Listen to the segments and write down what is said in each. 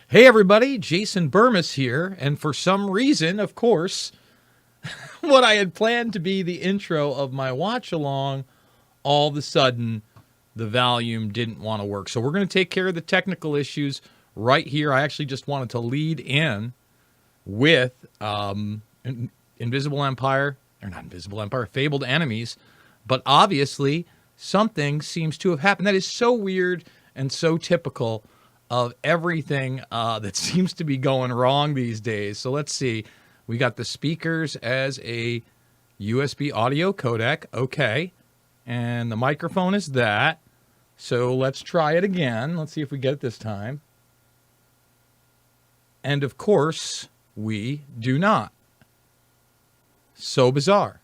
Hey everybody, Jason Burmis here, and for some reason, of course, what I had planned to be the intro of my watch-along, all of a sudden, the volume didn't want to work. So we're going to take care of the technical issues right here. I actually just wanted to lead in with Invisible Empire, or not Invisible Empire, Fabled Enemies, but obviously something seems to have happened. That is so weird and so typical of everything that seems to be going wrong these days. So let's see. We got the speakers as a USB audio codec. Okay. And the microphone is that. So let's try it again. Let's see if we get it this time. And of course, we do not. So bizarre.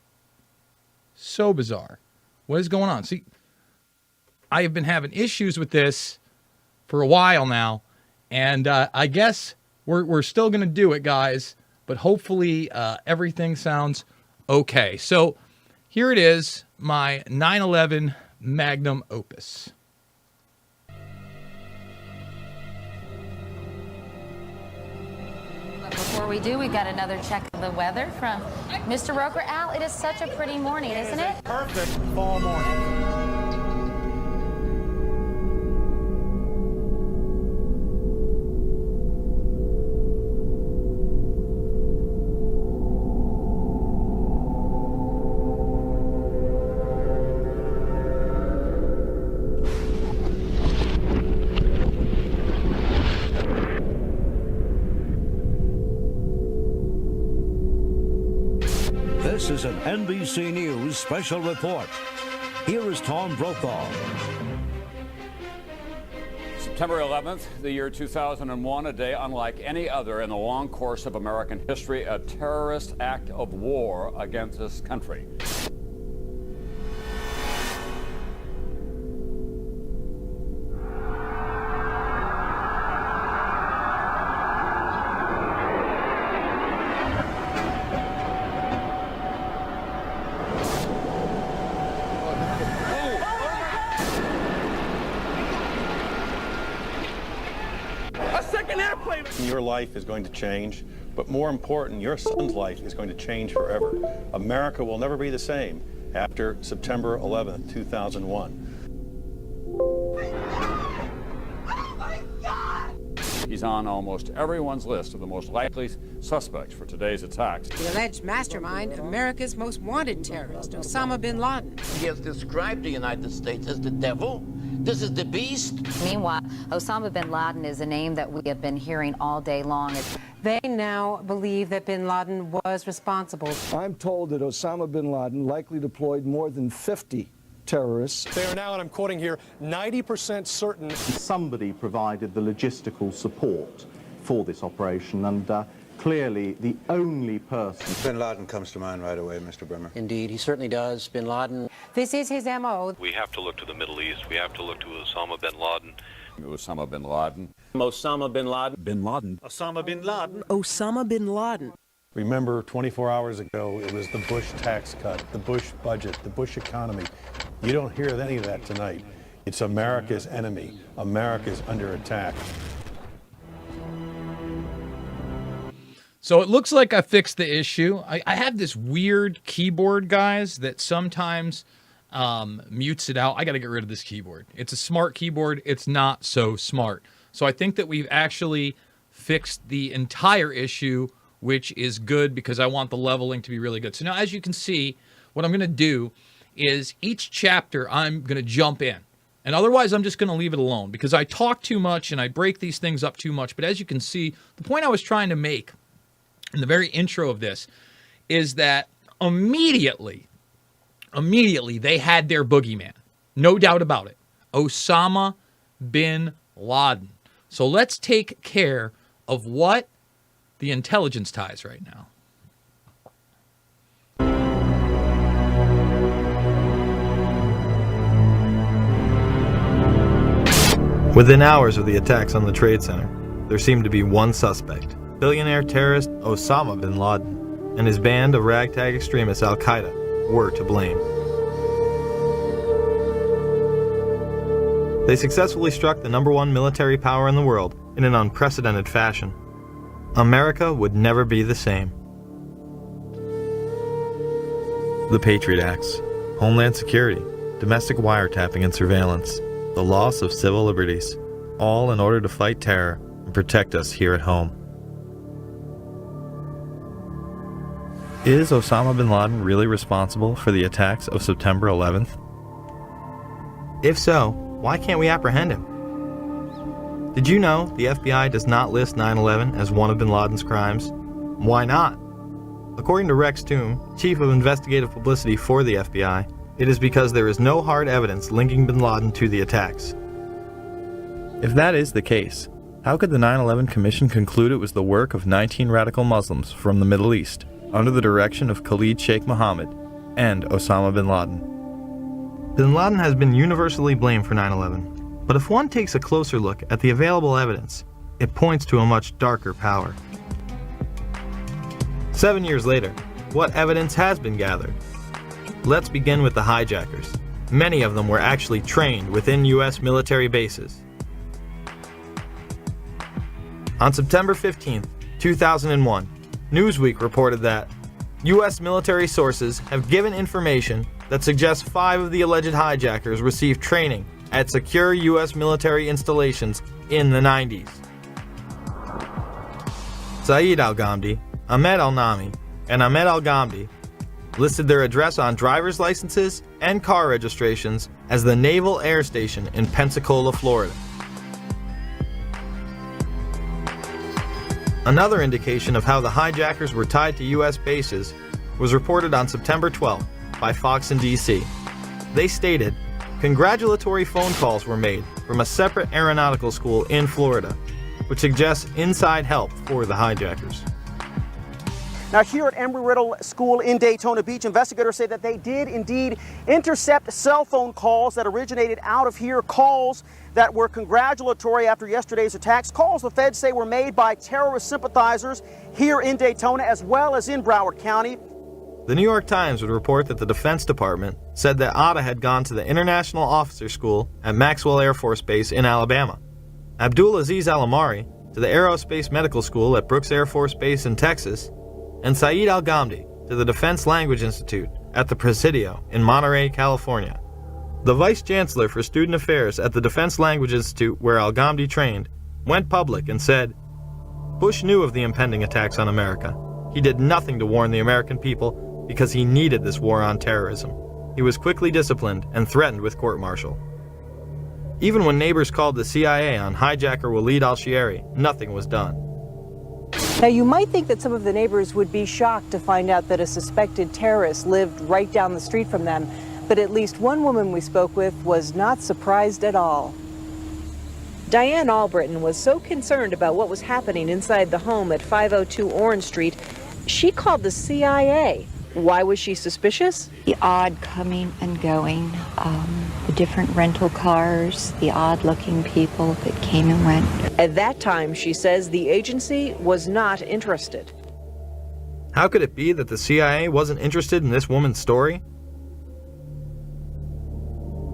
So bizarre. What is going on? See, I have been having issues with this for a while now, and I guess we're still going to do it, guys, but hopefully everything sounds okay. So here it is, my 9/11 magnum opus. Before we do, we've got another check of the weather from Mr. Roker. Al, it is such a pretty morning, isn't it? Perfect fall morning. This is an NBC News special report. Here is Tom Brokaw. September 11th, the year 2001, a day unlike any other in the long course of American history, a terrorist act of war against this country. Your life is going to change, but more important, your son's life is going to change forever. America will never be the same after September 11th, 2001. Oh my God! He's on almost everyone's list of the most likely suspects for today's attacks. The alleged mastermind, America's most wanted terrorist, Osama bin Laden. He has described the United States as the devil. This is the beast. Meanwhile, Osama bin Laden is a name that we have been hearing all day long. They now believe that bin Laden was responsible. I'm told that Osama bin Laden likely deployed more than 50 terrorists. They are now, and I'm quoting here, 90% certain. Somebody provided the logistical support for this operation, and clearly the only person. Bin Laden comes to mind right away, Mr. Brimmer. Indeed, he certainly does. Bin Laden. This is his M.O. We have to look to the Middle East. We have to look to Osama bin Laden. Osama bin Laden. Osama bin Laden. Bin Laden. Osama bin Laden. Osama bin Laden. Remember, 24 hours ago, it was the Bush tax cut, the Bush budget, the Bush economy. You don't hear any of that tonight. It's America's enemy. America's under attack. So it looks like I fixed the issue. I have this weird keyboard, guys, that sometimes mutes it out. I got to get rid of this keyboard. It's a smart keyboard. It's not so smart. So I think that we've actually fixed the entire issue, which is good because I want the leveling to be really good. So now, as you can see, what I'm going to do is each chapter I'm going to jump in. And otherwise, I'm just going to leave it alone because I talk too much and I break these things up too much. But as you can see, the point I was trying to make in the very intro of this is that immediately they had their boogeyman. No doubt about it. Osama bin Laden. So let's take care of what the intelligence ties right now. Within hours of the attacks on the Trade Center, there seemed to be one suspect. Billionaire terrorist Osama bin Laden and his band of ragtag extremists Al-Qaeda were to blame. They successfully struck the #1 military power in the world in an unprecedented fashion. America would never be the same. The Patriot Acts, Homeland Security, domestic wiretapping and surveillance, the loss of civil liberties, all in order to fight terror and protect us here at home. Is Osama bin Laden really responsible for the attacks of September 11th? If so, why can't we apprehend him? Did you know the FBI does not list 9/11 as one of bin Laden's crimes? Why not? According to Rex Toom, Chief of Investigative Publicity for the FBI, it is because there is no hard evidence linking bin Laden to the attacks. If that is the case, how could the 9/11 Commission conclude it was the work of 19 radical Muslims from the Middle East, under the direction of Khalid Sheikh Mohammed and Osama bin Laden? Bin Laden has been universally blamed for 9/11, but if one takes a closer look at the available evidence, it points to a much darker power. 7 years later, what evidence has been gathered? Let's begin with the hijackers. Many of them were actually trained within U.S. military bases. On September 15, 2001, Newsweek reported that U.S. military sources have given information that suggests 5 of the alleged hijackers received training at secure U.S. military installations in the 90s. Saeed al-Ghamdi, Ahmed al-Nami, and Ahmed al-Ghamdi listed their address on driver's licenses and car registrations as the Naval Air Station in Pensacola, Florida. Another indication of how the hijackers were tied to U.S. bases was reported on September 12th by Fox in D.C. They stated, congratulatory phone calls were made from a separate aeronautical school in Florida, which suggests inside help for the hijackers. Now, here at Embry-Riddle School in Daytona Beach, investigators say that they did indeed intercept cell phone calls that originated out of here, calls that were congratulatory after yesterday's attacks, calls the feds say were made by terrorist sympathizers here in Daytona as well as in Broward County. The New York Times would report that the Defense Department said that Atta had gone to the International Officer School at Maxwell Air Force Base in Alabama, Abdul Aziz Al-Amari to the Aerospace Medical School at Brooks Air Force Base in Texas, and Saeed al-Ghamdi to the Defense Language Institute at the Presidio in Monterey, California. The Vice Chancellor for Student Affairs at the Defense Language Institute where al-Ghamdi trained went public and said, Bush knew of the impending attacks on America. He did nothing to warn the American people because he needed this war on terrorism. He was quickly disciplined and threatened with court-martial. Even when neighbors called the CIA on hijacker Walid al-Shiari, nothing was done. Now, you might think that some of the neighbors would be shocked to find out that a suspected terrorist lived right down the street from them, but at least one woman we spoke with was not surprised at all. Diane Albritton was so concerned about what was happening inside the home at 502 Orange Street, she called the CIA. Why was she suspicious? The odd coming and going, the different rental cars, the odd-looking people that came and went. At that time, she says, the agency was not interested. How could it be that the CIA wasn't interested in this woman's story?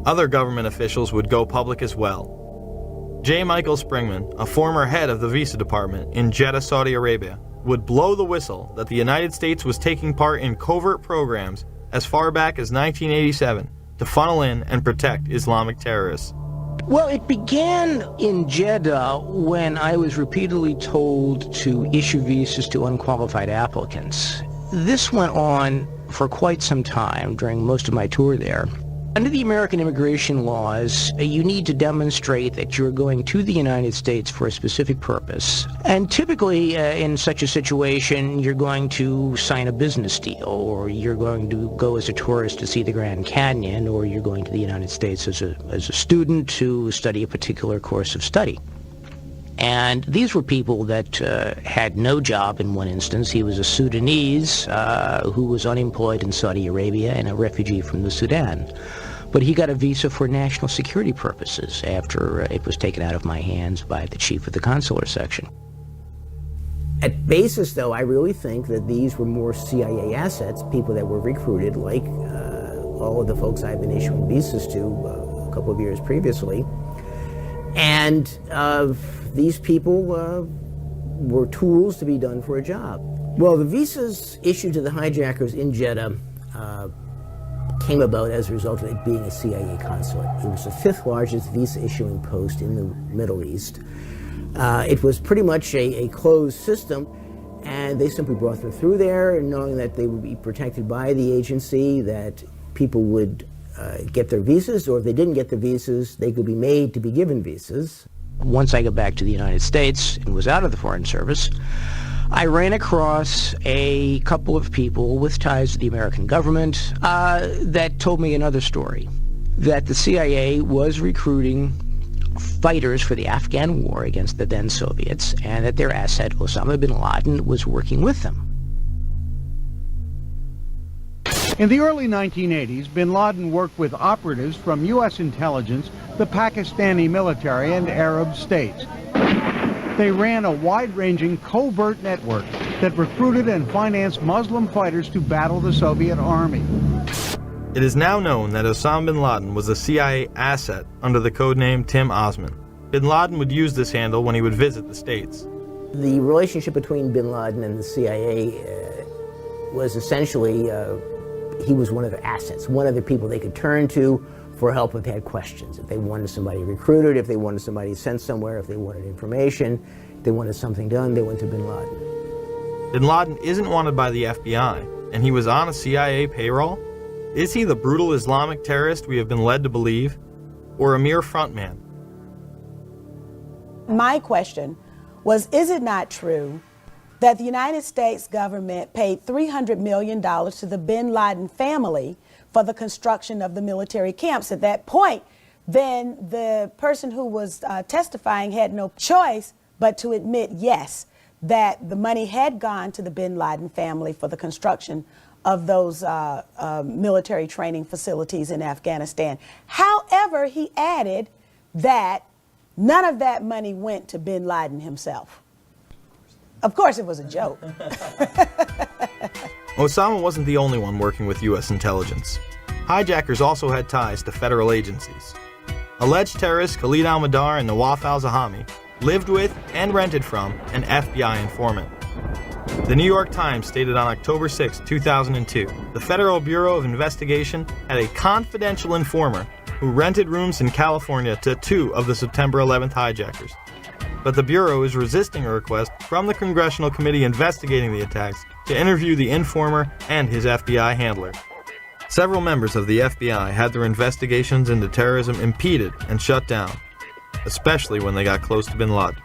Other government officials would go public as well. J. Michael Springman, a former head of the Visa Department in Jeddah, Saudi Arabia, would blow the whistle that the United States was taking part in covert programs as far back as 1987 to funnel in and protect Islamic terrorists. Well, it began in Jeddah when I was repeatedly told to issue visas to unqualified applicants. This went on for quite some time during most of my tour there. Under the American immigration laws, you need to demonstrate that you're going to the United States for a specific purpose. And typically, in such a situation, you're going to sign a business deal, or you're going to go as a tourist to see the Grand Canyon, or you're going to the United States as a student to study a particular course of study. And these were people that had no job in one instance. He was a Sudanese who was unemployed in Saudi Arabia and a refugee from the Sudan. But he got a visa for national security purposes after it was taken out of my hands by the chief of the consular section. At basis, though, I really think that these were more CIA assets, people that were recruited, like all of the folks I've been issuing visas to a couple of years previously. And these people were tools to be done for a job. Well, the visas issued to the hijackers in Jeddah came about as a result of it being a CIA consulate. It was the 5th largest visa issuing post in the Middle East. It was pretty much a closed system, and they simply brought them through there, knowing that they would be protected by the agency, that people would get their visas, or if they didn't get the visas, they could be made to be given visas. Once I got back to the United States and was out of the Foreign Service, I ran across a couple of people with ties to the American government that told me another story, that the CIA was recruiting fighters for the Afghan war against the then Soviets, and that their asset, Osama bin Laden, was working with them. In the early 1980s, bin Laden worked with operatives from U.S. intelligence, the Pakistani military, and Arab states. They ran a wide-ranging covert network that recruited and financed Muslim fighters to battle the Soviet army. It is now known that Osama bin Laden was a CIA asset under the codename Tim Osman. Bin Laden would use this handle when he would visit the States. The relationship between bin Laden and the CIA was essentially, he was one of their assets, one of the people they could turn to for help if they had questions. If they wanted somebody recruited, if they wanted somebody sent somewhere, if they wanted information, if they wanted something done, they went to bin Laden. Bin Laden isn't wanted by the FBI, and he was on a CIA payroll? Is he the brutal Islamic terrorist we have been led to believe, or a mere frontman? My question was, is it not true that the United States government paid $300 million to the bin Laden family for the construction of the military camps? At that point, then the person who was testifying had no choice but to admit, yes, that the money had gone to the bin Laden family for the construction of those military training facilities in Afghanistan. However, he added that none of that money went to bin Laden himself. Of course, it was a joke. Osama wasn't the only one working with U.S. intelligence. Hijackers also had ties to federal agencies. Alleged terrorists Khalid al-Mihdhar and Nawaf al-Zahami lived with and rented from an FBI informant. The New York Times stated on October 6, 2002, the Federal Bureau of Investigation had a confidential informer who rented rooms in California to 2 of the September 11th hijackers. But the Bureau is resisting a request from the Congressional Committee investigating the attacks to interview the informer and his FBI handler. Several members of the FBI had their investigations into terrorism impeded and shut down, especially when they got close to bin Laden.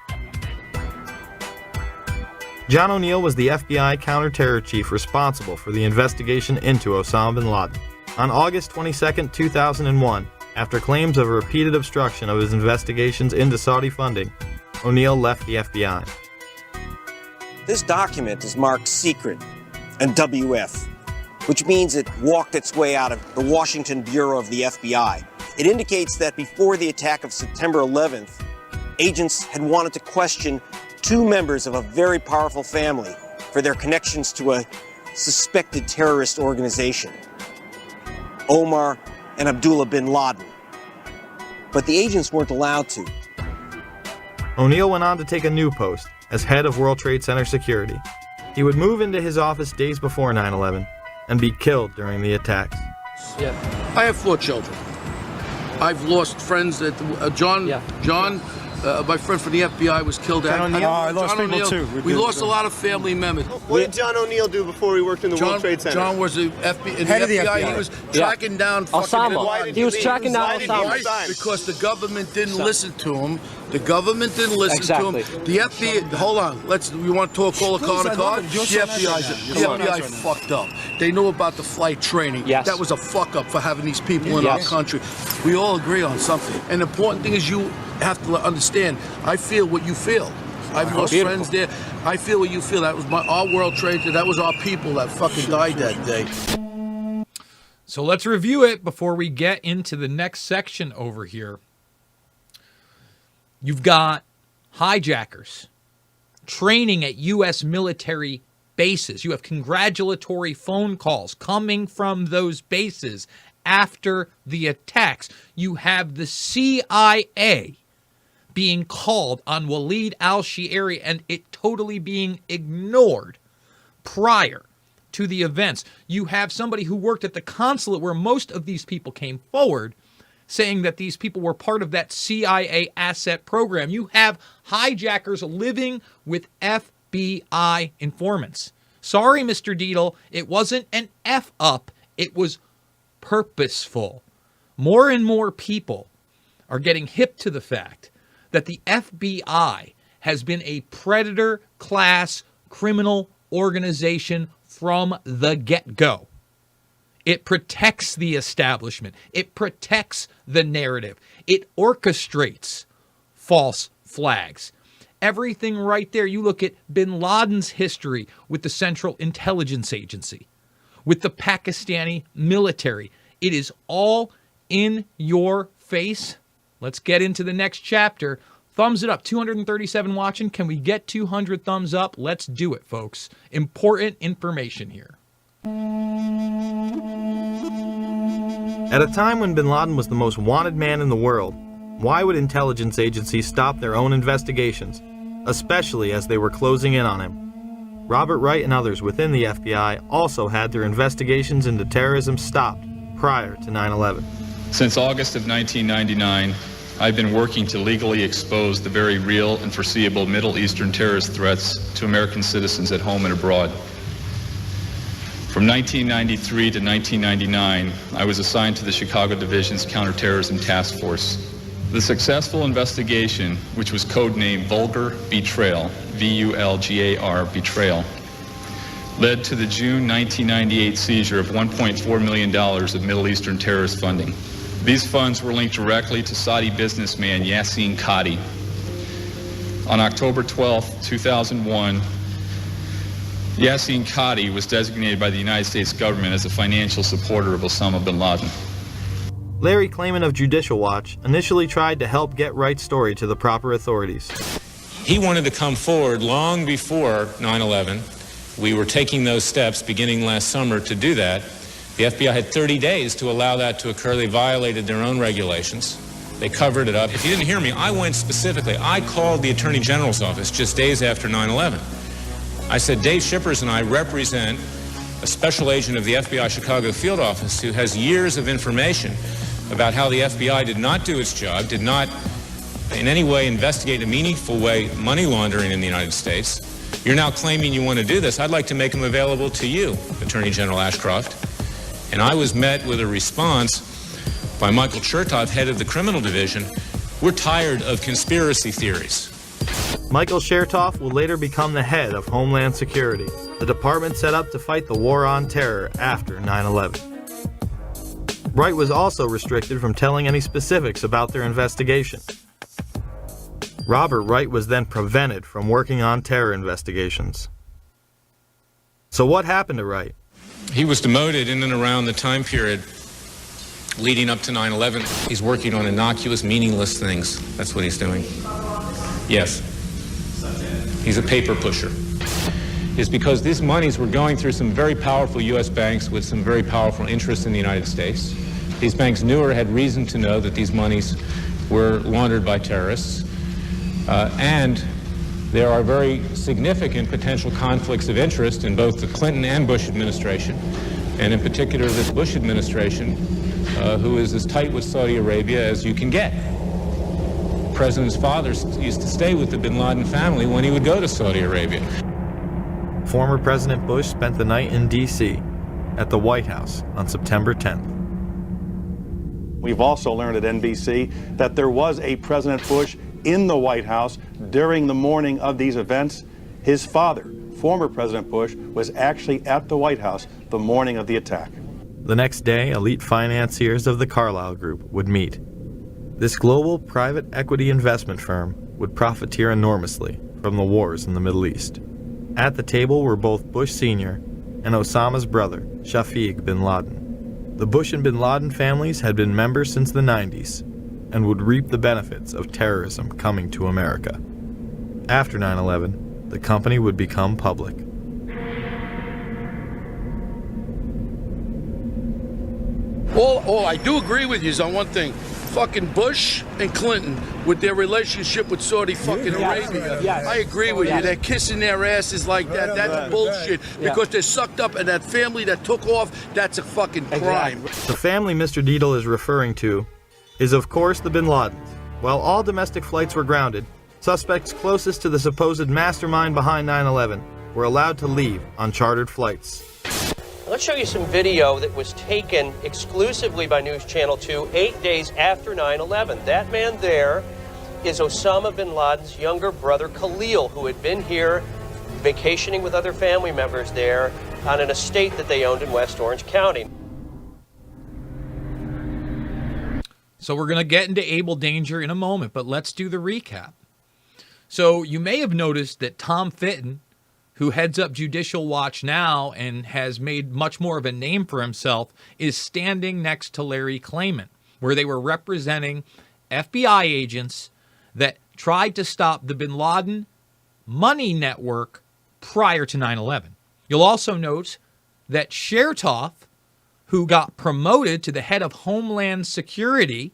John O'Neill was the FBI counter-terror chief responsible for the investigation into Osama bin Laden. On August 22, 2001, after claims of a repeated obstruction of his investigations into Saudi funding, O'Neill left the FBI. This document is marked secret and WF, which means it walked its way out of the Washington Bureau of the FBI. It indicates that before the attack of September 11th, agents had wanted to question 2 members of a very powerful family for their connections to a suspected terrorist organization, Omar and Abdullah bin Laden. But the agents weren't allowed to. O'Neill went on to take a new post as head of World Trade Center security. He would move into his office days before 9/11 and be killed during the attacks. Yeah, I have 4 children. I've lost friends that John, my friend from the FBI was killed. John O'Neill? I lost people too. We lost a lot of family members. What did John O'Neill do before he worked in the World Trade Center? John was the head of the FBI. He was tracking down Osama. He was tracking down Osama. Because the government didn't listen to him. The government didn't listen to him. The FBI, hold on, we want to talk all the car to car? The FBI fucked up. They knew about the flight training. Yes. That was a fuck up for having these people in our country. We all agree on something. And the important thing is you have to understand, I feel what you feel. I've lost friends there. I feel what you feel. That was our World Trade Center. That was our people that fucking died that day. So let's review it before we get into the next section over here. You've got hijackers training at U.S. military bases. You have congratulatory phone calls coming from those bases after the attacks. You have the CIA being called on Walid al-Shi'ari and it totally being ignored prior to the events. You have somebody who worked at the consulate where most of these people came forward saying that these people were part of that CIA asset program. You have hijackers living with FBI informants. Sorry, Mr. Deedle, it wasn't an F-up. It was purposeful. More and more people are getting hip to the fact that the FBI has been a predator class criminal organization from the get-go. It protects the establishment. It protects the narrative. It orchestrates false flags. Everything right there. You look at bin Laden's history with the Central Intelligence Agency, with the Pakistani military. It is all in your face. Let's get into the next chapter. Thumbs it up. 237 watching. Can we get 200 thumbs up? Let's do it, folks. Important information here. At a time when bin Laden was the most wanted man in the world, why would intelligence agencies stop their own investigations, especially as they were closing in on him? Robert Wright and others within the FBI also had their investigations into terrorism stopped prior to 9/11. Since August of 1999, I've been working to legally expose the very real and foreseeable Middle Eastern terrorist threats to American citizens at home and abroad. From 1993 to 1999, I was assigned to the Chicago Division's Counterterrorism Task Force. The successful investigation, which was codenamed Vulgar Betrayal, V-U-L-G-A-R, Betrayal, led to the June 1998 seizure of $1.4 million of Middle Eastern terrorist funding. These funds were linked directly to Saudi businessman Yassin Qadi. On October 12, 2001, Yassin Qadi was designated by the United States government as a financial supporter of Osama bin Laden. Larry Klayman of Judicial Watch initially tried to help get Wright's story to the proper authorities. He wanted to come forward long before 9/11. We were taking those steps beginning last summer to do that. The FBI had 30 days to allow that to occur. They violated their own regulations. They covered it up. If you didn't hear me, I went specifically. I called the Attorney General's office just days after 9/11. I said, Dave Shippers and I represent a special agent of the FBI Chicago field office who has years of information about how the FBI did not do its job, did not in any way investigate in a meaningful way money laundering in the United States. You're now claiming you want to do this. I'd like to make them available to you, Attorney General Ashcroft. And I was met with a response by Michael Chertoff, head of the criminal division. We're tired of conspiracy theories. Michael Chertoff will later become the head of Homeland Security, the department set up to fight the war on terror after 9/11. Wright was also restricted from telling any specifics about their investigation. Robert Wright was then prevented from working on terror investigations. So what happened to Wright? He was demoted in and around the time period leading up to 9/11. He's working on innocuous, meaningless things. That's what he's doing. Yes. He's a paper pusher. It's because these monies were going through some very powerful U.S. banks with some very powerful interests in the United States. These banks knew or had reason to know that these monies were laundered by terrorists. And there are very significant potential conflicts of interest in both the Clinton and Bush administration, and in particular this Bush administration, who is as tight with Saudi Arabia as you can get. The president's father used to stay with the bin Laden family when he would go to Saudi Arabia. Former President Bush spent the night in D.C. at the White House on September 10th. We've also learned at NBC that there was a President Bush in the White House during the morning of these events. His father, former President Bush, was actually at the White House the morning of the attack. The next day, elite financiers of the Carlyle Group would meet. This global private equity investment firm would profiteer enormously from the wars in the Middle East. At the table were both Bush Sr. and Osama's brother, Shafiq bin Laden. The Bush and bin Laden families had been members since the 90s and would reap the benefits of terrorism coming to America. After 9/11, the company would become public. All I do agree with you is on one thing. fucking Bush and Clinton with their relationship with Saudi fucking Arabia. Yes. I agree with you. They're kissing their asses like that. That's bullshit. Because they're sucked up in that family that took off. That's a fucking crime. The family Mr. Deedle is referring to is, of course, the bin Ladens. While all domestic flights were grounded, suspects closest to the supposed mastermind behind 9/11 were allowed to leave on chartered flights. Let's show you some video that was taken exclusively by News Channel 2 8 days after 9/11. That man there is Osama bin Laden's younger brother, Khalil, who had been here vacationing with other family members there on an estate that they owned in West Orange County. So we're going to get into Able Danger in a moment, but let's do the recap. So you may have noticed that Tom Fitton, who heads up Judicial Watch now and has made much more of a name for himself, is standing next to Larry Klayman, where they were representing FBI agents that tried to stop the bin Laden money network prior to 9/11. You'll also note that Chertoff, who got promoted to the head of Homeland Security,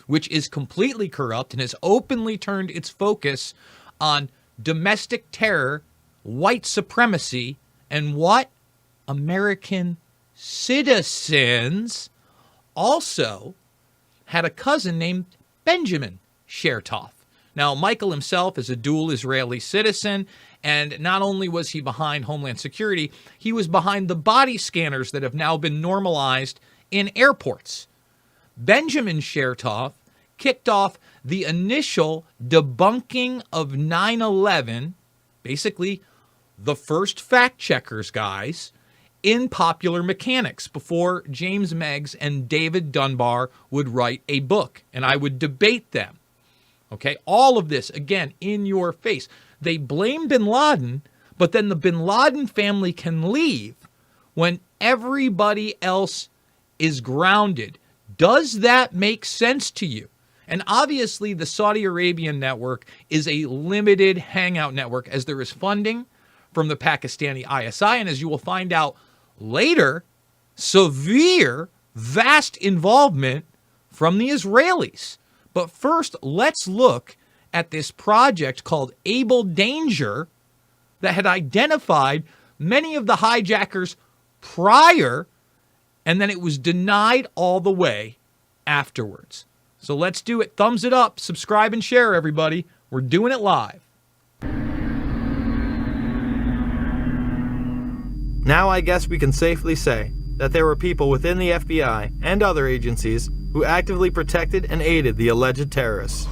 which is completely corrupt and has openly turned its focus on domestic terror, white supremacy, and what? American citizens, also had a cousin named Benjamin Chertoff. Now, Michael himself is a dual Israeli citizen, and not only was he behind Homeland Security, he was behind the body scanners that have now been normalized in airports. Benjamin Chertoff kicked off the initial debunking of 9/11, basically the first fact-checkers, guys, in Popular Mechanics before James Meggs and David Dunbar would write a book, and I would debate them. Okay, all of this, again, in your face. They blame bin Laden, but then the bin Laden family can leave when everybody else is grounded. Does that make sense to you? And obviously, the Saudi Arabian network is a limited hangout network, as there is funding from the Pakistani ISI, and as you will find out later, severe, vast involvement from the Israelis. But first, let's look at this project called Able Danger that had identified many of the hijackers prior, and then it was denied all the way afterwards. So let's do it. Thumbs it up, subscribe, and share, everybody. We're doing it live. Now I guess we can safely say that there were people within the FBI and other agencies who actively protected and aided the alleged terrorists.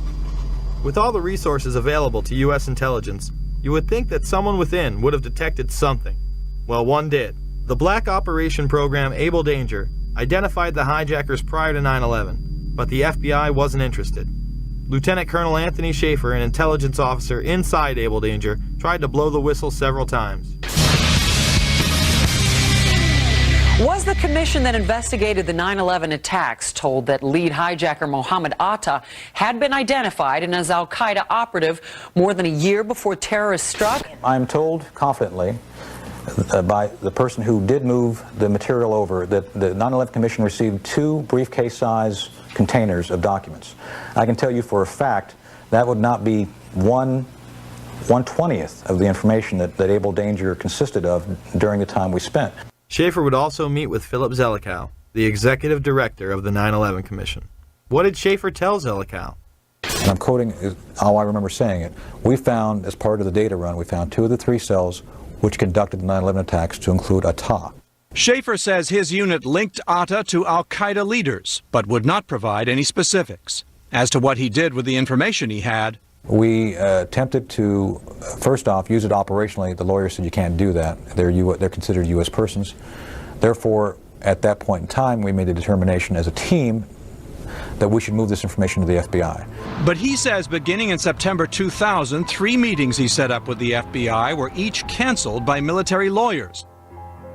With all the resources available to U.S. intelligence, you would think that someone within would have detected something. Well, one did. The Black Operation Program Able Danger identified the hijackers prior to 9/11, but the FBI wasn't interested. Lieutenant Colonel Anthony Schaefer, an intelligence officer inside Able Danger, tried to blow the whistle several times. Was the commission that investigated the 9/11 attacks told that lead hijacker Mohammed Atta had been identified and as al-Qaeda operative more than a year before terrorists struck? I'm told confidently by the person who did move the material over that the 9/11 commission received 2 briefcase-size containers of documents. I can tell you for a fact that would not be 1/20th of the information that Able Danger consisted of during the time we spent. Schaefer would also meet with Philip Zelikow, the executive director of the 9/11 Commission. What did Schaefer tell Zelikow? And I'm quoting how I remember saying it. We found, as part of the data run, we found 2 of the 3 cells which conducted the 9/11 attacks to include Atta. Schaefer says his unit linked Atta to al-Qaeda leaders, but would not provide any specifics. As to what he did with the information he had, we attempted to, first off, use it operationally. The lawyer said you can't do that. They're considered U.S. persons. Therefore, at that point in time, we made a determination as a team that we should move this information to the FBI. But he says beginning in September 2000, 3 meetings he set up with the FBI were each canceled by military lawyers.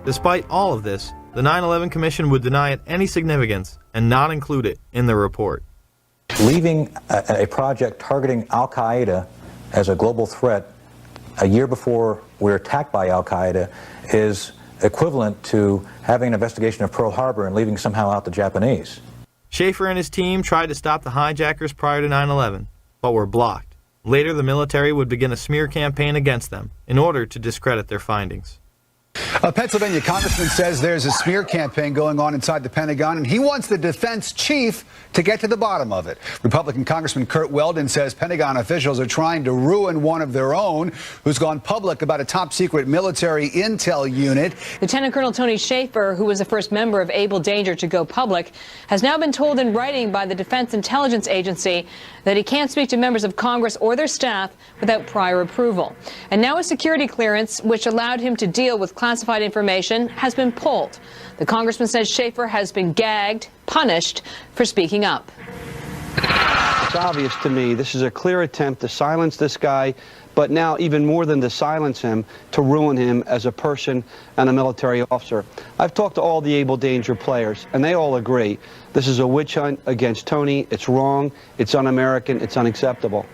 Despite all of this, the 9/11 Commission would deny it any significance and not include it in the report. Leaving a project targeting al-Qaeda as a global threat a year before we're attacked by al-Qaeda is equivalent to having an investigation of Pearl Harbor and leaving somehow out the Japanese. Schaefer and his team tried to stop the hijackers prior to 9/11, but were blocked. Later, the military would begin a smear campaign against them in order to discredit their findings. A Pennsylvania congressman says there's a smear campaign going on inside the Pentagon, and he wants the defense chief to get to the bottom of it. Republican Congressman Curt Weldon says Pentagon officials are trying to ruin one of their own who's gone public about a top-secret military intel unit. Lieutenant Colonel Tony Schaefer, who was the first member of Able Danger to go public, has now been told in writing by the Defense Intelligence Agency that he can't speak to members of Congress or their staff without prior approval. And now a security clearance, which allowed him to deal with classified information, has been pulled. The congressman says Schaefer has been gagged, punished for speaking up. It's obvious to me this is a clear attempt to silence this guy, but now even more than to silence him, to ruin him as a person and a military officer. I've talked to all the Able Danger players, and they all agree this is a witch hunt against Tony. It's wrong, it's un-American, it's unacceptable.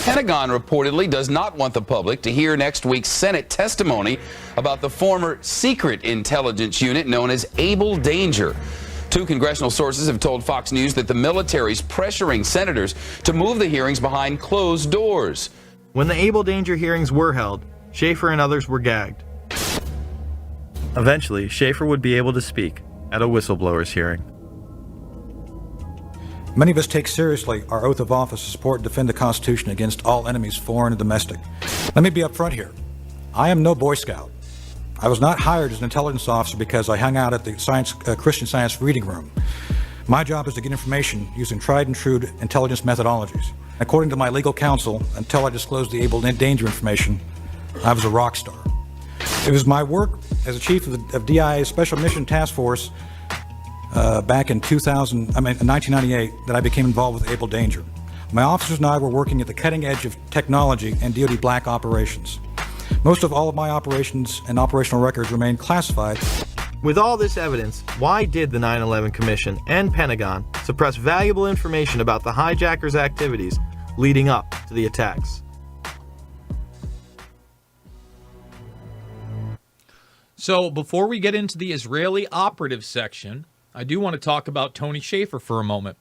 Pentagon reportedly does not want the public to hear next week's Senate testimony about the former secret intelligence unit known as Able Danger. Two congressional sources have told Fox News that the military's pressuring senators to move the hearings behind closed doors. When the Able Danger hearings were held, Schaefer and others were gagged. Eventually, Schaefer would be able to speak at a whistleblowers hearing. Many of us take seriously our oath of office to support and defend the Constitution against all enemies, foreign and domestic. Let me be upfront here. I am no Boy Scout. I was not hired as an intelligence officer because I hung out at the Christian Science reading room. My job is to get information using tried and true intelligence methodologies. According to my legal counsel, until I disclosed the Able Danger information, I was a rock star. It was my work as a chief of DIA's Special Mission Task Force back in 1998 that I became involved with Able Danger. My officers and I were working at the cutting edge of technology and DoD black operations. Most of all of my operations and operational records remain classified. With all this evidence, why did the 9/11 Commission and Pentagon suppress valuable information about the hijackers' activities leading up to the attacks? So before we get into the Israeli operative section, I do want to talk about Tony Schaefer for a moment.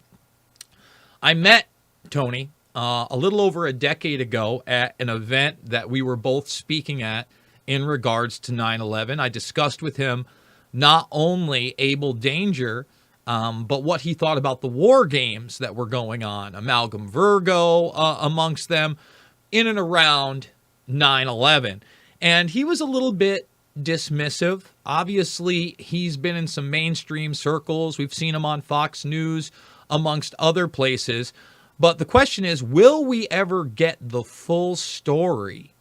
I met Tony a little over a decade ago at an event that we were both speaking at in regards to 9/11. I discussed with him not only Able Danger, but what he thought about the war games that were going on, Amalgam Virgo amongst them, in and around 9/11. And he was a little bit dismissive. Obviously, he's been in some mainstream circles. We've seen him on Fox News, amongst other places. But the question is, will we ever get the full story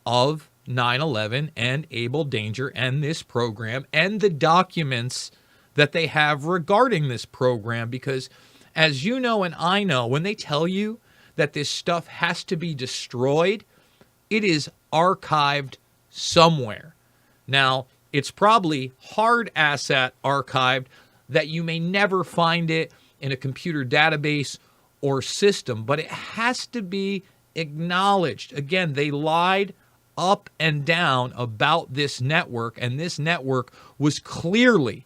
of 9/11 and Able Danger and this program and the documents that they have regarding this program? Because as you know and I know, when they tell you that this stuff has to be destroyed, it is archived somewhere. Now, it's probably hard asset archived that you may never find it in a computer database or system, but it has to be acknowledged. Again, they lied up and down about this network, and this network was clearly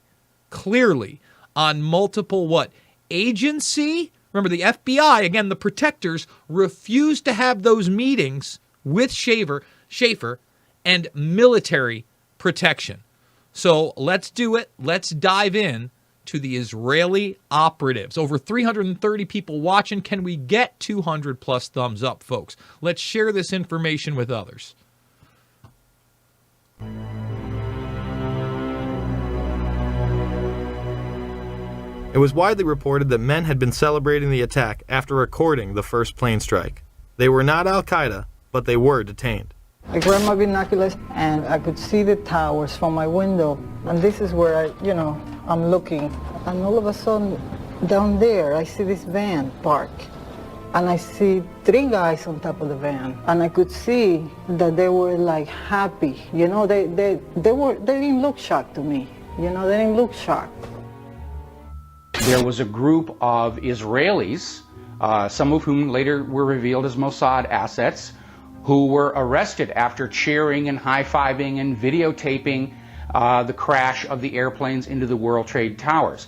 on multiple agency? Remember, the FBI, again, the protectors, refused to have those meetings with Schaefer and military protection. So let's do it. Let's dive in to the Israeli operatives. Over 330 people watching. Can we get 200 plus thumbs up, folks? Let's share this information with others. It was widely reported that men had been celebrating the attack after recording the first plane strike. They were not Al-Qaeda, but they were detained. I grabbed my binoculars and I could see the towers from my window. And this is where I'm looking. And all of a sudden, down there, I see this van park. And I see 3 guys on top of the van. And I could see that they were like happy. They didn't look shocked to me. They didn't look shocked. There was a group of Israelis, some of whom later were revealed as Mossad assets, who were arrested after cheering and high-fiving and videotaping the crash of the airplanes into the World Trade Towers.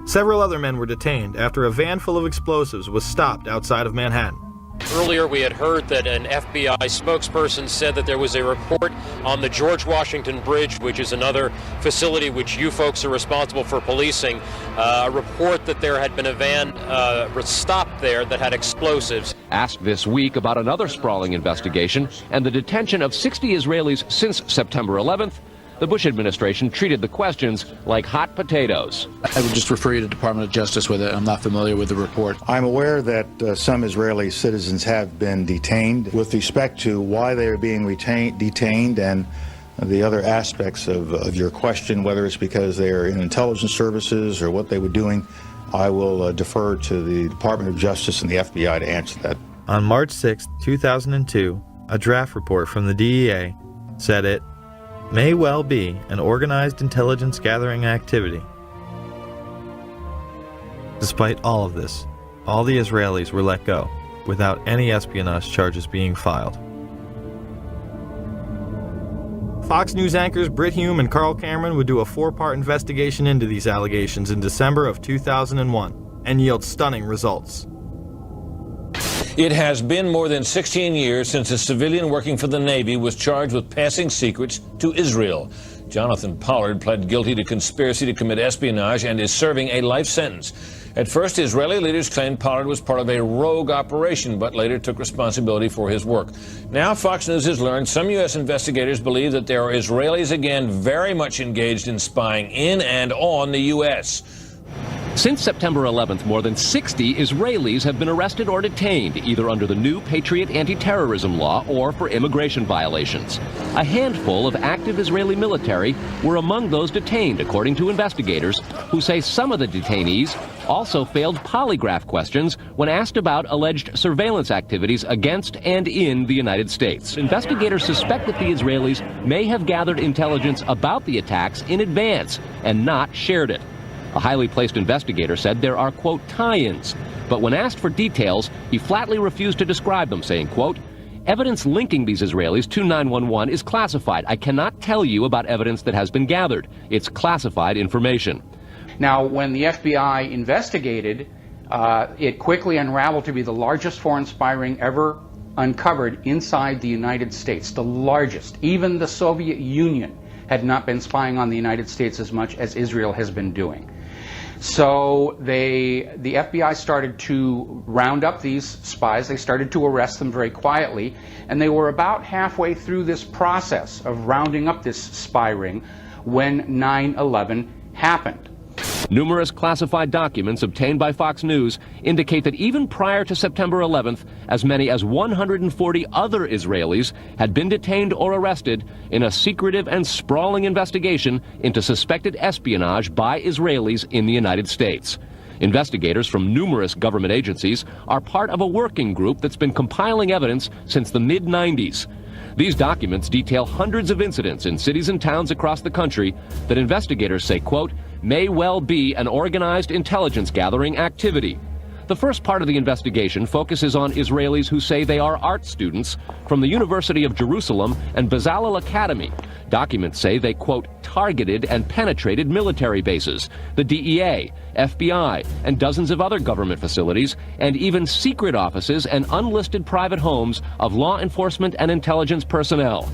Several other men were detained after a van full of explosives was stopped outside of Manhattan. Earlier, we had heard that an FBI spokesperson said that there was a report on the George Washington Bridge, which is another facility which you folks are responsible for policing, a report that there had been a van stopped there that had explosives. Asked this week about another sprawling investigation and the detention of 60 Israelis since September 11th, the Bush administration treated the questions like hot potatoes. I would just refer you to the Department of Justice with it. I'm not familiar with the report. I'm aware that some Israeli citizens have been detained. With respect to why they are being detained and the other aspects of your question, whether it's because they are in intelligence services or what they were doing, I will defer to the Department of Justice and the FBI to answer that. On March 6, 2002, a draft report from the DEA said it may well be an organized intelligence gathering activity. Despite all of this, all the Israelis were let go without any espionage charges being filed. Fox News anchors Brit Hume and Carl Cameron would do a 4-part investigation into these allegations in December of 2001 and yield stunning results. It has been more than 16 years since a civilian working for the Navy was charged with passing secrets to Israel. Jonathan Pollard pled guilty to conspiracy to commit espionage and is serving a life sentence. At first, Israeli leaders claimed Pollard was part of a rogue operation, but later took responsibility for his work. Now, Fox News has learned some U.S. investigators believe that there are Israelis again very much engaged in spying in and on the U.S. Since September 11th, more than 60 Israelis have been arrested or detained, either under the new Patriot anti-terrorism law or for immigration violations. A handful of active Israeli military were among those detained, according to investigators, who say some of the detainees also failed polygraph questions when asked about alleged surveillance activities against and in the United States. Investigators suspect that the Israelis may have gathered intelligence about the attacks in advance and not shared it. A highly placed investigator said there are, quote, tie-ins, but when asked for details, he flatly refused to describe them, saying, quote, evidence linking these Israelis to 911 is classified. I cannot tell you about evidence that has been gathered. It's classified information. Now, when the FBI investigated, it quickly unraveled to be the largest foreign spy ring ever uncovered inside the United States, the largest. Even the Soviet Union had not been spying on the United States as much as Israel has been doing. So the FBI started to round up these spies. They started to arrest them very quietly, and they were about halfway through this process of rounding up this spy ring when 9/11 happened. Numerous classified documents obtained by Fox News indicate that even prior to September 11th, as many as 140 other Israelis had been detained or arrested in a secretive and sprawling investigation into suspected espionage by Israelis in the United States. Investigators from numerous government agencies are part of a working group that's been compiling evidence since the mid-90s. These documents detail hundreds of incidents in cities and towns across the country that investigators say, quote, may well be an organized intelligence gathering activity. The first part of the investigation focuses on Israelis who say they are art students from the University of Jerusalem and Bezalel Academy. Documents say they, quote, targeted and penetrated military bases, the DEA, FBI, and dozens of other government facilities, and even secret offices and unlisted private homes of law enforcement and intelligence personnel.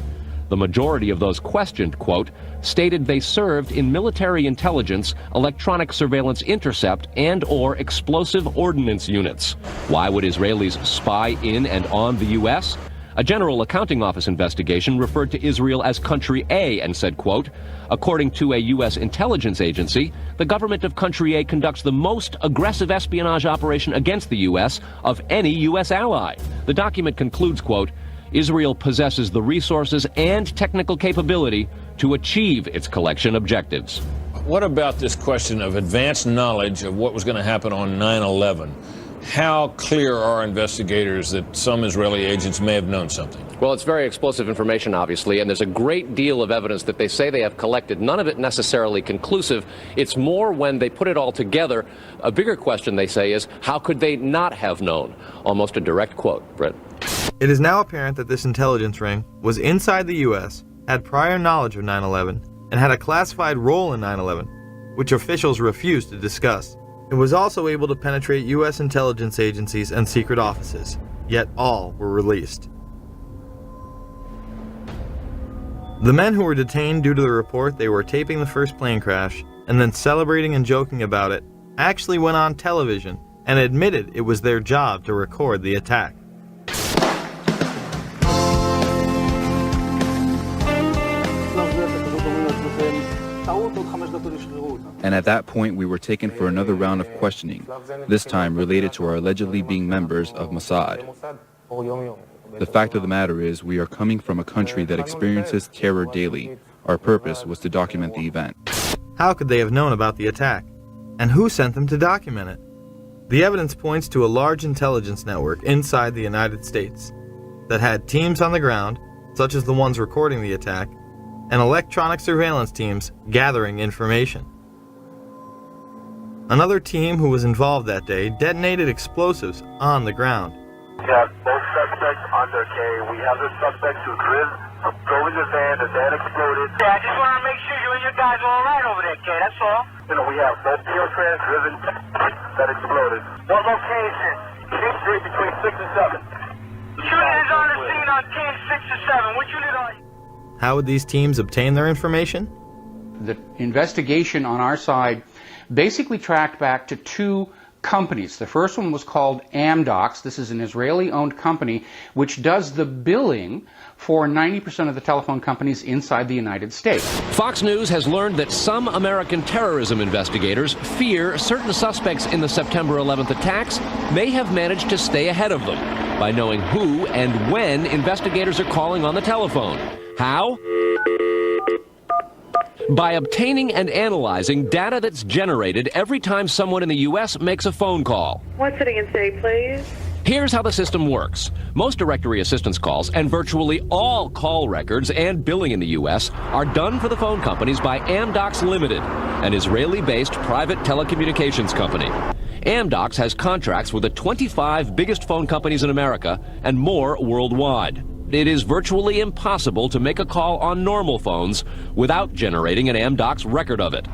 The majority of those questioned, quote, stated they served in military intelligence, electronic surveillance intercept, and or explosive ordnance units. Why would Israelis spy in and on the U.S.? A General Accounting Office investigation referred to Israel as Country A and said, quote, according to a U.S. intelligence agency, the government of Country A conducts the most aggressive espionage operation against the U.S. of any U.S. ally. The document concludes, quote, Israel possesses the resources and technical capability to achieve its collection objectives. What about this question of advanced knowledge of what was going to happen on 9/11? How clear are investigators that some Israeli agents may have known something? Well, it's very explosive information, obviously, and there's a great deal of evidence that they say they have collected, none of it necessarily conclusive. It's more when they put it all together. A bigger question, they say, is how could they not have known? Almost a direct quote, Brett. It is now apparent that this intelligence ring was inside the U.S., had prior knowledge of 9/11, and had a classified role in 9/11, which officials refused to discuss. It was also able to penetrate U.S. intelligence agencies and secret offices, yet all were released. The men who were detained due to the report they were taping the first plane crash and then celebrating and joking about it actually went on television and admitted it was their job to record the attack. And at that point, we were taken for another round of questioning, this time related to our allegedly being members of Mossad. The fact of the matter is, we are coming from a country that experiences terror daily. Our purpose was to document the event. How could they have known about the attack? And who sent them to document it? The evidence points to a large intelligence network inside the United States that had teams on the ground, such as the ones recording the attack, and electronic surveillance teams gathering information. Another team who was involved that day detonated explosives on the ground. We have both suspects under K. We have the suspects who drove in the van, the van exploded. Yeah, I just want to make sure you and your guys are all right over there, K, that's all. You know, we have both Trans driven that exploded. What location? King Street between 6 and 7. Shooting is on the scene on King 6 and 7. What unit are you? How would these teams obtain their information? The investigation on our side basically tracked back to two companies. The first one was called Amdocs. This is an Israeli-owned company which does the billing for 90% of the telephone companies inside the United States. Fox News has learned that some American terrorism investigators fear certain suspects in the September 11th attacks may have managed to stay ahead of them by knowing who and when investigators are calling on the telephone. How? By obtaining and analyzing data that's generated every time someone in the U.S. makes a phone call. One sitting in city, please. Here's how the system works. Most directory assistance calls and virtually all call records and billing in the U.S. are done for the phone companies by Amdocs Limited, an Israeli-based private telecommunications company. Amdocs has contracts with the 25 biggest phone companies in America and more worldwide. It is virtually impossible to make a call on normal phones without generating an Amdocs record of it.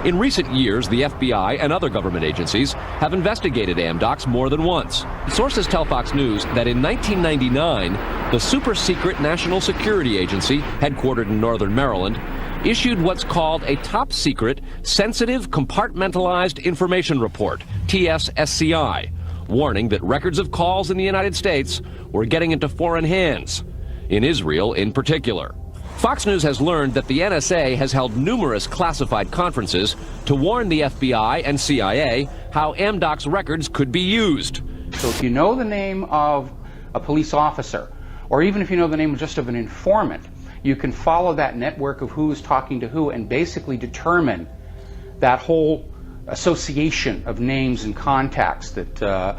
In recent years, the FBI and other government agencies have investigated Amdocs more than once. Sources tell Fox News that in 1999, the super-secret National Security Agency, headquartered in northern Maryland, issued what's called a top-secret, sensitive, compartmentalized information report, TSSCI, warning that records of calls in the United States were getting into foreign hands, in Israel in particular. Fox News has learned that the NSA has held numerous classified conferences to warn the FBI and CIA how Amdocs records could be used. So if you know the name of a police officer, or even if you know the name just of an informant, you can follow that network of who is talking to who and basically determine that whole association of names and contacts that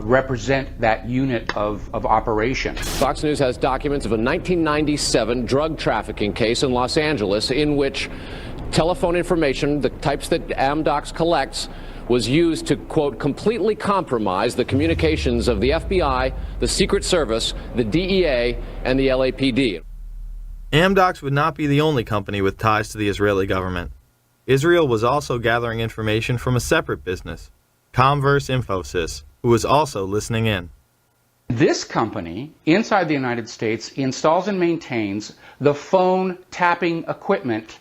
represent that unit of operation. Fox News has documents of a 1997 drug trafficking case in Los Angeles in which telephone information, the types that Amdocs collects, was used to, quote, completely compromise the communications of the FBI, the Secret Service, the DEA, and the LAPD. Amdocs would not be the only company with ties to the Israeli government. Israel was also gathering information from a separate business, Converse Infosys, who was also listening in. This company, inside the United States, installs and maintains the phone tapping equipment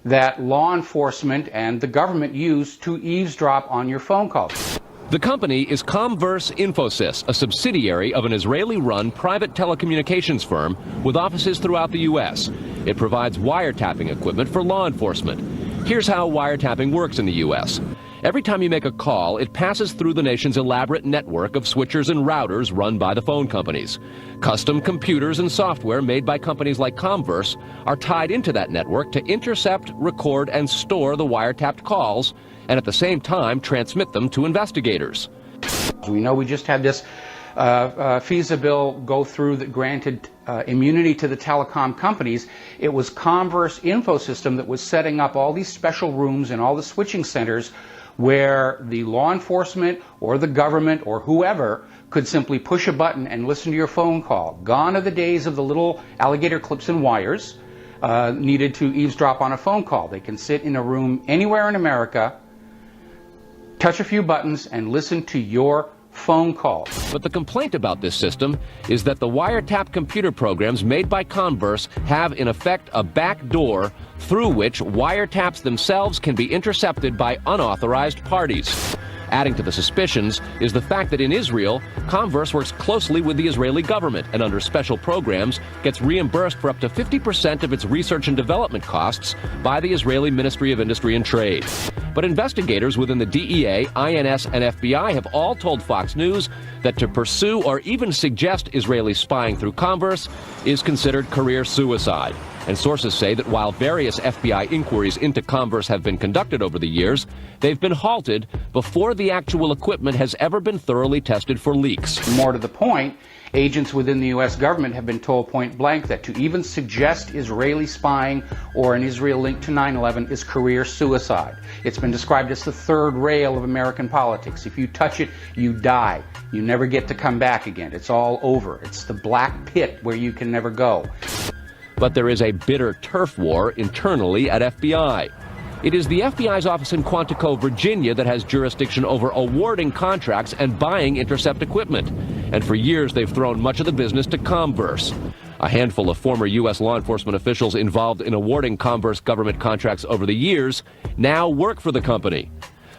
that law enforcement and the government use to eavesdrop on your phone calls. The company is Converse Infosys, a subsidiary of an Israeli-run private telecommunications firm with offices throughout the U.S. It provides wiretapping equipment for law enforcement. Here's how wiretapping works in the U.S. Every time you make a call, it passes through the nation's elaborate network of switchers and routers run by the phone companies. Custom computers and software made by companies like Converse are tied into that network to intercept, record, and store the wiretapped calls, and at the same time transmit them to investigators. We know we just had this FISA bill go through that granted immunity to the telecom companies. It was Converse Infosystem that was setting up all these special rooms and all the switching centers where the law enforcement or the government or whoever could simply push a button and listen to your phone call. Gone are the days of the little alligator clips and wires needed to eavesdrop on a phone call. They can sit in a room anywhere in America, touch a few buttons and listen to your phone calls. But the complaint about this system is that the wiretap computer programs made by Converse have in effect a back door through which wiretaps themselves can be intercepted by unauthorized parties. Adding to the suspicions is the fact that in Israel, Converse works closely with the Israeli government and under special programs gets reimbursed for up to 50% of its research and development costs by the Israeli Ministry of Industry and Trade. But investigators within the DEA, INS, and FBI have all told Fox News that to pursue or even suggest Israeli spying through Converse is considered career suicide. And sources say that while various FBI inquiries into Converse have been conducted over the years, they've been halted before the actual equipment has ever been thoroughly tested for leaks. More to the point, agents within the U.S. government have been told point blank that to even suggest Israeli spying or an Israel link to 9/11 is career suicide. It's been described as the third rail of American politics. If you touch it, you die. You never get to come back again. It's all over. It's the black pit where you can never go. But there is a bitter turf war internally at FBI. It is the FBI's office in Quantico, Virginia that has jurisdiction over awarding contracts and buying intercept equipment. And for years, they've thrown much of the business to Converse. A handful of former U.S. law enforcement officials involved in awarding Converse government contracts over the years now work for the company.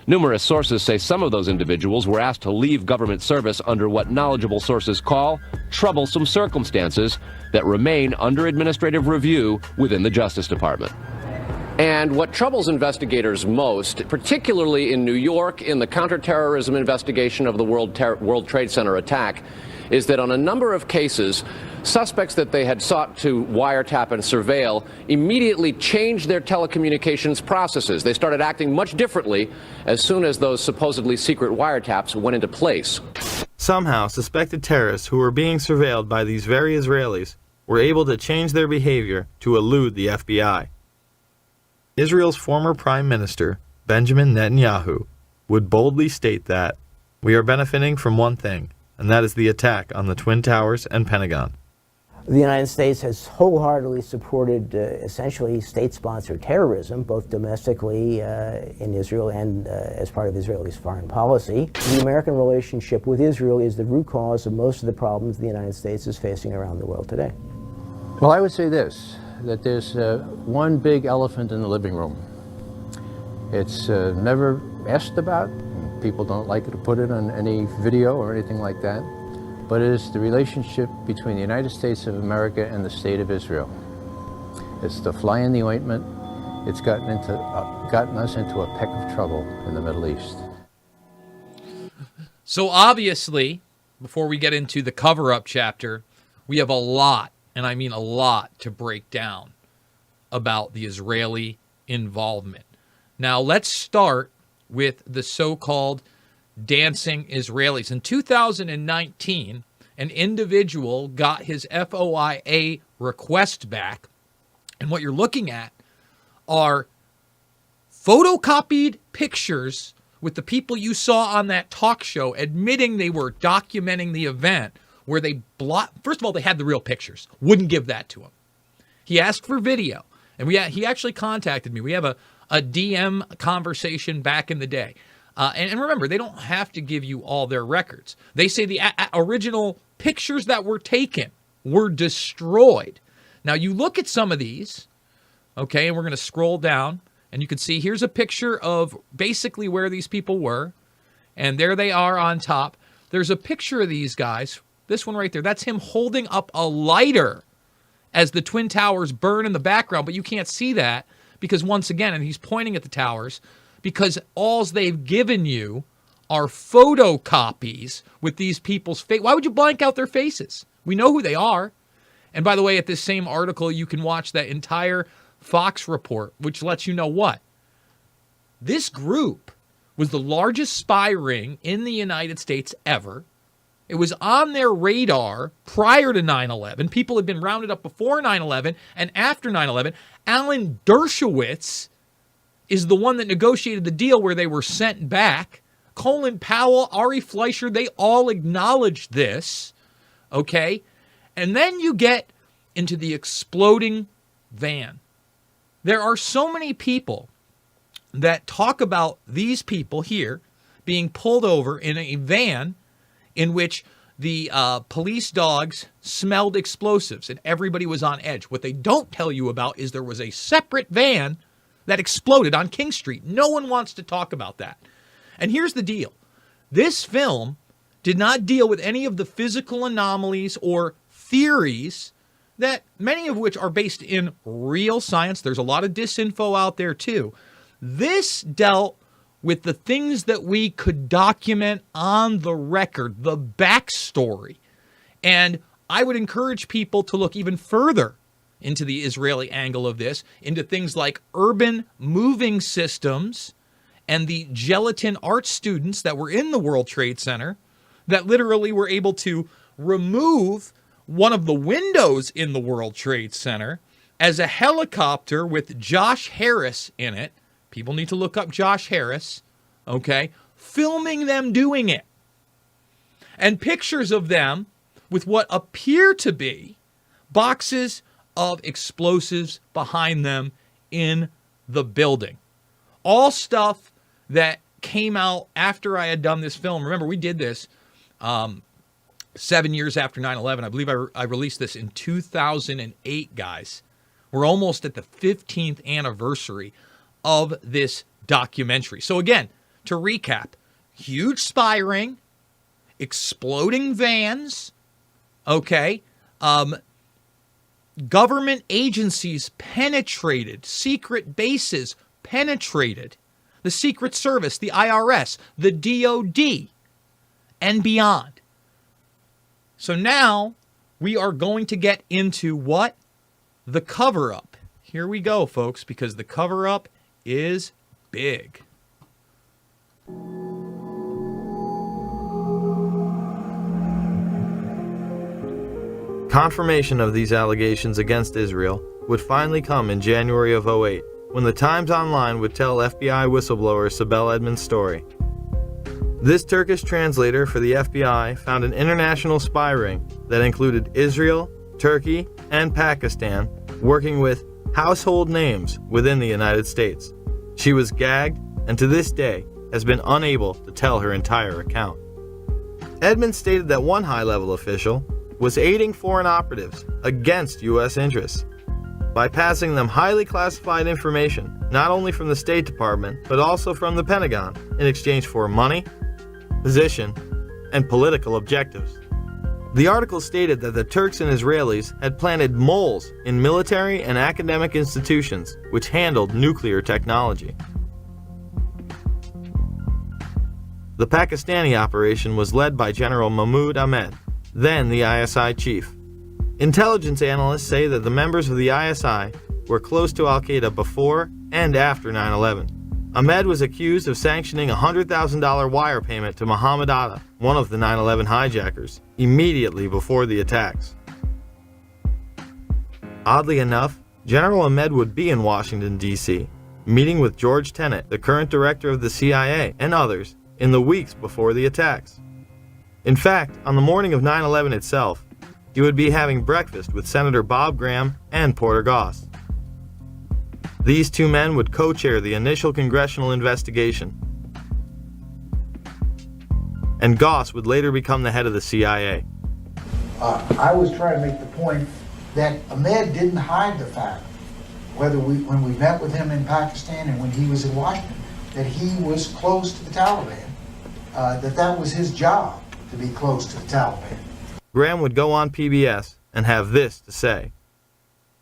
Numerous sources say some of those individuals were asked to leave government service under what knowledgeable sources call troublesome circumstances that remain under administrative review within the Justice Department. And what troubles investigators most, particularly in New York in the counterterrorism investigation of the World Trade Center attack, is that on a number of cases, suspects that they had sought to wiretap and surveil immediately changed their telecommunications processes. They started acting much differently as soon as those supposedly secret wiretaps went into place. Somehow, suspected terrorists who were being surveilled by these very Israelis were able to change their behavior to elude the FBI. Israel's former Prime Minister, Benjamin Netanyahu, would boldly state that, "We are benefiting from one thing, and that is the attack on the Twin Towers and Pentagon." The United States has wholeheartedly supported essentially state-sponsored terrorism, both domestically in Israel and as part of Israel's foreign policy. The American relationship with Israel is the root cause of most of the problems the United States is facing around the world today. Well, I would say this, that there's one big elephant in the living room. It's never asked about. People don't like to put it on any video or anything like that. But it is the relationship between the United States of America and the State of Israel. It's the fly in the ointment. It's gotten us into a peck of trouble in the Middle East. So obviously, before we get into the cover-up chapter, we have a lot, and I mean a lot, to break down about the Israeli involvement. Now, let's start with the so-called dancing Israelis. In 2019, an individual got his FOIA request back, and what you're looking at are photocopied pictures with the people you saw on that talk show admitting they were documenting the event, where they first of all, they had the real pictures, wouldn't give that to him. He asked for video, and he actually contacted me. We have a DM conversation back in the day. And remember, they don't have to give you all their records. They say the original pictures that were taken were destroyed. Now, you look at some of these, okay, and we're going to scroll down, and you can see here's a picture of basically where these people were, and there they are on top. There's a picture of these guys, this one right there. That's him holding up a lighter as the Twin Towers burn in the background, but you can't see that because, once again, and he's pointing at the towers, because all they've given you are photocopies with these people's face. Why would you blank out their faces? We know who they are. And by the way, at this same article, you can watch that entire Fox report, which lets you know what? This group was the largest spy ring in the United States ever. It was on their radar prior to 9/11. People had been rounded up before 9/11 and after 9/11. Alan Dershowitz is the one that negotiated the deal where they were sent back. Colin Powell, Ari Fleischer, they all acknowledged this, okay? And then you get into the exploding van. There are so many people that talk about these people here, being pulled over in a van in which the police dogs smelled explosives and everybody was on edge. What they don't tell you about is there was a separate van that exploded on King Street. No one wants to talk about that. And here's the deal. This film did not deal with any of the physical anomalies or theories that many of which are based in real science. There's a lot of disinfo out there too. This dealt with the things that we could document on the record, the backstory. And I would encourage people to look even further into the Israeli angle of this, into things like urban moving systems and the gelatin art students that were in the World Trade Center that literally were able to remove one of the windows in the World Trade Center as a helicopter with Josh Harris in it. People need to look up Josh Harris, okay? Filming them doing it. And pictures of them with what appear to be boxes of explosives behind them in the building. All stuff that came out after I had done this film. Remember, we did this 7 years after 9/11. I believe I released this in 2008, guys. We're almost at the 15th anniversary of this documentary. So again, to recap, huge spy ring, exploding vans, okay, government agencies penetrated, secret bases penetrated, the Secret Service, the IRS, the DOD, and beyond. So now we are going to get into what? The cover-up. Here we go, folks, because the cover-up is big. Confirmation of these allegations against Israel would finally come in January of 2008, when the Times Online would tell FBI whistleblower Sibel Edmonds' story. This Turkish translator for the FBI found an international spy ring that included Israel, Turkey, and Pakistan working with household names within the United States. She was gagged and to this day has been unable to tell her entire account. Edmonds stated that one high-level official was aiding foreign operatives against U.S. interests by passing them highly classified information, not only from the State Department, but also from the Pentagon, in exchange for money, position, and political objectives. The article stated that the Turks and Israelis had planted moles in military and academic institutions which handled nuclear technology. The Pakistani operation was led by General Mahmoud Ahmed, then the ISI chief. Intelligence analysts say that the members of the ISI were close to Al-Qaeda before and after 9/11. Ahmed was accused of sanctioning a $100,000 wire payment to Mohammed Atta, one of the 9/11 hijackers, immediately before the attacks. Oddly enough, General Ahmed would be in Washington, D.C., meeting with George Tenet, the current director of the CIA, and others, in the weeks before the attacks. In fact, on the morning of 9/11 itself, he would be having breakfast with Senator Bob Graham and Porter Goss. These two men would co-chair the initial congressional investigation, and Goss would later become the head of the CIA. I was trying to make the point that Ahmed didn't hide the fact, when we met with him in Pakistan and when he was in Washington, that he was close to the Taliban, that was his job, to be close to the Taliban. Graham would go on PBS and have this to say.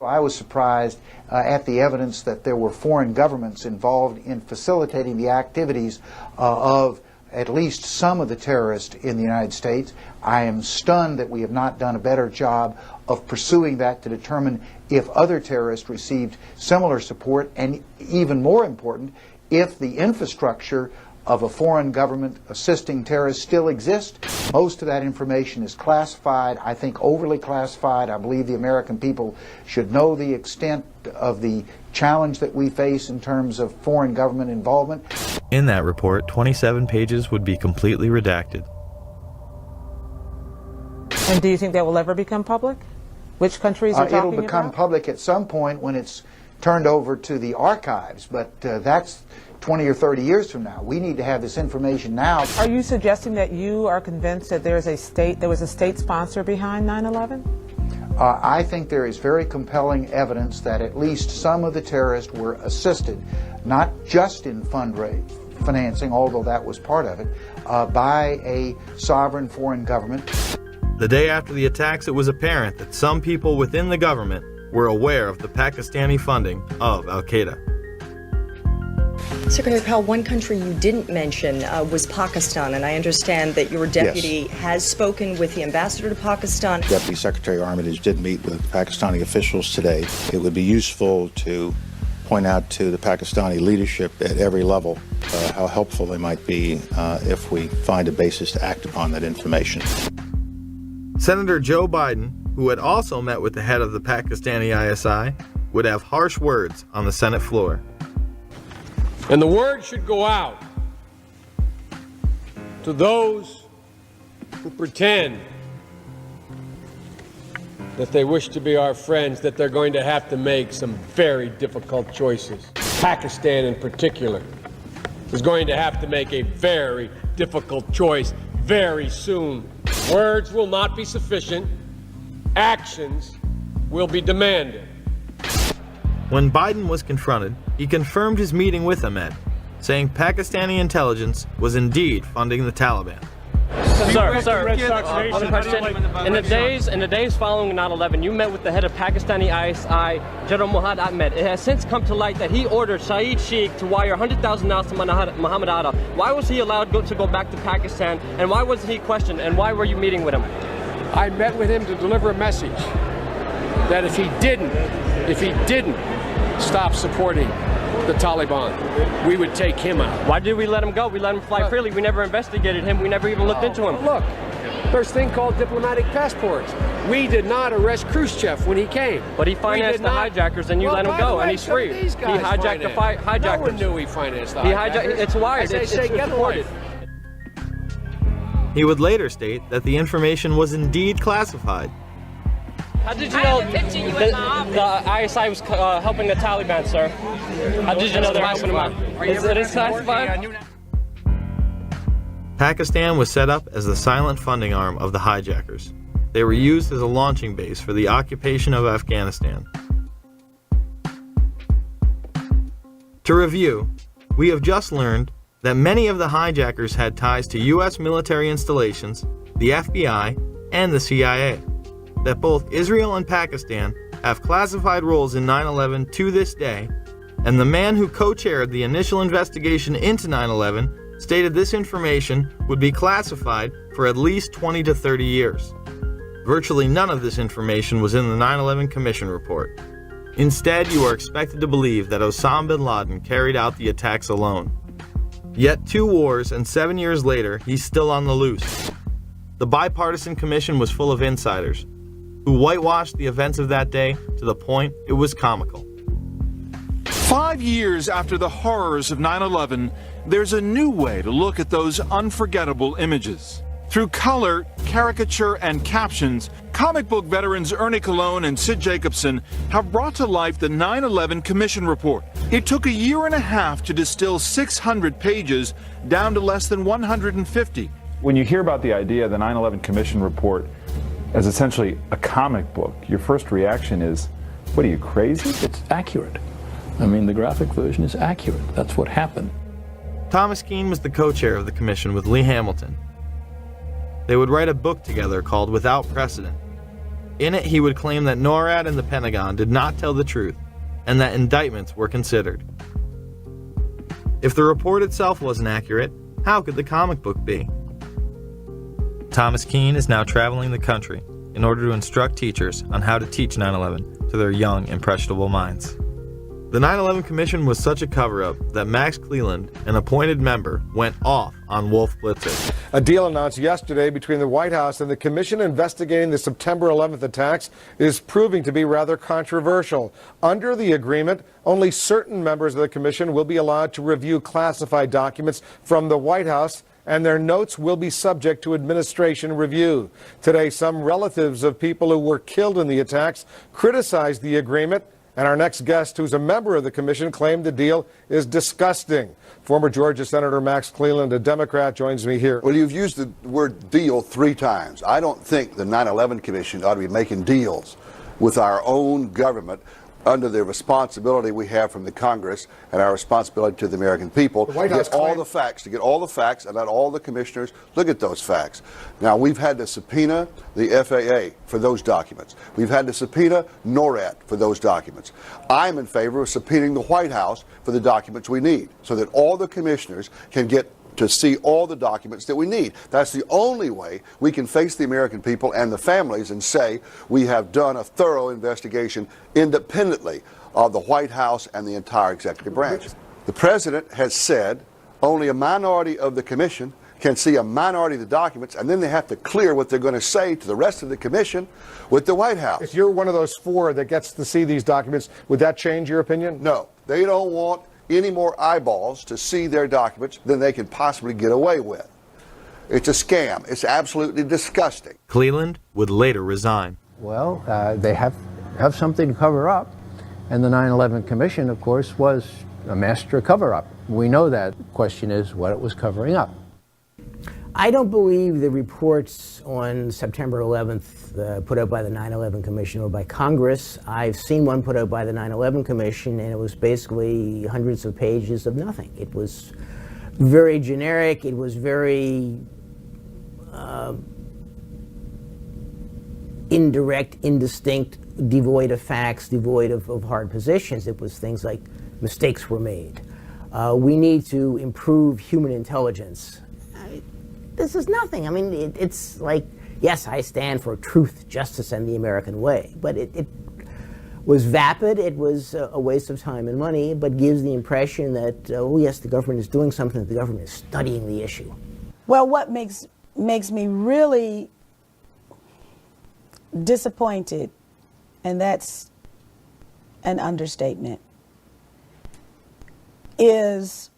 I was surprised at the evidence that there were foreign governments involved in facilitating the activities of at least some of the terrorists in the United States. I am stunned that we have not done a better job of pursuing that to determine if other terrorists received similar support, and even more important, if the infrastructure of a foreign government assisting terrorists still exists. Most of that information is classified, I think overly classified. I believe the American people should know the extent of the challenge that we face in terms of foreign government involvement. In that report, 27 pages would be completely redacted. And do you think that will ever become public? Which countries are talking about? It'll become public at some point when it's turned over to the archives, but that's 20 or 30 years from now. We need to have this information now. Are you suggesting that you are convinced that there was a state sponsor behind 9/11? I think there is very compelling evidence that at least some of the terrorists were assisted, not just in financing, although that was part of it, by a sovereign foreign government. The day after the attacks, it was apparent that some people within the government were aware of the Pakistani funding of al-Qaeda. Secretary Powell, one country you didn't mention was Pakistan, and I understand that your deputy has spoken with the ambassador to Pakistan. Deputy Secretary Armitage did meet with Pakistani officials today. It would be useful to point out to the Pakistani leadership at every level how helpful they might be if we find a basis to act upon that information. Senator Joe Biden, who had also met with the head of the Pakistani ISI, would have harsh words on the Senate floor. And the word should go out to those who pretend that they wish to be our friends, that they're going to have to make some very difficult choices. Pakistan in particular is going to have to make a very difficult choice very soon. Words will not be sufficient. Actions will be demanded. When Biden was confronted, he confirmed his meeting with Ahmed, saying Pakistani intelligence was indeed funding the Taliban. Sir, one question. In the days following 9/11, you met with the head of Pakistani ISI, General Muhammad Ahmed. It has since come to light that he ordered Saeed Sheikh to wire $100,000 to Muhammad Atta. Why was he allowed to go back to Pakistan, and why wasn't he questioned, and why were you meeting with him? I met with him to deliver a message that if he didn't stop supporting the Taliban, we would take him out. Why did we let him go? We let him fly freely. We never investigated him. We never even looked into him. Look, there's a thing called diplomatic passports. We did not arrest Khrushchev when he came. But he financed the hijackers, and you let him go, and he's free. He hijacked the hijackers. No one knew he financed the hijackers. It's wired. It's reported. He would later state that the information was indeed classified. How did you know the ISI was helping the Taliban, sir? How did you know they're helping them out? It is classified? Pakistan was set up as the silent funding arm of the hijackers. They were used as a launching base for the occupation of Afghanistan. To review, we have just learned that many of the hijackers had ties to U.S. military installations, the FBI, and the CIA. That both Israel and Pakistan have classified roles in 9/11 to this day, and the man who co-chaired the initial investigation into 9/11 stated this information would be classified for at least 20 to 30 years. Virtually none of this information was in the 9/11 Commission report. Instead, you are expected to believe that Osama bin Laden carried out the attacks alone. Yet 2 wars and 7 years later, he's still on the loose. The bipartisan commission was full of insiders, who whitewashed the events of that day to the point it was comical. 5 years after the horrors of 9/11, there's a new way to look at those unforgettable images. Through color, caricature, and captions, comic book veterans Ernie Colon and Sid Jacobson have brought to life the 9/11 Commission report. It took a year and a half to distill 600 pages down to less than 150. When you hear about the idea of the 9/11 Commission report as essentially a comic book, your first reaction is, what are you, crazy? It's accurate. I mean, the graphic version is accurate. That's what happened. Thomas Keane was the co-chair of the commission with Lee Hamilton. They would write a book together called Without Precedent. In it, he would claim that Norad and the Pentagon did not tell the truth, and that indictments were considered. If the report itself wasn't accurate, how could the comic book be? Thomas Keane is now traveling the country in order to instruct teachers on how to teach 9/11 to their young, impressionable minds. The 9/11 Commission was such a cover-up that Max Cleland, an appointed member, went off on Wolf Blitzer. A deal announced yesterday between the White House and the commission investigating the September 11th attacks is proving to be rather controversial. Under the agreement, only certain members of the commission will be allowed to review classified documents from the White House, and their notes will be subject to administration review. Today, some relatives of people who were killed in the attacks criticized the agreement And our next guest, who's a member of the commission, claimed the deal is disgusting. Former Georgia Senator Max Cleland, a Democrat, joins me here. Well, you've used the word deal 3 times. I don't think the 9/11 Commission ought to be making deals with our own government under the responsibility we have from the Congress and our responsibility to the American people to get all the facts, and let all the commissioners look at those facts. Now, we've had to subpoena the FAA for those documents. We've had to subpoena Norad for those documents. I'm in favor of subpoenaing the White House for the documents we need so that all the commissioners can get to see all the documents that we need. That's the only way we can face the American people and the families and say we have done a thorough investigation independently of the White House and the entire executive branch. The president has said only a minority of the commission can see a minority of the documents, and then they have to clear what they're going to say to the rest of the commission with the White House. If you're one of those 4 that gets to see these documents, would that change your opinion? No. They don't want any more eyeballs to see their documents than they can possibly get away with. It's a scam. It's absolutely disgusting. Cleland would later resign. Well, they have something to cover up, and the 9/11 Commission, of course, was a master cover-up. We know that. The question is what it was covering up. I don't believe the reports on September 11th put out by the 9/11 Commission or by Congress. I've seen one put out by the 9/11 Commission, and it was basically hundreds of pages of nothing. It was very generic. It was very indirect, indistinct, devoid of facts, devoid of hard positions. It was things like mistakes were made. We need to improve human intelligence. This is nothing. I mean, it's like, yes, I stand for truth, justice, and the American way. But it was vapid. It was a waste of time and money, but gives the impression that, oh, yes, the government is doing something, the government is studying the issue. Well, what makes me really disappointed, and that's an understatement, is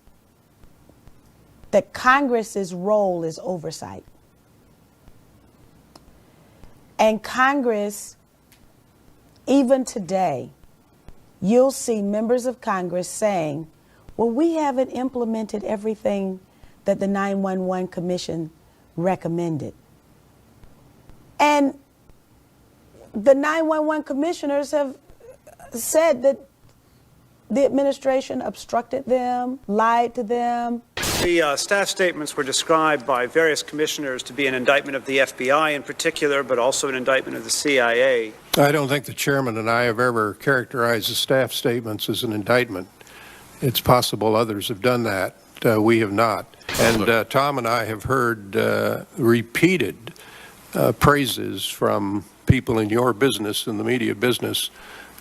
that Congress's role is oversight. And Congress, even today, you'll see members of Congress saying, well, we haven't implemented everything that the 9/11 Commission recommended. And the 9/11 commissioners have said that the administration obstructed them, lied to them. The staff statements were described by various commissioners to be an indictment of the FBI in particular, but also an indictment of the CIA. I don't think the chairman and I have ever characterized the staff statements as an indictment. It's possible others have done that. We have not. And Tom and I have heard repeated praises from people in your business, in the media business,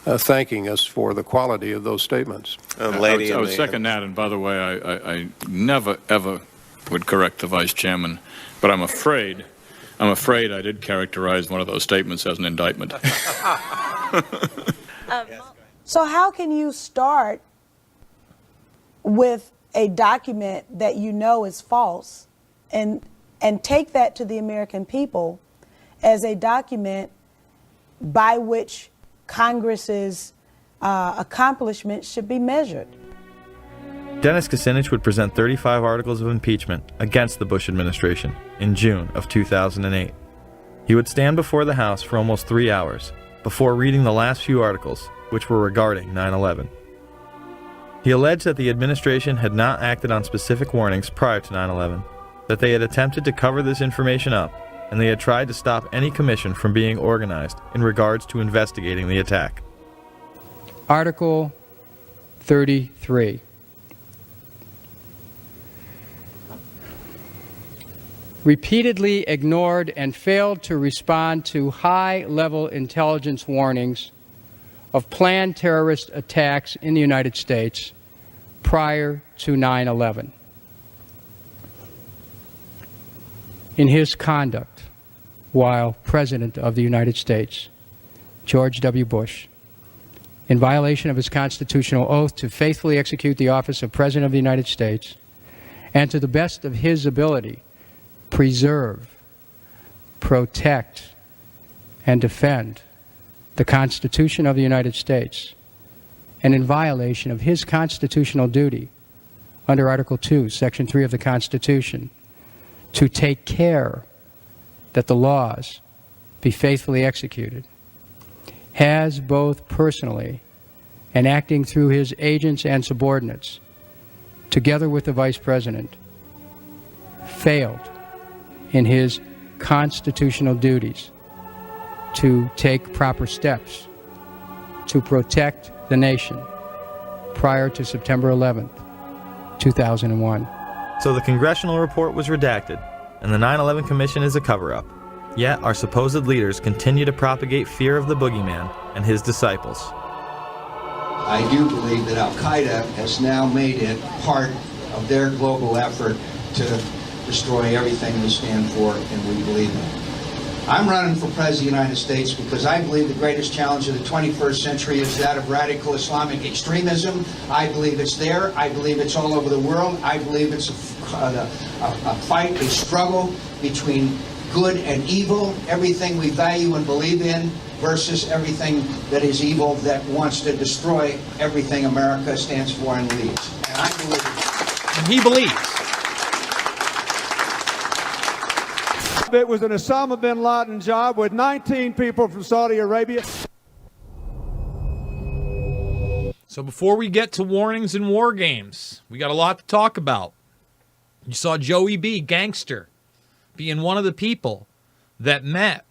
thanking us for the quality of those statements. I would second that, and by the way, I never, ever would correct the vice chairman, but I'm afraid I did characterize one of those statements as an indictment. So how can you start with a document that you know is false and take that to the American people as a document by which Congress's accomplishments should be measured? Dennis Kucinich would present 35 articles of impeachment against the Bush administration in June of 2008. He would stand before the House for almost 3 hours before reading the last few articles, which were regarding 9/11. He alleged that the administration had not acted on specific warnings prior to 9/11, that they had attempted to cover this information up, and they had tried to stop any commission from being organized in regards to investigating the attack. Article 33. Repeatedly ignored and failed to respond to high-level intelligence warnings of planned terrorist attacks in the United States prior to 9/11. In his conduct while President of the United States, George W. Bush, in violation of his constitutional oath to faithfully execute the office of President of the United States, and to the best of his ability, preserve, protect, and defend the Constitution of the United States, and in violation of his constitutional duty under Article 2, Section 3 of the Constitution, to take care that the laws be faithfully executed, has both personally and acting through his agents and subordinates, together with the Vice President, failed in his constitutional duties to take proper steps to protect the nation prior to September 11th, 2001. So the congressional report was redacted, and the 9/11 Commission is a cover-up. Yet our supposed leaders continue to propagate fear of the boogeyman and his disciples. I do believe that Al-Qaeda has now made it part of their global effort to destroy everything we stand for and we believe in. I'm running for President of the United States because I believe the greatest challenge of the 21st century is that of radical Islamic extremism. I believe it's there. I believe it's all over the world. I believe it's a fight, a struggle between good and evil, everything we value and believe in versus everything that is evil that wants to destroy everything America stands for and believes. And I believe. And he believes. It was an Osama bin Laden job with 19 people from Saudi Arabia. So before we get to warnings and war games, we got a lot to talk about. You saw Joey B., gangster, being one of the people that met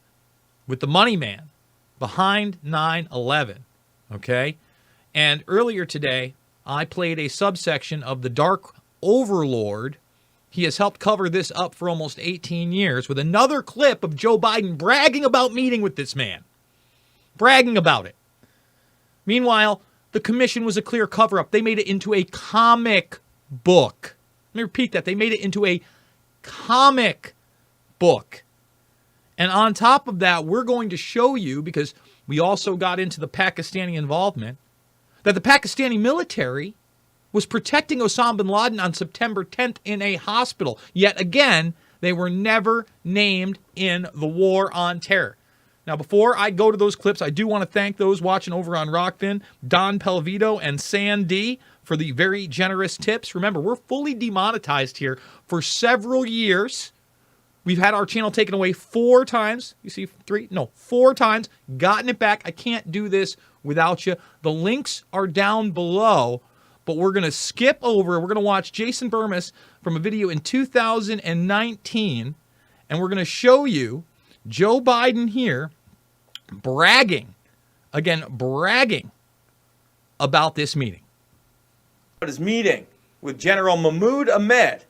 with the money man behind 9/11, okay? And earlier today, I played a subsection of the Dark Overlord. He has helped cover this up for almost 18 years with another clip of Joe Biden bragging about meeting with this man. Bragging about it. Meanwhile, the commission was a clear cover-up. They made it into a comic book. Let me repeat that. They made it into a comic book. And on top of that, we're going to show you, because we also got into the Pakistani involvement, that the Pakistani military was protecting Osama bin Laden on September 10th in a hospital. Yet again, they were never named in the war on terror. Now, before I go to those clips, I do want to thank those watching over on Rockfin, Don Pelvito and Sandy, for the very generous tips. Remember, we're fully demonetized here for several years. We've had our channel taken away 4 times. You see 3? No, 4 times. Gotten it back. I can't do this without you. The links are down below. But we're going to skip over. We're going to watch Jason Burmis from a video in 2019. And we're going to show you Joe Biden here bragging, again, bragging about this meeting. His meeting with General Mahmoud Ahmed.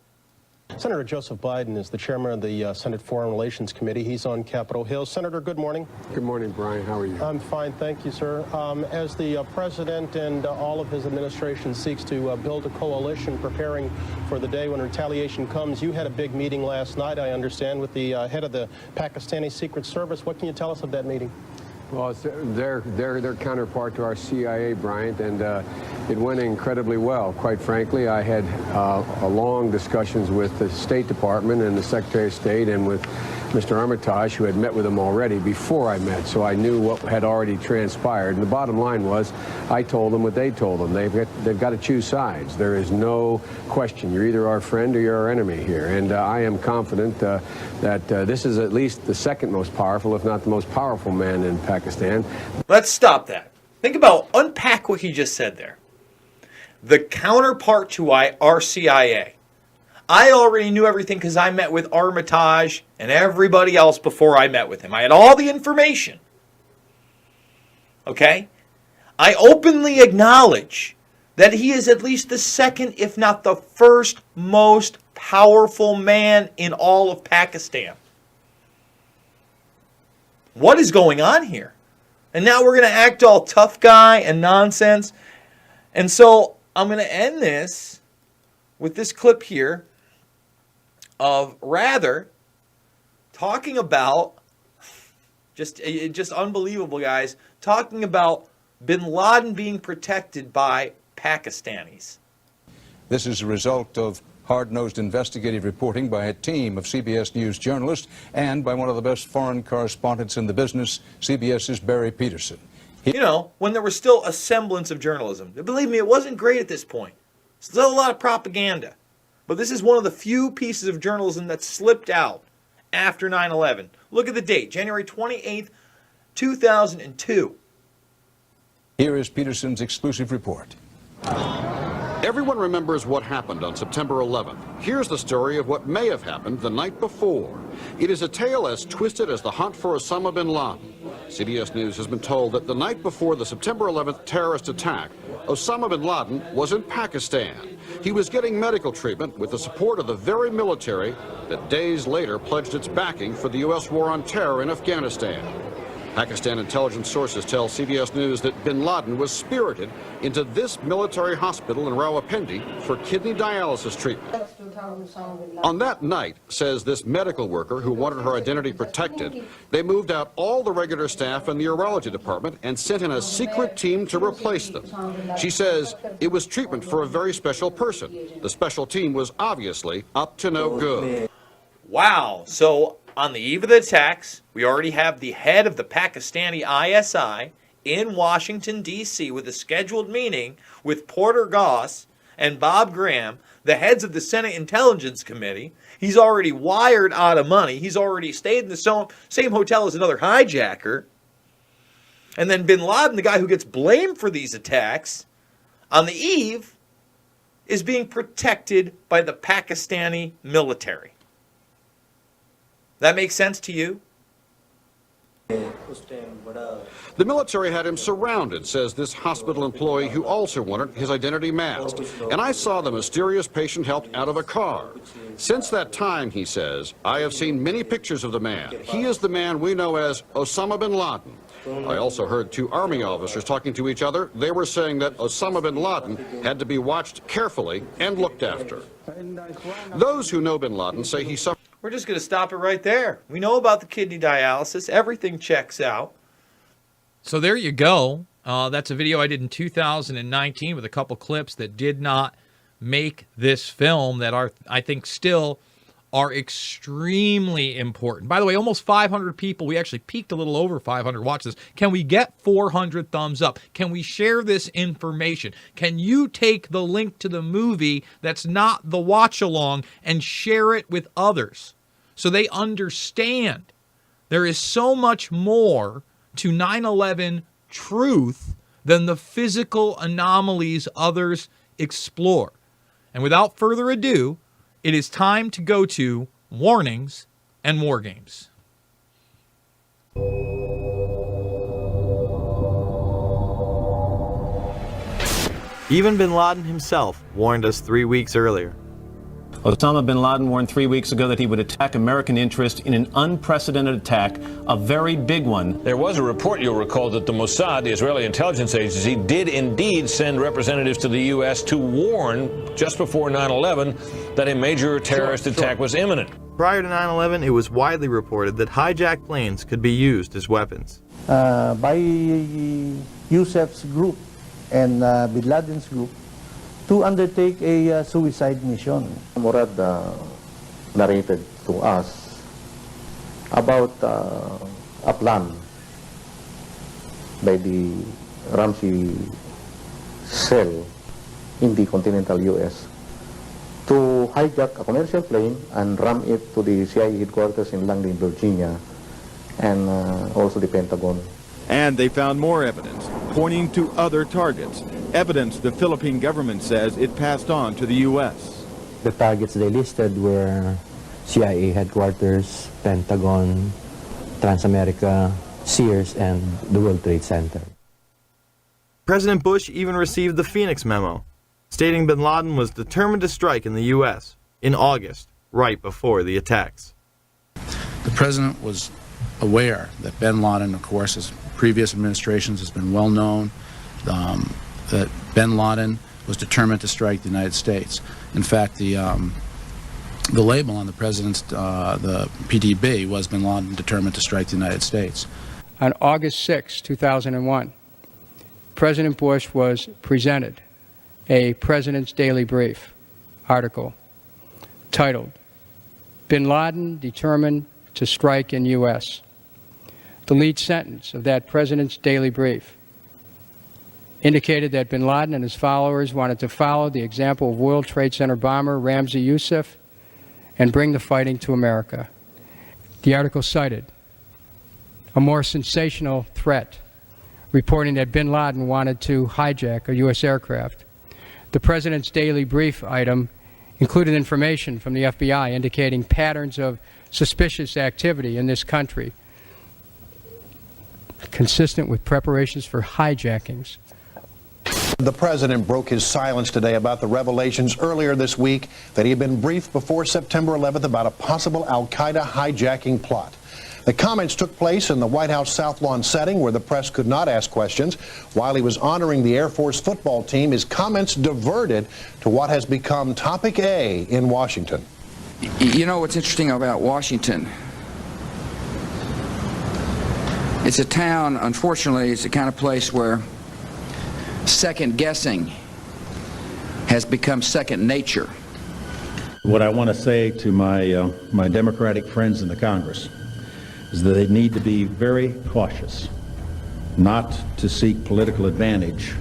Senator Joseph Biden is the chairman of the Senate Foreign Relations Committee. He's on Capitol Hill. Senator, good morning. Good morning, Brian. How are you? I'm fine, thank you, sir. As the president and all of his administration seeks to build a coalition preparing for the day when retaliation comes, you had a big meeting last night, I understand, with the head of the Pakistani Secret Service. What can you tell us of that meeting? Well, it's their counterpart to our CIA, Bryant, and it went incredibly well. Quite frankly, I had long discussions with the State Department and the Secretary of State and with Mr. Armitage, who had met with him already before I met, so I knew what had already transpired. And the bottom line was, I told them what they told them. They've got to choose sides. There is no question. You're either our friend or you're our enemy here. And I am confident that this is at least the second most powerful, if not the most powerful man in Pakistan. Let's stop that. Think about, unpack what he just said there. The counterpart to our CIA. I already knew everything because I met with Armitage and everybody else before I met with him. I had all the information. Okay? I openly acknowledge that he is at least the second, if not the first, most powerful man in all of Pakistan. What is going on here? And now we're going to act all tough guy and nonsense. And so I'm going to end this with this clip here of rather talking about, just unbelievable, guys, talking about bin Laden being protected by Pakistanis. This is a result of hard-nosed investigative reporting by a team of CBS News journalists and by one of the best foreign correspondents in the business, CBS's Barry Peterson. You know, when there was still a semblance of journalism. Believe me, it wasn't great at this point. Still a lot of propaganda. But this is one of the few pieces of journalism that slipped out after 9/11. Look at the date, January 28th, 2002. Here is Peterson's exclusive report. Everyone remembers what happened on September 11th. Here's the story of what may have happened the night before. It is a tale as twisted as the hunt for Osama bin Laden. CBS News has been told that the night before the September 11th terrorist attack, Osama bin Laden was in Pakistan. He was getting medical treatment with the support of the very military that days later pledged its backing for the U.S. war on terror in Afghanistan. Pakistan intelligence sources tell CBS News that bin Laden was spirited into this military hospital in Rawalpindi for kidney dialysis treatment. On that night, says this medical worker who wanted her identity protected, they moved out all the regular staff in the urology department and sent in a secret team to replace them. She says it was treatment for a very special person. The special team was obviously up to no good. Wow, so on the eve of the attacks, we already have the head of the Pakistani ISI in Washington, D.C. with a scheduled meeting with Porter Goss and Bob Graham, the heads of the Senate Intelligence Committee. He's already wired out of money. He's already stayed in the same hotel as another hijacker. And then bin Laden, the guy who gets blamed for these attacks, on the eve, is being protected by the Pakistani military. That makes sense to you? The military had him surrounded, says this hospital employee who also wanted his identity masked. And I saw the mysterious patient helped out of a car. Since that time, he says, I have seen many pictures of the man. He is the man we know as Osama bin Laden. I also heard two Army officers talking to each other. They were saying that Osama bin Laden had to be watched carefully and looked after. Those who know bin Laden say he suffered. We're just going to stop it right there. We know about the kidney dialysis. Everything checks out. So there you go. That's a video I did in 2019 with a couple clips that did not make this film that are, I think, still are extremely important. By the way, almost 500 people. We actually peaked a little over 500 watch this. Can we get 400 thumbs up? Can we share this information? Can you take the link to the movie that's not the watch along and share it with others so they understand there is so much more to 9/11 truth than the physical anomalies others explore? And without further ado, it is time to go to warnings and war games. Even bin Laden himself warned us 3 weeks earlier. Osama bin Laden warned 3 weeks ago that he would attack American interest in an unprecedented attack, a very big one. There was a report, you'll recall, that the Mossad, the Israeli intelligence agency, did indeed send representatives to the U.S. to warn just before 9/11 that a major terrorist attack was imminent. Prior to 9/11, it was widely reported that hijacked planes could be used as weapons. By Yusuf's group and bin Laden's group to undertake a suicide mission. Norad narrated to us about a plan by the Ramsey cell in the continental U.S. to hijack a commercial plane and ram it to the CIA headquarters in Langley, Virginia, and also the Pentagon. And they found more evidence, pointing to other targets, evidence the Philippine government says it passed on to the U.S. The targets they listed were CIA headquarters, Pentagon, Transamerica, Sears, and the World Trade Center. President Bush even received the Phoenix memo, stating bin Laden was determined to strike in the U.S. in August, right before the attacks. The president was aware that bin Laden, of course, as previous administrations has been well known, that bin Laden was determined to strike the United States. In fact, the label on the president's, the PDB, was bin Laden determined to strike the United States. On August 6, 2001, President Bush was presented a President's Daily Brief article titled, Bin Laden Determined to Strike in U.S. The lead sentence of that President's Daily Brief indicated that bin Laden and his followers wanted to follow the example of World Trade Center bomber Ramzi Youssef and bring the fighting to America. The article cited a more sensational threat, reporting that bin Laden wanted to hijack a U.S. aircraft. The President's daily brief item included information from the FBI indicating patterns of suspicious activity in this country, consistent with preparations for hijackings. The president broke his silence today about the revelations earlier this week that he had been briefed before September 11th about a possible al-Qaeda hijacking plot. The comments took place in the White House South Lawn setting where the press could not ask questions. While he was honoring the Air Force football team, his comments diverted to what has become topic A in Washington. You know what's interesting about Washington? It's a town, unfortunately, it's the kind of place where second guessing has become second nature. What I want to say to my Democratic friends in the Congress is that they need to be very cautious not to seek political advantage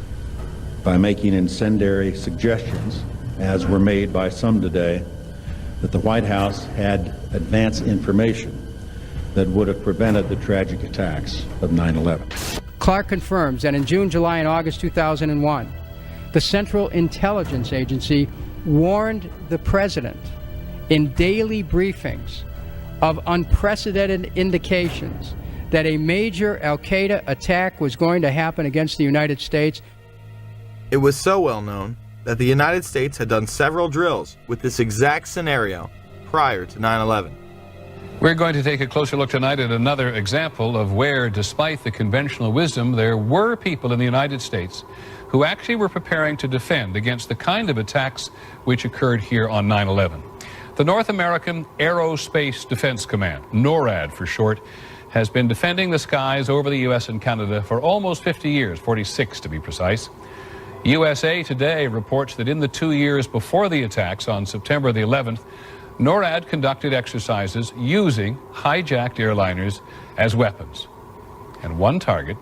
by making incendiary suggestions, as were made by some today, that the White House had advance information that would have prevented the tragic attacks of 9/11. Clark confirms that in June, July, and August 2001, the Central Intelligence Agency warned the President in daily briefings of unprecedented indications that a major al-Qaeda attack was going to happen against the United States. It was so well known that the United States had done several drills with this exact scenario prior to 9/11. We're going to take a closer look tonight at another example of where, despite the conventional wisdom, there were people in the United States who actually were preparing to defend against the kind of attacks which occurred here on 9/11. The North American Aerospace Defense Command, NORAD for short, has been defending the skies over the U.S. and Canada for almost 50 years, 46 to be precise. USA Today reports that in the 2 years before the attacks on September the 11th, NORAD conducted exercises using hijacked airliners as weapons. And one target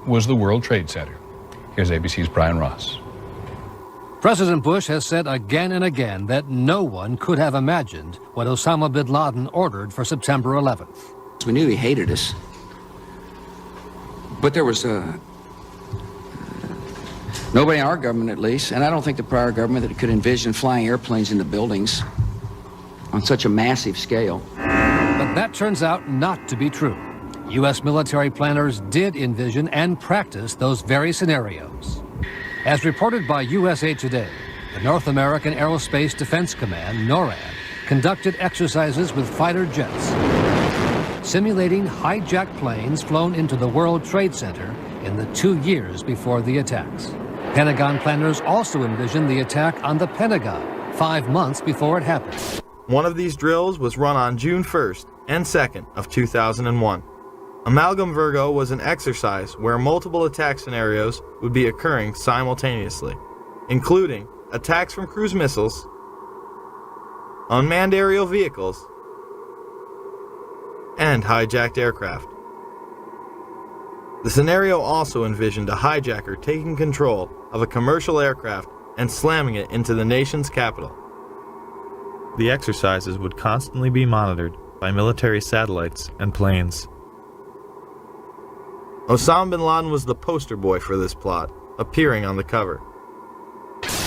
was the World Trade Center. Here's ABC's Brian Ross. President Bush has said again and again that no one could have imagined what Osama bin Laden ordered for September 11th. We knew he hated us, but there was nobody in our government, at least, and I don't think the prior government, that could envision flying airplanes into buildings on such a massive scale. But that turns out not to be true. U.S. military planners did envision and practice those very scenarios. As reported by USA Today, the North American Aerospace Defense Command, NORAD, conducted exercises with fighter jets, simulating hijacked planes flown into the World Trade Center in the 2 years before the attacks. Pentagon planners also envisioned the attack on the Pentagon 5 months before it happened. One of these drills was run on June 1st and 2nd of 2001. Amalgam Virgo was an exercise where multiple attack scenarios would be occurring simultaneously, including attacks from cruise missiles, unmanned aerial vehicles, and hijacked aircraft. The scenario also envisioned a hijacker taking control of a commercial aircraft and slamming it into the nation's capital. The exercises would constantly be monitored by military satellites and planes. Osama bin Laden was the poster boy for this plot, appearing on the cover.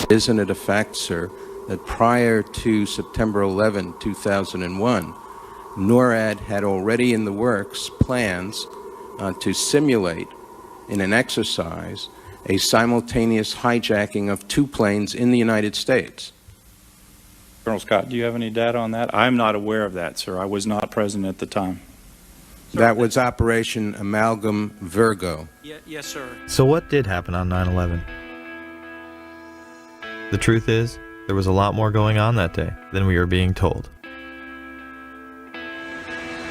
Isn't it a fact, sir, that prior to September 11, 2001, NORAD had already in the works plans to simulate in an exercise a simultaneous hijacking of 2 planes in the United States? Colonel Scott, do you have any data on that? I'm not aware of that, sir. I was not present at the time. That was Operation Amalgam Virgo. Yes, sir. So what did happen on 9/11? The truth is, there was a lot more going on that day than we are being told.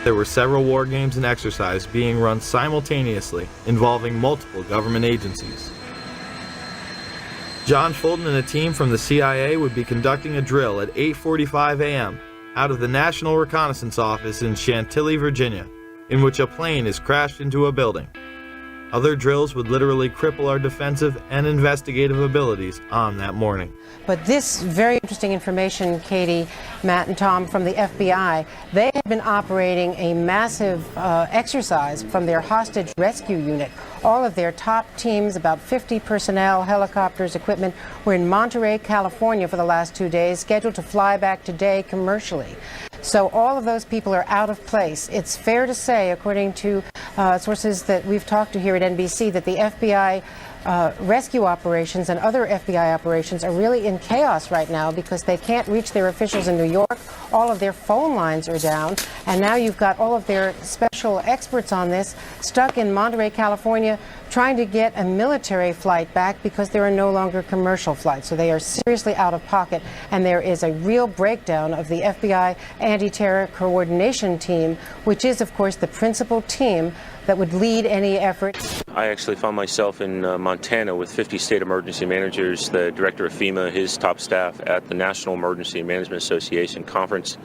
There were several war games and exercises being run simultaneously, involving multiple government agencies. John Fulton and a team from the CIA would be conducting a drill at 8:45 a.m. out of the National Reconnaissance Office in Chantilly, Virginia, in which a plane is crashed into a building. Other drills would literally cripple our defensive and investigative abilities on that morning. But this very interesting information, Katie, Matt, and Tom, from the FBI, they have been operating a massive exercise from their hostage rescue unit. All of their top teams, about 50 personnel, helicopters, equipment, were in Monterey, California for the last 2 days, scheduled to fly back today commercially. So all of those people are out of place. It's fair to say, according to sources that we've talked to here at NBC, that the FBI rescue operations and other FBI operations are really in chaos right now because they can't reach their officials in New York. All of their phone lines are down. And now you've got all of their special experts on this stuck in Monterey, California, trying to get a military flight back because there are no longer commercial flights. So they are seriously out of pocket. And there is a real breakdown of the FBI anti-terror coordination team, which is, of course, the principal team that would lead any effort. I actually found myself in Montana with 50 state emergency managers, the director of FEMA, his top staff at the National Emergency Management Association conference,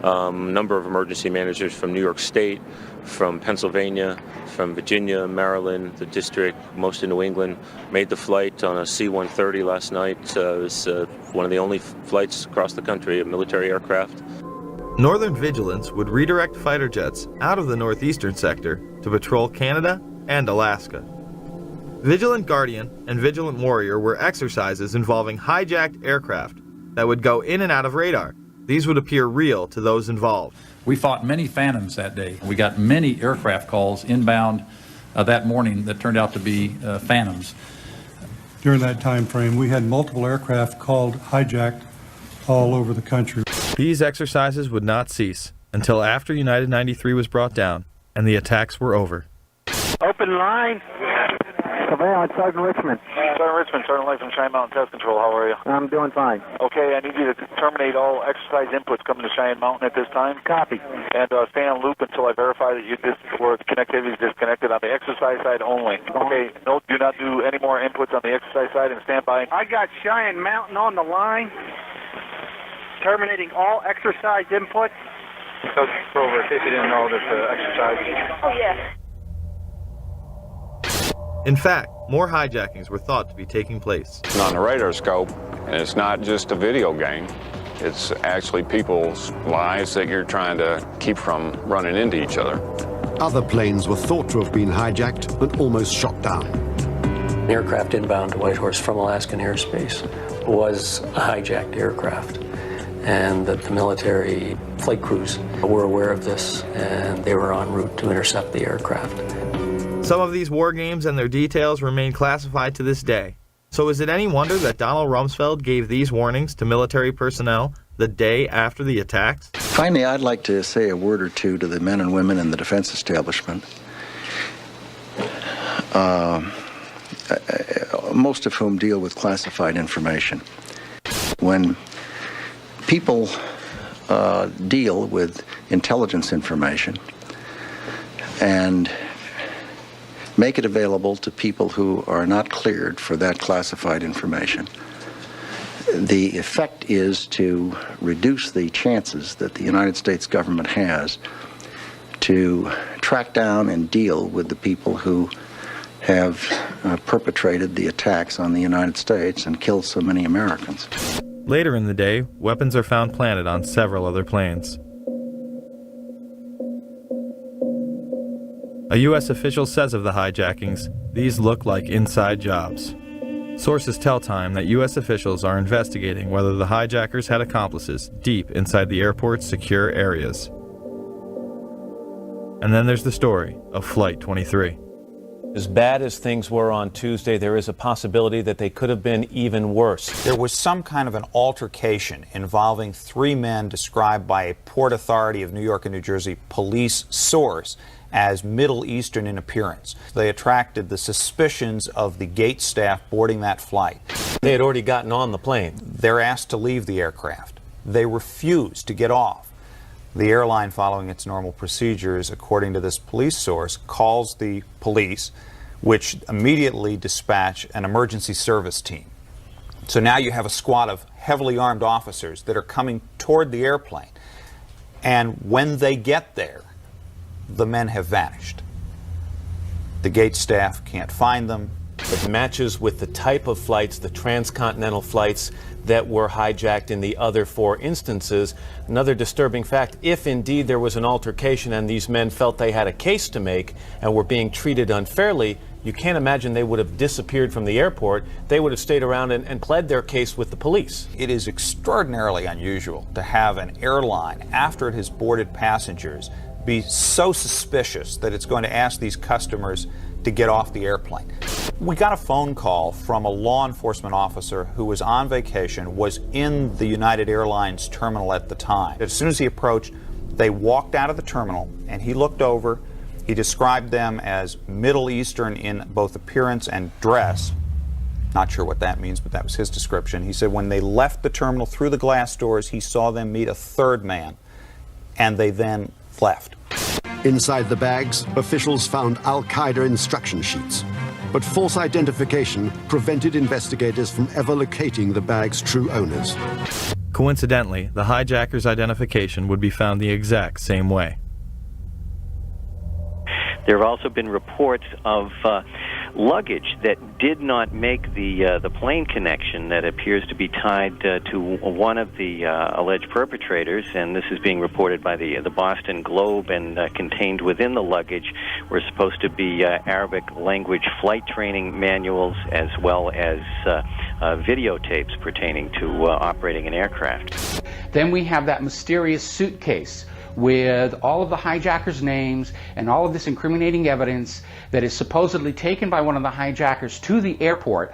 number of emergency managers from New York State, from Pennsylvania, from Virginia, Maryland, the district, most in New England, made the flight on a C-130 last night. It was one of the only flights across the country, a military aircraft. Northern Vigilance would redirect fighter jets out of the northeastern sector to patrol Canada and Alaska. Vigilant Guardian and Vigilant Warrior were exercises involving hijacked aircraft that would go in and out of radar. These would appear real to those involved. We fought many phantoms that day. We got many aircraft calls inbound that morning that turned out to be phantoms. During that time frame, we had multiple aircraft called hijacked all over the country. These exercises would not cease until after United 93 was brought down and the attacks were over. Open line. Surveillance, Sergeant Richmond. Sergeant Richmond, Sergeant Light from Cheyenne Mountain Test Control. How are you? I'm doing fine. Okay, I need you to terminate all exercise inputs coming to Cheyenne Mountain at this time. Copy. And stay on loop until I verify that the connectivity is disconnected on the exercise side only. Okay, no, do not do any more inputs on the exercise side and stand by. I got Cheyenne Mountain on the line. Terminating all exercise inputs. So, Grover, in case you didn't know, there's exercise. Oh, yeah. In fact, more hijackings were thought to be taking place. On the radar scope, and it's not just a video game. It's actually people's lives that you're trying to keep from running into each other. Other planes were thought to have been hijacked and almost shot down. An aircraft inbound to Whitehorse from Alaskan airspace was a hijacked aircraft, and that the military flight crews were aware of this, and they were en route to intercept the aircraft. Some of these war games and their details remain classified to this day. So is it any wonder that Donald Rumsfeld gave these warnings to military personnel the day after the attacks? Finally, I'd like to say a word or two to the men and women in the defense establishment, most of whom deal with classified information. When people deal with intelligence information and make it available to people who are not cleared for that classified information, the effect is to reduce the chances that the United States government has to track down and deal with the people who have perpetrated the attacks on the United States and killed so many Americans. Later in the day, weapons are found planted on several other planes. A U.S. official says of the hijackings, these look like inside jobs. Sources tell Time that U.S. officials are investigating whether the hijackers had accomplices deep inside the airport's secure areas. And then there's the story of Flight 23. As bad as things were on Tuesday, there is a possibility that they could have been even worse. There was some kind of an altercation involving three men described by a Port Authority of New York and New Jersey police source as Middle Eastern in appearance. They attracted the suspicions of the gate staff boarding that flight. They had already gotten on the plane. They're asked to leave the aircraft. They refuse to get off. The airline, following its normal procedures, according to this police source, calls the police, which immediately dispatch an emergency service team. So now you have a squad of heavily armed officers that are coming toward the airplane. And when they get there, the men have vanished. The gate staff can't find them. It matches with the type of flights, the transcontinental flights that were hijacked in the other 4 instances. Another disturbing fact, if indeed there was an altercation and these men felt they had a case to make and were being treated unfairly, you can't imagine they would have disappeared from the airport. They would have stayed around and pled their case with the police. It is extraordinarily unusual to have an airline, after it has boarded passengers, be so suspicious that it's going to ask these customers to get off the airplane. We got a phone call from a law enforcement officer who was on vacation, was in the United Airlines terminal at the time. As soon as he approached, they walked out of the terminal and he looked over. He described them as Middle Eastern in both appearance and dress. Not sure what that means, but that was his description. He said when they left the terminal through the glass doors, he saw them meet a third man, and they then left. Inside the bags, officials found Al-Qaeda instruction sheets, but false identification prevented investigators from ever locating the bag's true owners. Coincidentally, the hijacker's identification would be found the exact same way. There have also been reports of luggage that did not make the plane connection that appears to be tied to one of the alleged perpetrators, and this is being reported by the Boston Globe, and contained within the luggage were supposed to be Arabic language flight training manuals as well as videotapes pertaining to operating an aircraft. Then we have that mysterious suitcase with all of the hijackers' names and all of this incriminating evidence that is supposedly taken by one of the hijackers to the airport.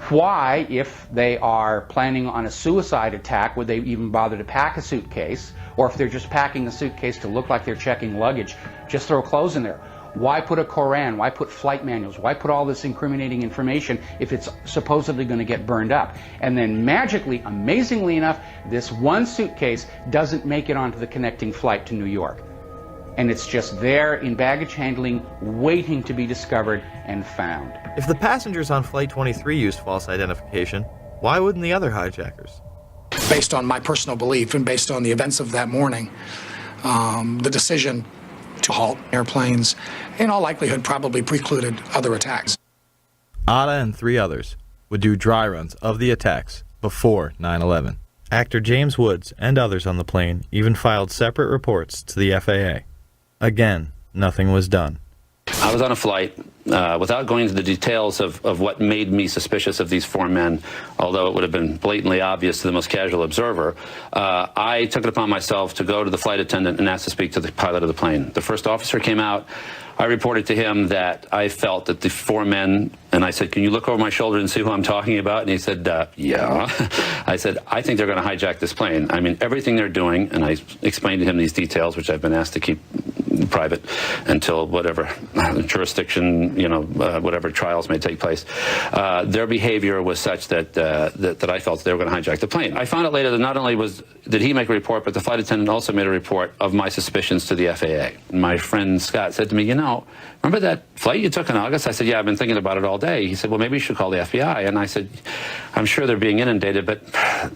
Why, if they are planning on a suicide attack, would they even bother to pack a suitcase? Or if they're just packing a suitcase to look like they're checking luggage, just throw clothes in there. Why put a Koran? Why put flight manuals? Why put all this incriminating information if it's supposedly going to get burned up? And then magically, amazingly enough, this one suitcase doesn't make it onto the connecting flight to New York. And it's just there in baggage handling, waiting to be discovered and found. If the passengers on Flight 23 used false identification, why wouldn't the other hijackers? Based on my personal belief and based on the events of that morning, the decision to halt airplanes, in all likelihood, probably precluded other attacks. Atta and 3 others would do dry runs of the attacks before 9/11. Actor James Woods and others on the plane even filed separate reports to the FAA. Again, nothing was done. I was on a flight, without going into the details of what made me suspicious of these 4 men, although it would have been blatantly obvious to the most casual observer, I took it upon myself to go to the flight attendant and ask to speak to the pilot of the plane. The first officer came out. I reported to him that I felt that the 4 men, and I said, can you look over my shoulder and see who I'm talking about? And he said, yeah. I said, I think they're going to hijack this plane. I mean, everything they're doing, and I explained to him these details, which I've been asked to keep private until whatever jurisdiction, whatever trials may take place. Their behavior was such that I felt they were going to hijack the plane. I found out later that not only did he make a report, but the flight attendant also made a report of my suspicions to the FAA. My friend Scott said to me, remember that flight you took in August? I said, yeah, I've been thinking about it all day. He said, well, maybe you should call the FBI. And I said, I'm sure they're being inundated, but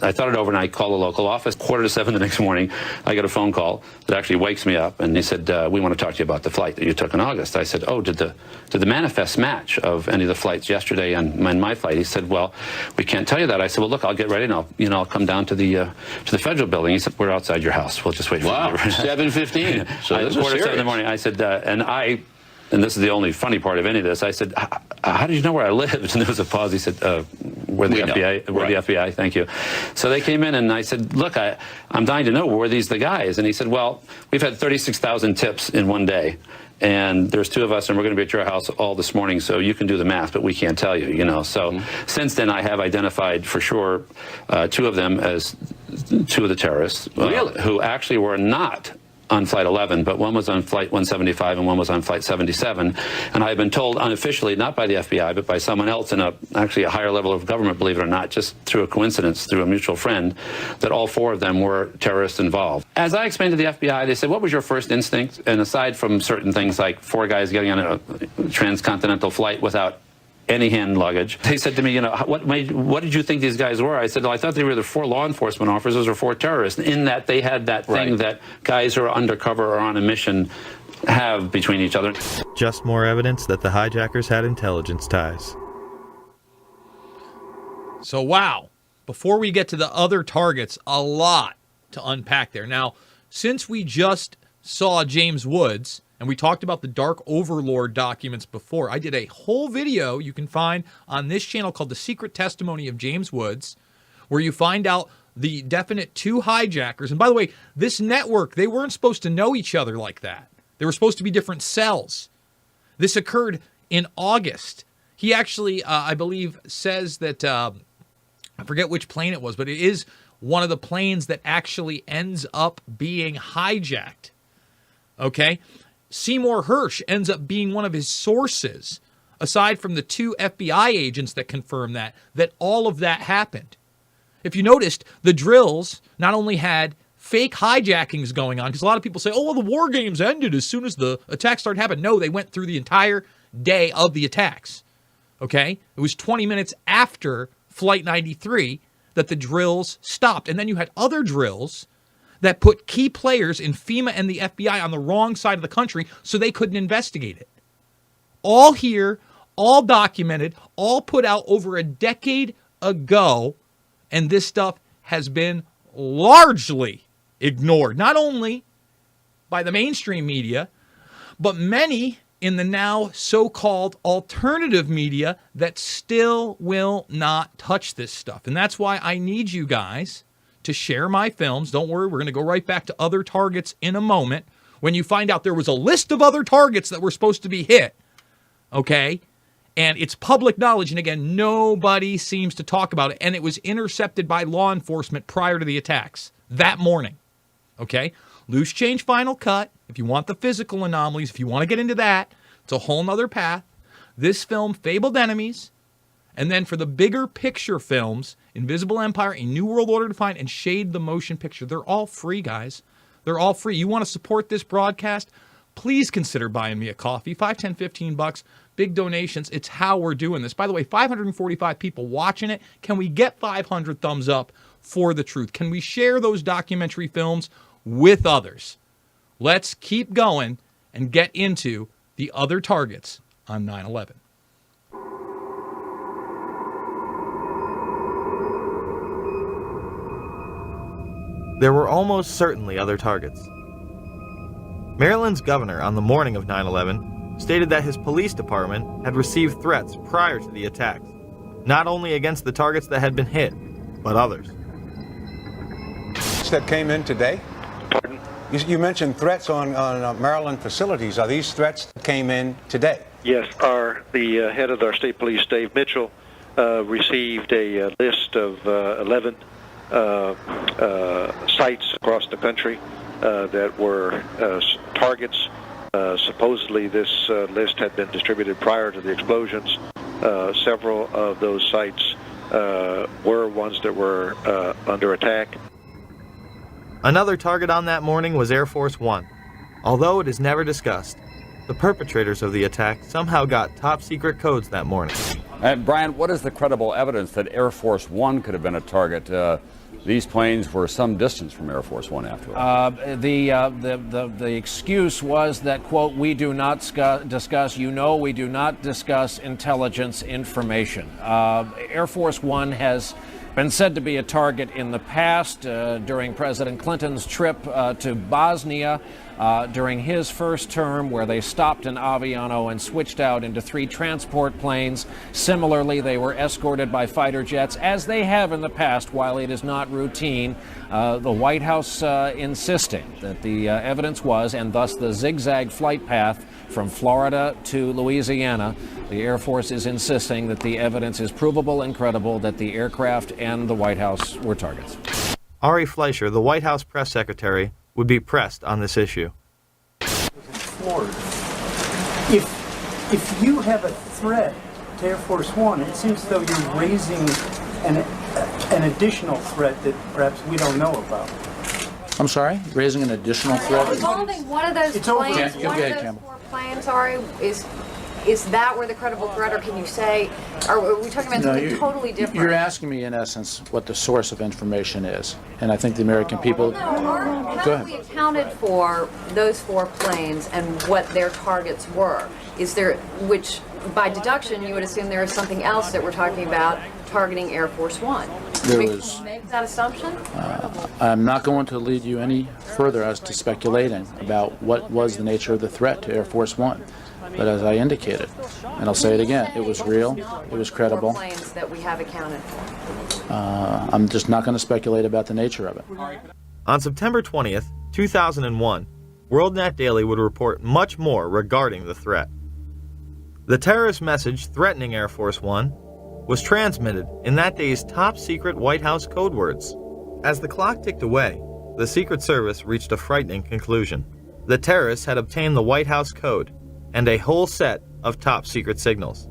I thought it over and I called the local office. 6:45 the next morning, I get a phone call that actually wakes me up, and he said, we want to talk to you about the flight that you took in August. I said, oh, did the manifest match of any of the flights yesterday and my flight? He said, well, we can't tell you that. I said, well, look, I'll get ready and I'll come down to the federal building. He said, we're outside your house. We'll just wait for you. Wow, 7:15. So this is 6:45 in the morning. I said, and this is the only funny part of any of this, I said, how did you know where I lived? And there was a pause. He said, we're the FBI. We're the FBI, thank you. So they came in and I said, look, I'm dying to know, were these the guys? And he said, well, we've had 36,000 tips in one day. And there's 2 of us, and we're going to be at your house all this morning, so you can do the math, but we can't tell you, So since then, I have identified for sure 2 of them as 2 of the terrorists. Who actually were not on Flight 11, but one was on Flight 175 and one was on Flight 77. And I've been told unofficially, not by the FBI, but by someone else in actually a higher level of government, believe it or not, just through a coincidence, through a mutual friend, that all 4 of them were terrorists involved. As I explained to the FBI, they said, what was your first instinct? And aside from certain things like 4 guys getting on a transcontinental flight without any hand luggage, they said to me, what did you think these guys were? I said, well, I thought they were either 4 law enforcement officers or 4 terrorists, in that they had that thing that guys who are undercover or on a mission have between each other. Just more evidence that the hijackers had intelligence ties. So, wow. Before we get to the other targets, a lot to unpack there. Now, since we just saw James Woods, and we talked about the Dark Overlord documents before, I did a whole video you can find on this channel called The Secret Testimony of James Woods, where you find out the definite two hijackers. And by the way, this network, they weren't supposed to know each other like that. They were supposed to be different cells. This occurred in August. He actually, I believe, says that, I forget which plane it was, but it is one of the planes that actually ends up being hijacked. Okay? Seymour Hersh ends up being one of his sources, aside from the two FBI agents that confirm that all of that happened. If you noticed, the drills not only had fake hijackings going on, because a lot of people say, oh, well, the war games ended as soon as the attacks started happening. No, they went through the entire day of the attacks. Okay? It was 20 minutes after Flight 93 that the drills stopped. And then you had other drills that put key players in FEMA and the FBI on the wrong side of the country so they couldn't investigate it. All here, all documented, all put out over a decade ago, and this stuff has been largely ignored, not only by the mainstream media, but many in the now so-called alternative media that still will not touch this stuff. And that's why I need you guys to share my films. Don't worry, we're going to go right back to other targets in a moment. When you find out there was a list of other targets that were supposed to be hit, okay? And it's public knowledge, and again, nobody seems to talk about it. And it was intercepted by law enforcement prior to the attacks that morning, okay? Loose change final cut. If you want the physical anomalies, if you want to get into that, it's a whole nother path. This film, Fabled Enemies, and then for the bigger picture films, Invisible Empire, A New World Order Defined, and Shade the Motion Picture. They're all free, guys. They're all free. You want to support this broadcast? Please consider buying me a coffee. $5, $10, $15. Big donations. It's how we're doing this. By the way, 545 people watching it. Can we get 500 thumbs up for the truth? Can we share those documentary films with others? Let's keep going and get into the other targets on 9/11. There were almost certainly other targets. Maryland's governor on the morning of 9/11 stated that his police department had received threats prior to the attacks, not only against the targets that had been hit, but others. That came in today? Pardon? You mentioned threats on Maryland facilities. Are these threats that came in today? Yes, the head of our state police, Dave Mitchell, received a list of 11 sites across the country that were targets. Supposedly this list had been distributed prior to the explosions. Several of those sites were ones that were under attack. Another target on that morning was Air Force One. Although it is never discussed, the perpetrators of the attack somehow got top-secret codes that morning. Brian, what is the credible evidence that Air Force One could have been a target? These planes were some distance from Air Force One after all. The excuse was that, quote, we do not discuss, we do not discuss intelligence information. Air Force One has been said to be a target in the past during President Clinton's trip to Bosnia during his first term, where they stopped in Aviano and switched out into 3 transport planes. Similarly, they were escorted by fighter jets, as they have in the past, while it is not routine. The White House insisting that the evidence was, and thus the zigzag flight path from Florida to Louisiana, the Air Force is insisting that the evidence is provable and credible that the aircraft and the White House were targets. Ari Fleischer, the White House press secretary, would be pressed on this issue. Florida. If you have a threat to Air Force One, it seems as though you're raising an additional threat that perhaps we don't know about. I'm sorry? Raising an additional threat? Involving one of those planes, four planes, sorry, is that where the credible threat, or can you say, are we talking about something totally different? You're asking me, in essence, what the source of information is. And I think the American people... No, our Now that we accounted for those 4 planes and what their targets were, is there, which by deduction you would assume there is something else that we're talking about targeting Air Force One. There was. Make that assumption? I'm not going to lead you any further as to speculating about what was the nature of the threat to Air Force One. But as I indicated, and I'll say it again, it was real, it was credible. Planes that we have accounted for. I'm just not going to speculate about the nature of it. On September 20th, 2001, WorldNet Daily would report much more regarding the threat. The terrorist message threatening Air Force One was transmitted in that day's top-secret White House code words. As the clock ticked away, the Secret Service reached a frightening conclusion. The terrorists had obtained the White House code and a whole set of top-secret signals.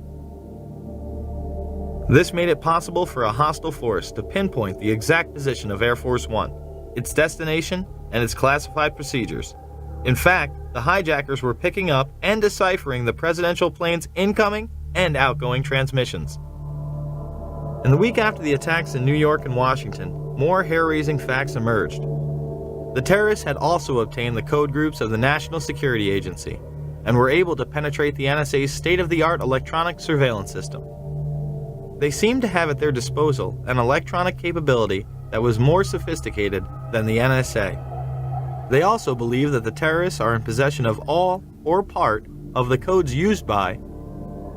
This made it possible for a hostile force to pinpoint the exact position of Air Force One, its destination, and its classified procedures. In fact, the hijackers were picking up and deciphering the presidential plane's incoming and outgoing transmissions. In the week after the attacks in New York and Washington, more hair-raising facts emerged. The terrorists had also obtained the code groups of the National Security Agency and were able to penetrate the NSA's state-of-the-art electronic surveillance system. They seemed to have at their disposal an electronic capability that was more sophisticated than the NSA. They also believe that the terrorists are in possession of all or part of the codes used by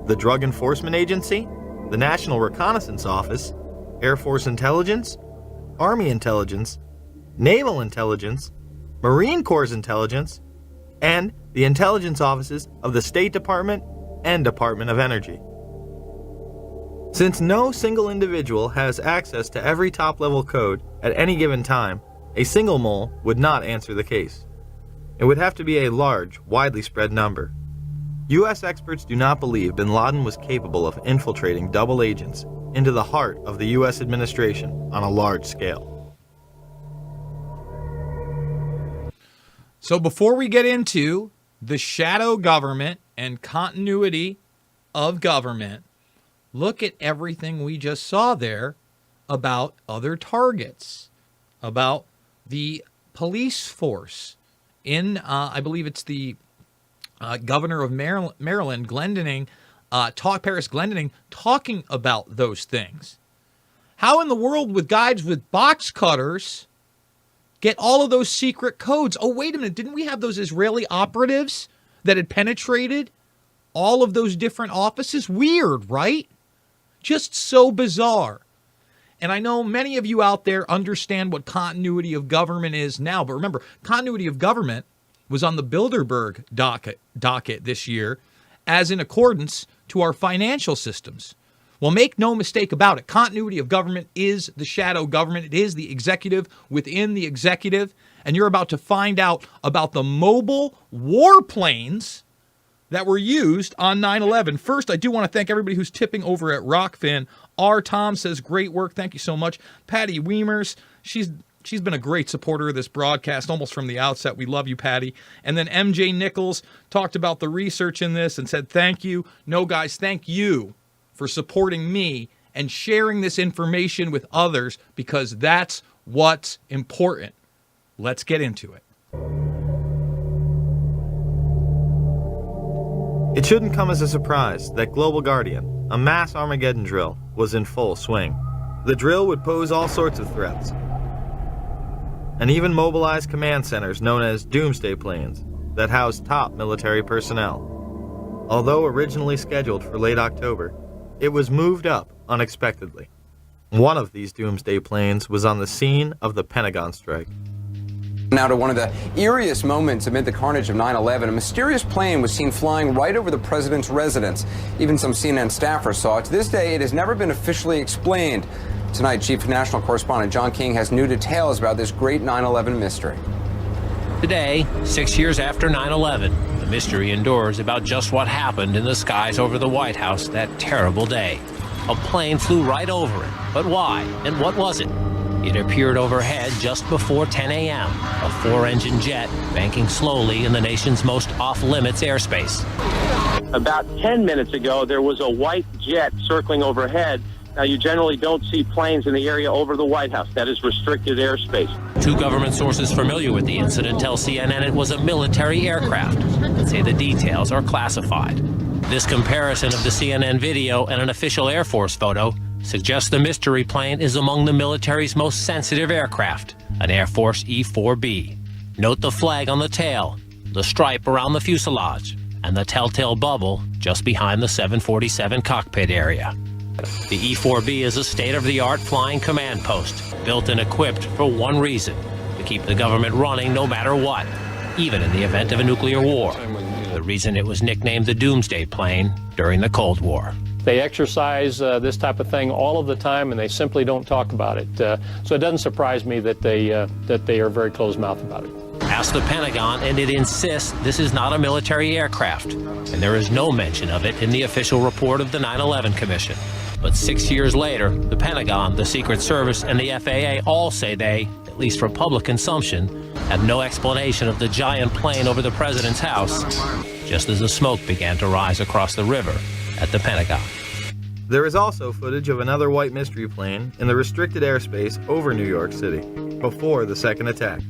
the Drug Enforcement Agency, the National Reconnaissance Office, Air Force Intelligence, Army Intelligence, Naval Intelligence, Marine Corps Intelligence, and the intelligence offices of the State Department and Department of Energy. Since no single individual has access to every top-level code at any given time, a single mole would not answer the case. It would have to be a large, widely spread number. U.S. experts do not believe bin Laden was capable of infiltrating double agents into the heart of the U.S. administration on a large scale. So before we get into the shadow government and continuity of government, look at everything we just saw there about other targets, about the police force in, I believe it's the governor of Maryland, Glendening, Paris Glendening, talking about those things. How in the world would guys with box cutters get all of those secret codes? Oh, wait a minute. Didn't we have those Israeli operatives that had penetrated all of those different offices? Weird, right? Just so bizarre. And I know many of you out there understand what continuity of government is now. But remember, continuity of government was on the Bilderberg docket this year as in accordance to our financial systems. Well, make no mistake about it. Continuity of government is the shadow government. It is the executive within the executive. And you're about to find out about the mobile warplanes that were used on 9/11. First, I do want to thank everybody who's tipping over at Rockfin. R. Tom says, great work. Thank you so much. Patty Weimers, she's been a great supporter of this broadcast almost from the outset. We love you, Patty. And then MJ Nichols talked about the research in this and said, thank you. No, guys, thank you for supporting me and sharing this information with others because that's what's important. Let's get into it. It shouldn't come as a surprise that Global Guardian, a mass Armageddon drill, was in full swing. The drill would pose all sorts of threats, and even mobilize command centers known as doomsday planes that house top military personnel. Although originally scheduled for late October, it was moved up unexpectedly. One of these doomsday planes was on the scene of the Pentagon strike. Now to one of the eeriest moments amid the carnage of 9/11. A mysterious plane was seen flying right over the president's residence. Even some CNN staffers saw it. To this day, it has never been officially explained. Tonight, Chief National Correspondent John King has new details about this great 9/11 mystery. Today, 6 years after 9/11, the mystery endures about just what happened in the skies over the White House that terrible day. A plane flew right over it. But why? And what was it? It appeared overhead just before 10 a.m., a four-engine jet banking slowly in the nation's most off-limits airspace. About 10 minutes ago, there was a white jet circling overhead You generally don't see planes in the area over the White House. That is restricted airspace. Two government sources familiar with the incident tell CNN it was a military aircraft, but say the details are classified. This comparison of the CNN video and an official Air Force photo suggests the mystery plane is among the military's most sensitive aircraft, an Air Force E-4B. Note the flag on the tail, the stripe around the fuselage, and the telltale bubble just behind the 747 cockpit area. The E-4B is a state-of-the-art flying command post, built and equipped for one reason: to keep the government running no matter what, even in the event of a nuclear war. The reason it was nicknamed the Doomsday Plane during the Cold War. They exercise this type of thing all of the time, and they simply don't talk about it. So it doesn't surprise me that they are very closed-mouthed about it. Ask the Pentagon, and it insists this is not a military aircraft, and there is no mention of it in the official report of the 9/11 Commission. But 6 years later, the Pentagon, the Secret Service, and the FAA all say they, at least for public consumption, had no explanation of the giant plane over the president's house, just as the smoke began to rise across the river at the Pentagon. There is also footage of another white mystery plane in the restricted airspace over New York City before the second attack.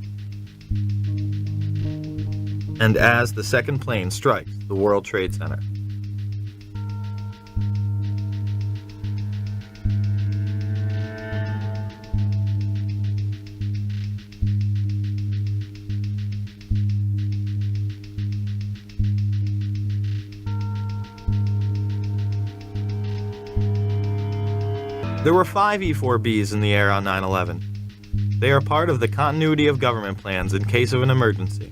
And as the second plane strikes the World Trade Center. There were 5 E-4Bs in the air on 9/11. They are part of the continuity of government plans in case of an emergency.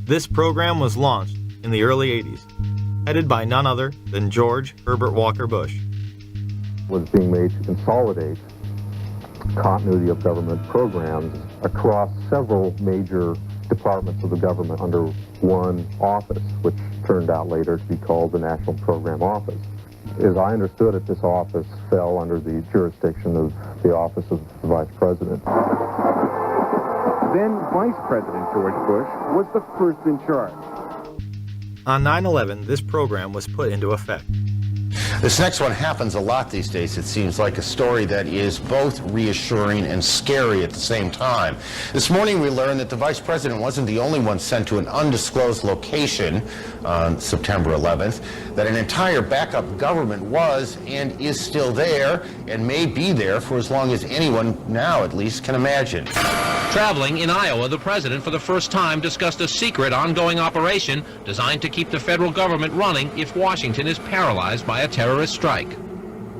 This program was launched in the early 80s, headed by none other than George Herbert Walker Bush. Was being made to consolidate continuity of government programs across several major departments of the government under one office, which turned out later to be called the National Program Office. As I understood it, this office fell under the jurisdiction of the Office of the Vice President. Then Vice President George Bush was the first in charge. On 9/11, this program was put into effect. This next one happens a lot these days. It seems like a story that is both reassuring and scary at the same time. This morning we learned that the Vice President wasn't the only one sent to an undisclosed location on September 11th, that an entire backup government was and is still there and may be there for as long as anyone now at least can imagine. Traveling in Iowa, the president for the first time discussed a secret ongoing operation designed to keep the federal government running if Washington is paralyzed by a terrorist strike.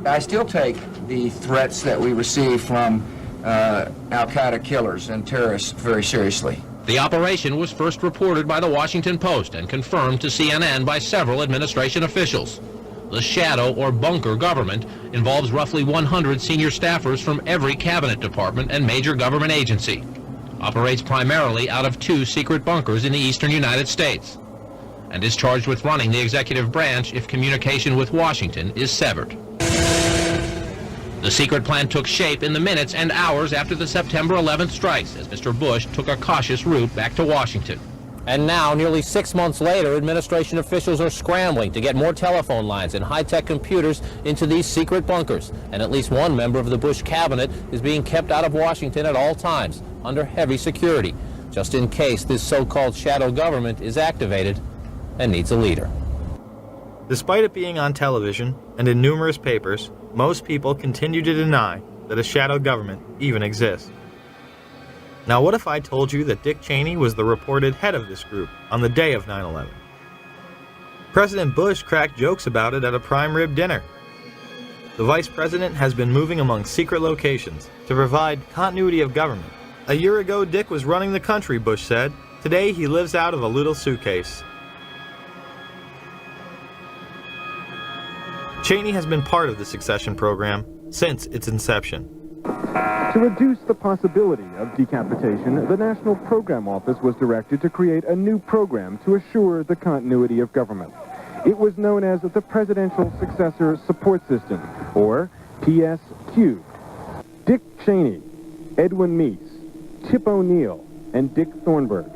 I still take the threats that we receive from al-Qaeda killers and terrorists very seriously. The operation was first reported by the Washington Post and confirmed to CNN by several administration officials. The shadow or bunker government involves roughly 100 senior staffers from every cabinet department and major government agency. Operates primarily out of 2 secret bunkers in the eastern United States, and is charged with running the executive branch if communication with Washington is severed. The secret plan took shape in the minutes and hours after the September 11th strikes, as Mr. Bush took a cautious route back to Washington. And now, nearly 6 months later, administration officials are scrambling to get more telephone lines and high-tech computers into these secret bunkers. And at least one member of the Bush cabinet is being kept out of Washington at all times, under heavy security, just in case this so-called shadow government is activated and needs a leader. Despite it being on television and in numerous papers, most people continue to deny that a shadow government even exists. Now, what if I told you that Dick Cheney was the reported head of this group on the day of 9/11? President Bush cracked jokes about it at a prime rib dinner. The vice president has been moving among secret locations to provide continuity of government. A year ago, Dick was running the country, Bush said. Today, he lives out of a little suitcase. Cheney has been part of the succession program since its inception. To reduce the possibility of decapitation, the National Program Office was directed to create a new program to assure the continuity of government. It was known as the Presidential Successor Support System, or PSQ. Dick Cheney, Edwin Meese, Tip O'Neill, and Dick Thornburgh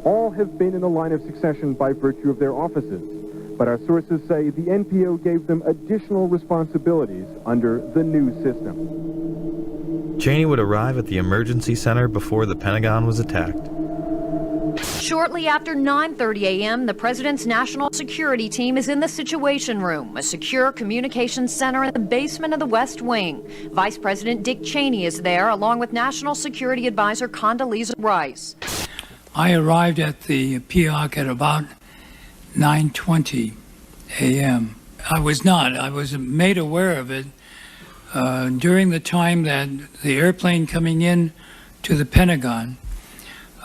all have been in the line of succession by virtue of their offices. But our sources say the NPO gave them additional responsibilities under the new system. Cheney would arrive at the emergency center before the Pentagon was attacked. Shortly after 9:30 a.m., the president's national security team is in the Situation Room, a secure communications center in the basement of the West Wing. Vice President Dick Cheney is there, along with National Security Advisor Condoleezza Rice. I arrived at the PIOC at about 9:20 a.m. I was made aware of it during the time that the airplane coming in to the Pentagon.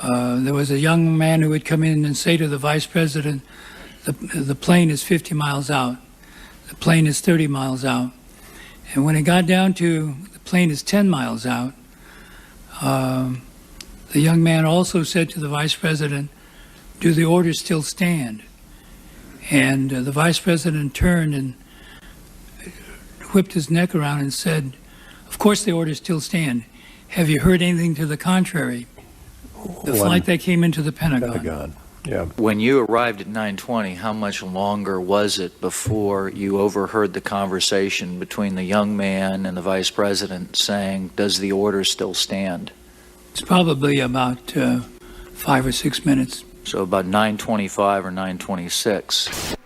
There was a young man who would come in and say to the vice president, the plane is 50 miles out. The plane is 30 miles out. And when it got down to the plane is 10 miles out, the young man also said to the vice president, do the orders still stand? And the vice president turned and whipped his neck around and said, of course the orders still stand. Have you heard anything to the contrary? The flight that came into the Pentagon. Yeah. When you arrived at 9:20, how much longer was it before you overheard the conversation between the young man and the vice president saying, does the order still stand? It's probably about 5 or 6 minutes. So about 9:25 or 9:26.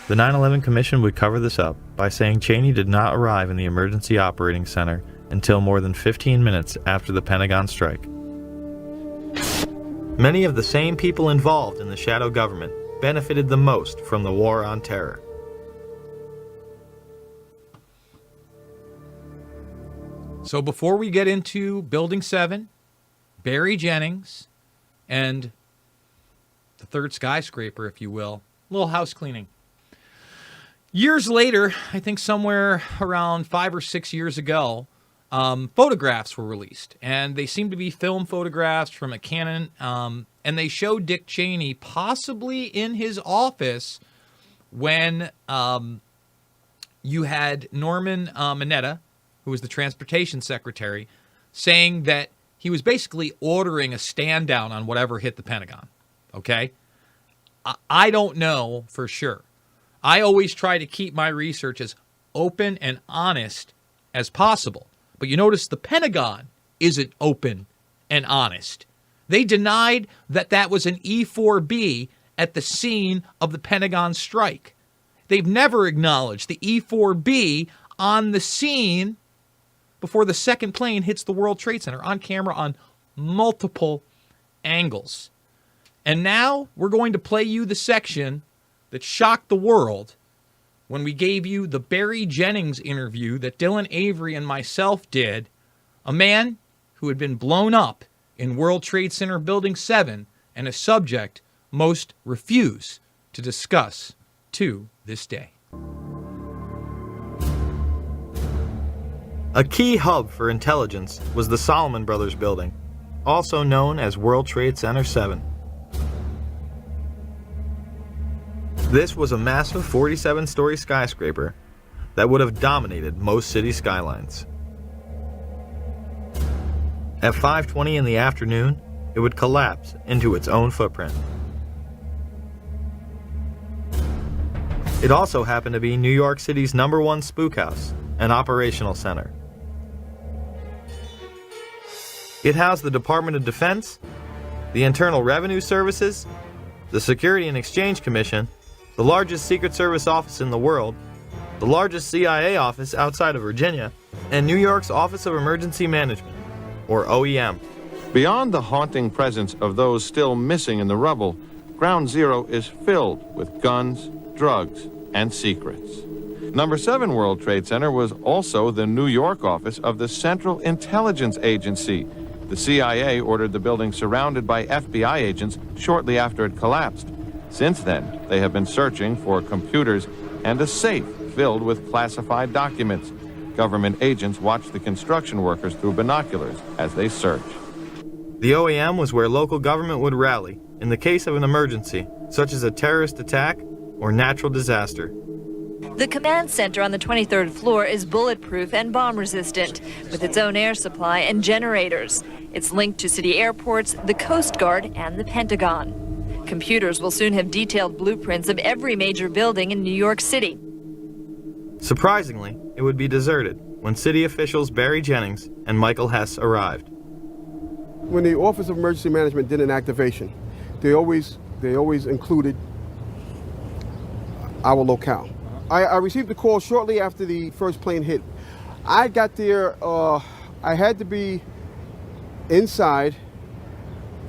The 9/11 Commission would cover this up by saying Cheney did not arrive in the emergency operating center until more than 15 minutes after the Pentagon strike. Many of the same people involved in the shadow government benefited the most from the war on terror. So before we get into Building 7, Barry Jennings, and the third skyscraper, if you will, a little house cleaning. Years later, I think somewhere around 5 or 6 years ago, photographs were released, and they seemed to be film photographs from a Canon, and they showed Dick Cheney possibly in his office when you had Norman Mineta, who was the transportation secretary, saying that he was basically ordering a stand down on whatever hit the Pentagon. Okay? I don't know for sure. I always try to keep my research as open and honest as possible. But you notice the Pentagon isn't open and honest. They denied that that was an E-4B at the scene of the Pentagon strike. They've never acknowledged the E-4B on the scene before the second plane hits the World Trade Center on camera on multiple angles. And now we're going to play you the section that shocked the world when we gave you the Barry Jennings interview that Dylan Avery and myself did, a man who had been blown up in World Trade Center Building 7 and a subject most refuse to discuss to this day. A key hub for intelligence was the Salomon Brothers building, also known as World Trade Center 7. This was a massive 47-story skyscraper that would have dominated most city skylines. At 5:20 in the afternoon, it would collapse into its own footprint. It also happened to be New York City's #1 spook house and operational center. It housed the Department of Defense, the Internal Revenue Services, the Security and Exchange Commission, the largest Secret Service office in the world, the largest CIA office outside of Virginia, and New York's Office of Emergency Management, or OEM. Beyond the haunting presence of those still missing in the rubble, Ground Zero is filled with guns, drugs, and secrets. Number 7 World Trade Center was also the New York office of the Central Intelligence Agency. The CIA ordered the building surrounded by FBI agents shortly after it collapsed. Since then, they have been searching for computers and a safe filled with classified documents. Government agents watch the construction workers through binoculars as they search. The OEM was where local government would rally in the case of an emergency, such as a terrorist attack or natural disaster. The command center on the 23rd floor is bulletproof and bomb resistant, with its own air supply and generators. It's linked to city airports, the Coast Guard, and the Pentagon. Computers will soon have detailed blueprints of every major building in New York City. Surprisingly, it would be deserted when city officials Barry Jennings and Michael Hess arrived. When the Office of Emergency Management did an activation, they always included our locale. I received a call shortly after the first plane hit. I got there, I had to be inside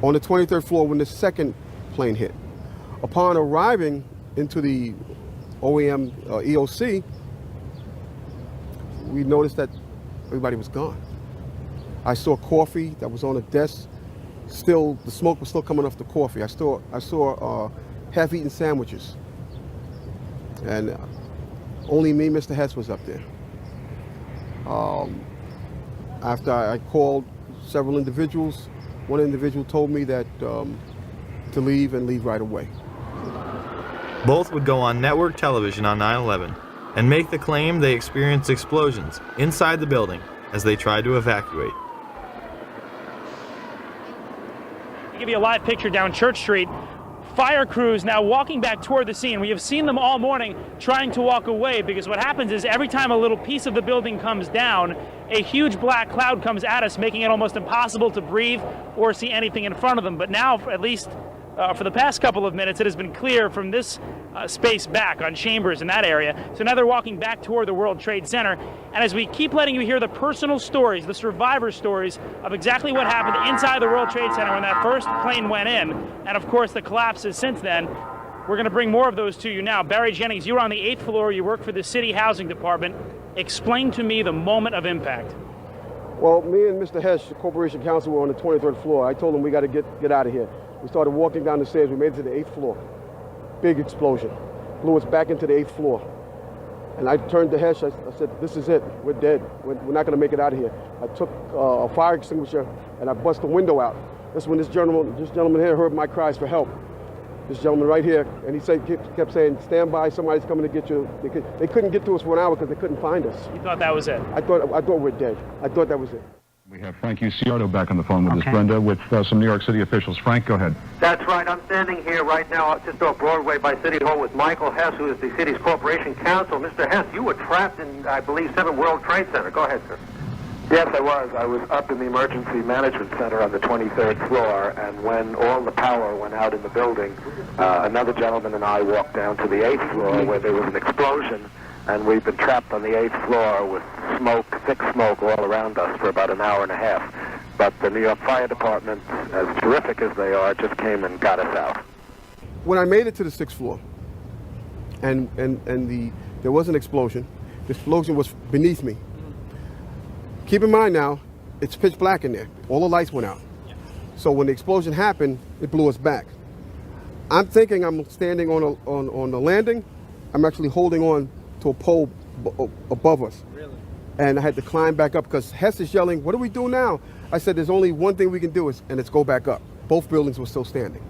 on the 23rd floor when the second plane hit. Upon arriving into the OEM EOC, we noticed that everybody was gone. I saw coffee that was on a desk. Still, the smoke was still coming off the coffee. I saw half-eaten sandwiches. And only me, Mr. Hess, was up there. After I called several individuals, one individual told me that to leave and leave right away. Both would go on network television on 9/11 and make the claim they experienced explosions inside the building as they tried to evacuate. To give you a live picture down Church Street, fire crews now walking back toward the scene. We have seen them all morning trying to walk away, because what happens is every time a little piece of the building comes down, a huge black cloud comes at us, making it almost impossible to breathe or see anything in front of them. But now, at least for the past couple of minutes, it has been clear from this space back on Chambers in that area. So now they're walking back toward the World Trade Center. And as we keep letting you hear the personal stories, the survivor stories of exactly what happened inside the World Trade Center when that first plane went in, and of course the collapses since then, we're going to bring more of those to you now. Barry Jennings, you were on the 8th floor. You work for the City Housing Department. Explain to me the moment of impact. Well, me and Mr. Hess, the Corporation Counsel, were on the 23rd floor. I told him we got to get out of here. We started walking down the stairs. We made it to the 8th floor. Big explosion. Blew us back into the 8th floor. And I turned to Hess. I said, this is it. We're dead. We're not going to make it out of here. I took a fire extinguisher and I bust the window out. That's when this gentleman here heard my cries for help. This gentleman right here, and he kept saying, stand by, somebody's coming to get you. They couldn't get to us for an hour because they couldn't find us. You thought that was it? I thought we're dead. I thought that was it. We have Frank Uciardo back on the phone with us, Brenda, with some New York City officials. Frank, go ahead. That's right. I'm standing here right now just off Broadway by City Hall with Michael Hess, who is the city's Corporation Counsel. Mr. Hess, you were trapped in, I believe, 7 World Trade Center. Go ahead, sir. Yes, I was. I was up in the Emergency Management Center on the 23rd floor, and when all the power went out in the building, another gentleman and I walked down to the 8th floor where there was an explosion, and we've been trapped on the 8th floor with smoke, thick smoke all around us for about an hour and a half. But the New York Fire Department, as terrific as they are, just came and got us out. When I made it to the 6th floor, and there was an explosion, the explosion was beneath me. Keep in mind now, it's pitch black in there. All the lights went out. So when the explosion happened, it blew us back. I'm thinking I'm standing on the landing. I'm actually holding on to a pole above us. Really? And I had to climb back up because Hess is yelling, what do we do now? I said, there's only one thing we can do, and it's go back up. Both buildings were still standing.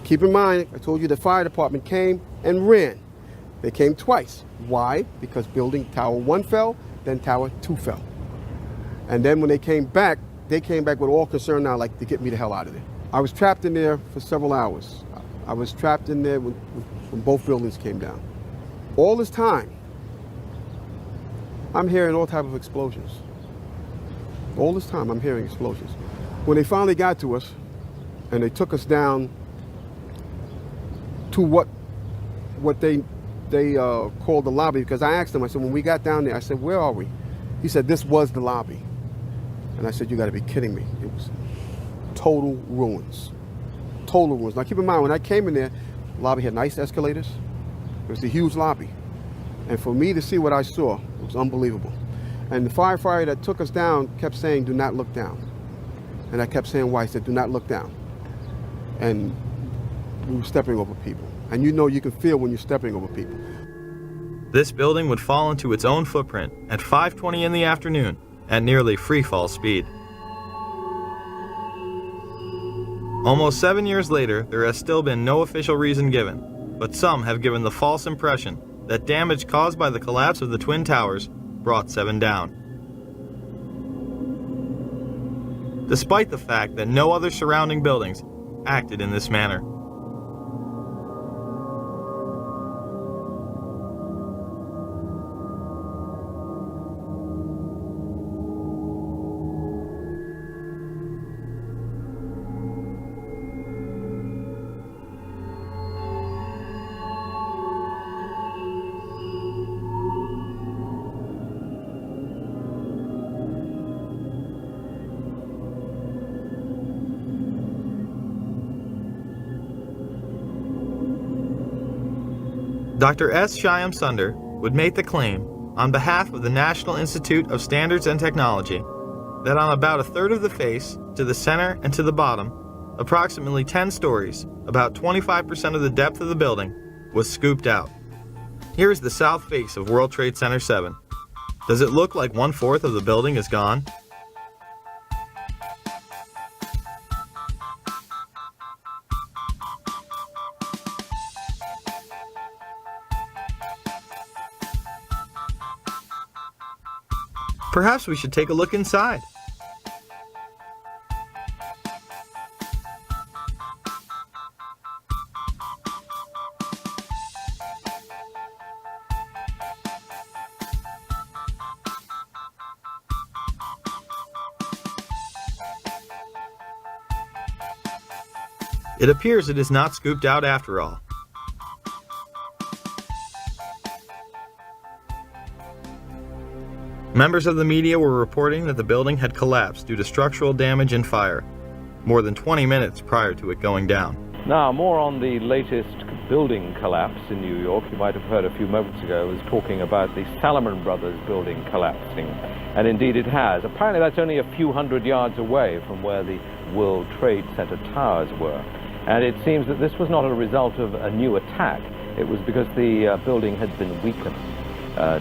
Keep in mind, I told you the fire department came and ran. They came twice. Why? Because building Tower 1 fell, then Tower 2 fell. And then when they came back with all concern now, like, to get me the hell out of there. I was trapped in there for several hours. I was trapped in there when both buildings came down. All this time, I'm hearing all types of explosions. All this time, I'm hearing explosions. When they finally got to us, and they took us down to what they called the lobby, because I asked them, I said, when we got down there, I said, where are we? He said, this was the lobby. And I said, you got to be kidding me. It was total ruins. Total ruins. Now keep in mind, when I came in there, the lobby had nice escalators. It was a huge lobby. And for me to see what I saw, it was unbelievable. And the firefighter that took us down kept saying, do not look down. And I kept saying why. He said, do not look down. And we were stepping over people. And you know you can feel when you're stepping over people. This building would fall into its own footprint at 5:20 in the afternoon at nearly free-fall speed. Almost 7 years later, there has still been no official reason given, but some have given the false impression that damage caused by the collapse of the Twin Towers brought 7 down. Despite the fact that no other surrounding buildings acted in this manner. Dr. S. Shyam Sunder would make the claim on behalf of the National Institute of Standards and Technology that on about a third of the face, to the center and to the bottom, approximately 10 stories, about 25% of the depth of the building, was scooped out. Here is the south face of World Trade Center 7. Does it look like 1/4 of the building is gone? Perhaps we should take a look inside. It appears it is not scooped out after all. Members of the media were reporting that the building had collapsed due to structural damage and fire, more than 20 minutes prior to it going down. Now, more on the latest building collapse in New York. You might have heard a few moments ago, I was talking about the Salomon Brothers building collapsing. And indeed it has. Apparently that's only a few hundred yards away from where the World Trade Center towers were. And it seems that this was not a result of a new attack. It was because the building had been weakened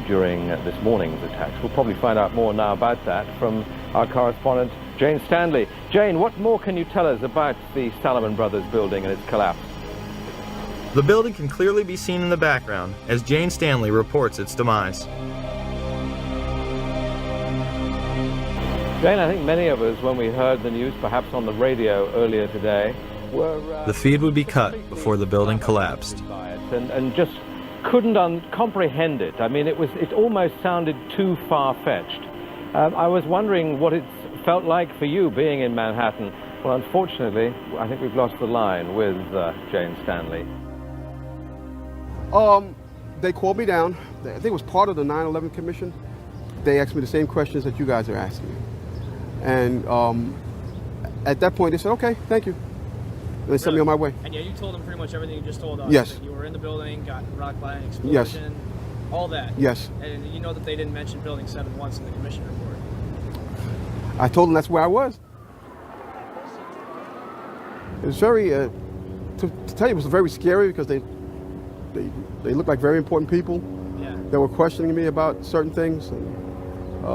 during this morning's attacks. We'll probably find out more now about that from our correspondent, Jane Stanley. Jane, what more can you tell us about the Salomon Brothers building and its collapse? The building can clearly be seen in the background as Jane Stanley reports its demise. Jane, I think many of us, when we heard the news, perhaps on the radio earlier today, were... The feed would be cut before the building collapsed. And just couldn't comprehend it. I mean, it almost sounded too far-fetched. I was wondering what it felt like for you being in Manhattan. Well, unfortunately, I think we've lost the line with Jane Stanley. They called me down. I think it was part of the 9/11 Commission. They asked me the same questions that you guys are asking me. And at that point, they said, okay, thank you. And they sent me on my way. And yeah, you told them pretty much everything you just told us. Yes. That you were in the building, got rocked by an explosion. Yes. All that. Yes. And you know that they didn't mention Building 7 once in the commission report. I told them that's where I was. It was very, to tell you, it was very scary because they looked like very important people. Yeah. That were questioning me about certain things. And,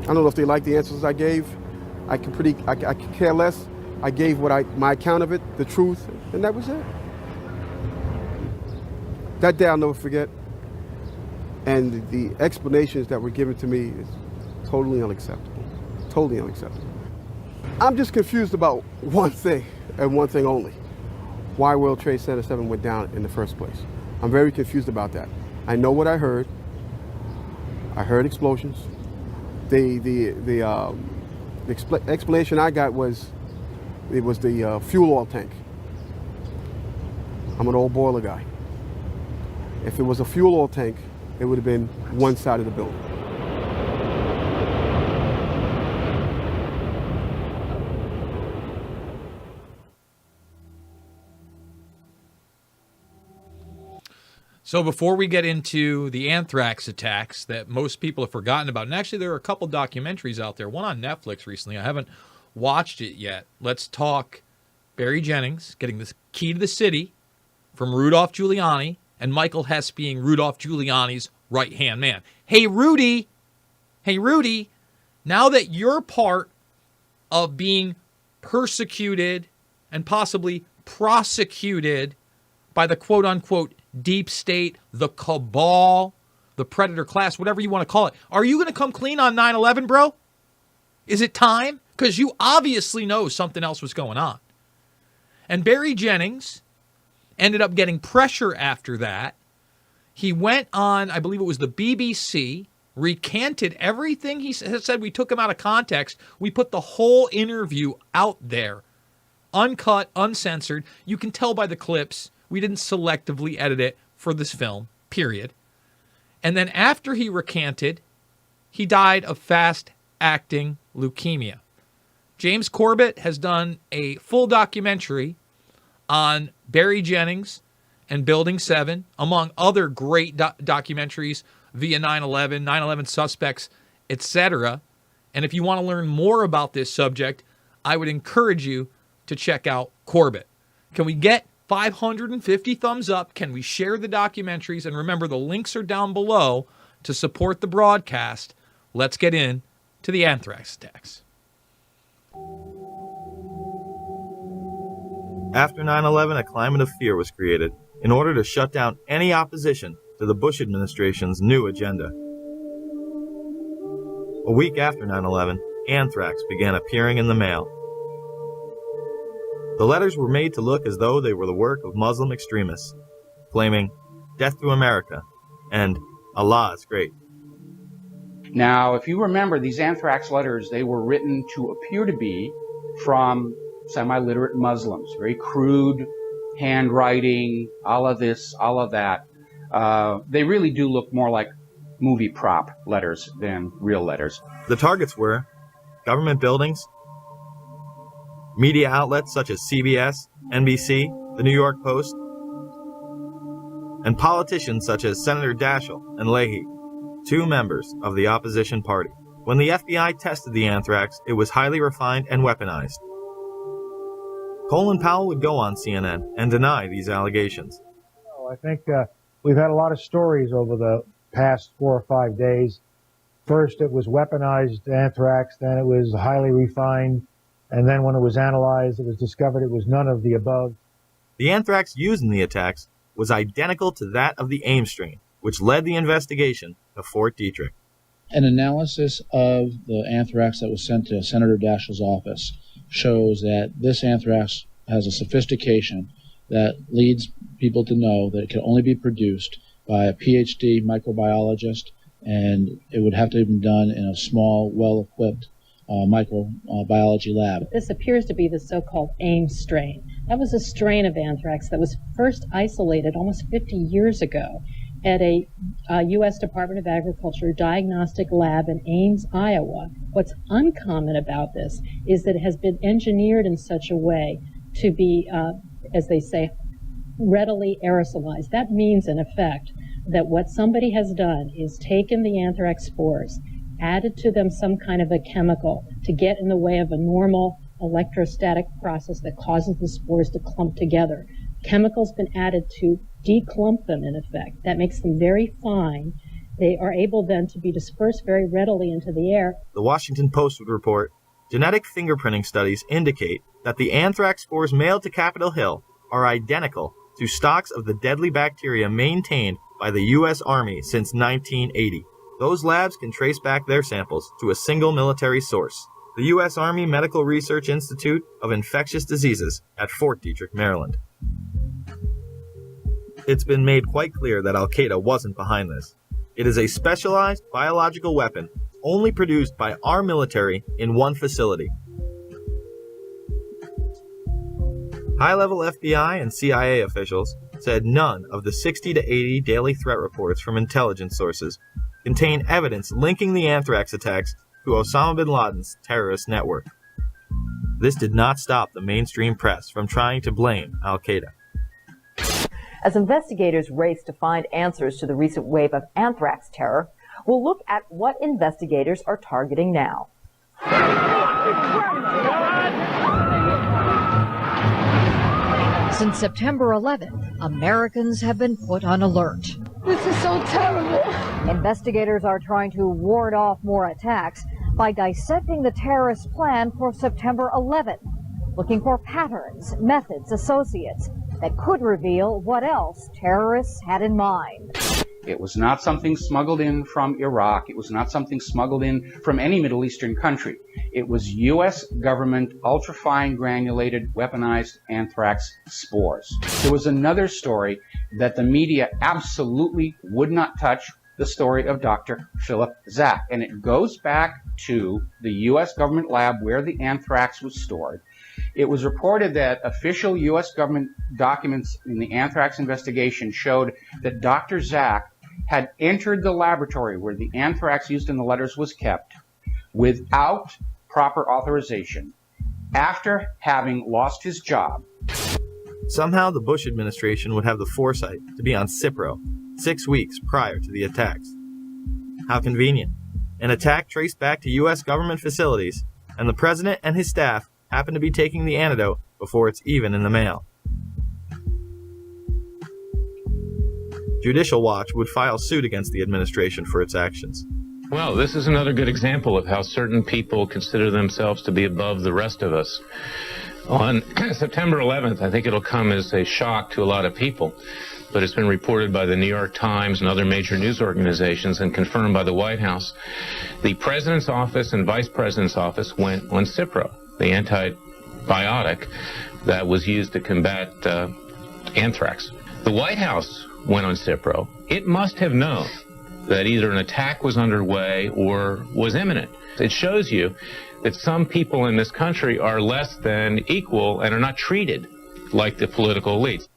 I don't know if they liked the answers I gave. I could care less. I gave my account of it, the truth, and that was it. That day I'll never forget. And the explanations that were given to me is totally unacceptable. Totally unacceptable. I'm just confused about one thing, and one thing only. Why World Trade Center 7 went down in the first place. I'm very confused about that. I know what I heard. I heard explosions. The explanation I got was it was the fuel oil tank. I'm an old boiler guy. If it was a fuel oil tank, it would have been one side of the building. So before we get into the Anthrax attacks that most people have forgotten about, and actually there are a couple documentaries out there, one on Netflix recently. I haven't watched it yet. Let's talk Barry Jennings getting the key to the city from Rudolph Giuliani and Michael Hess being Rudolph Giuliani's right-hand man. Hey, Rudy, now that you're part of being persecuted and possibly prosecuted by the quote-unquote deep state, the cabal, the predator class, whatever you want to call it, are you going to come clean on 9/11, bro? Is it time? Because you obviously know something else was going on. And Barry Jennings ended up getting pressure after that. He went on, I believe it was the BBC, recanted everything he said. We took him out of context. We put the whole interview out there, uncut, uncensored. You can tell by the clips. We didn't selectively edit it for this film, period. And then after he recanted, he died of fast-acting leukemia. James Corbett has done a full documentary on Barry Jennings and Building 7, among other great documentaries via 9/11, 9/11 suspects, etc. And if you want to learn more about this subject, I would encourage you to check out Corbett. Can we get 550 thumbs up? Can we share the documentaries? And remember, the links are down below to support the broadcast. Let's get in to the Anthrax attacks. After 9/11, a climate of fear was created in order to shut down any opposition to the Bush administration's new agenda. A week after 9/11, anthrax began appearing in the mail. The letters were made to look as though they were the work of Muslim extremists, claiming "Death to America" and "Allah is great." Now, if you remember, these anthrax letters, they were written to appear to be from semi-literate Muslims, very crude handwriting, all of this, all of that. They really do look more like movie prop letters than real letters. The targets were government buildings, media outlets such as CBS, NBC, the New York Post, and politicians such as Senator Daschle and Leahy, two members of the opposition party. When the FBI tested the anthrax, it was highly refined and weaponized. Colin Powell would go on CNN and deny these allegations. I think we've had a lot of stories over the past 4 or 5 days. First, it was weaponized anthrax, then it was highly refined, and then when it was analyzed, it was discovered it was none of the above. The anthrax used in the attacks was identical to that of the AIM strain, which led the investigation to Fort Detrick. An analysis of the anthrax that was sent to Senator Daschle's office shows that this anthrax has a sophistication that leads people to know that it can only be produced by a PhD microbiologist, and it would have to have been done in a small, well-equipped microbiology lab. This appears to be the so-called AIM strain. That was a strain of anthrax that was first isolated almost 50 years ago at a U.S. Department of Agriculture diagnostic lab in Ames, Iowa. What's uncommon about this is that it has been engineered in such a way to be, as they say, readily aerosolized. That means, in effect, that what somebody has done is taken the anthrax spores, added to them some kind of a chemical to get in the way of a normal electrostatic process that causes the spores to clump together. Chemicals been added to declump them, in effect. That makes them very fine. They are able then to be dispersed very readily into the air. The Washington Post would report, genetic fingerprinting studies indicate that the anthrax spores mailed to Capitol Hill are identical to stocks of the deadly bacteria maintained by the U.S. Army since 1980. Those labs can trace back their samples to a single military source, the U.S. Army Medical Research Institute of Infectious Diseases at Fort Detrick, Maryland. It's been made quite clear that Al-Qaeda wasn't behind this. It is a specialized biological weapon only produced by our military in one facility. High-level FBI and CIA officials said none of the 60 to 80 daily threat reports from intelligence sources contain evidence linking the anthrax attacks to Osama bin Laden's terrorist network. This did not stop the mainstream press from trying to blame Al-Qaeda. As investigators race to find answers to the recent wave of anthrax terror, we'll look at what investigators are targeting now. Since September 11th, Americans have been put on alert. This is so terrible. Investigators are trying to ward off more attacks by dissecting the terrorist plan for September 11th, looking for patterns, methods, associates that could reveal what else terrorists had in mind. It was not something smuggled in from Iraq. It was not something smuggled in from any Middle Eastern country. It was U.S. government ultrafine granulated weaponized anthrax spores. There was another story that the media absolutely would not touch, the story of Dr. Philip Zack. And it goes back to the U.S. government lab where the anthrax was stored. It was reported that official U.S. government documents in the anthrax investigation showed that Dr. Zack had entered the laboratory where the anthrax used in the letters was kept without proper authorization after having lost his job. Somehow the Bush administration would have the foresight to be on Cipro 6 weeks prior to the attacks. How convenient. An attack traced back to U.S. government facilities, and the president and his staff happen to be taking the antidote before it's even in the mail. Judicial Watch would file suit against the administration for its actions. Well, this is another good example of how certain people consider themselves to be above the rest of us. On September 11th, I think it'll come as a shock to a lot of people, but it's been reported by the New York Times and other major news organizations and confirmed by the White House. The President's office and Vice President's office went on Cipro, the antibiotic that was used to combat anthrax. The White House went on Cipro. It must have known that either an attack was underway or was imminent. It shows you that some people in this country are less than equal and are not treated like the political elites.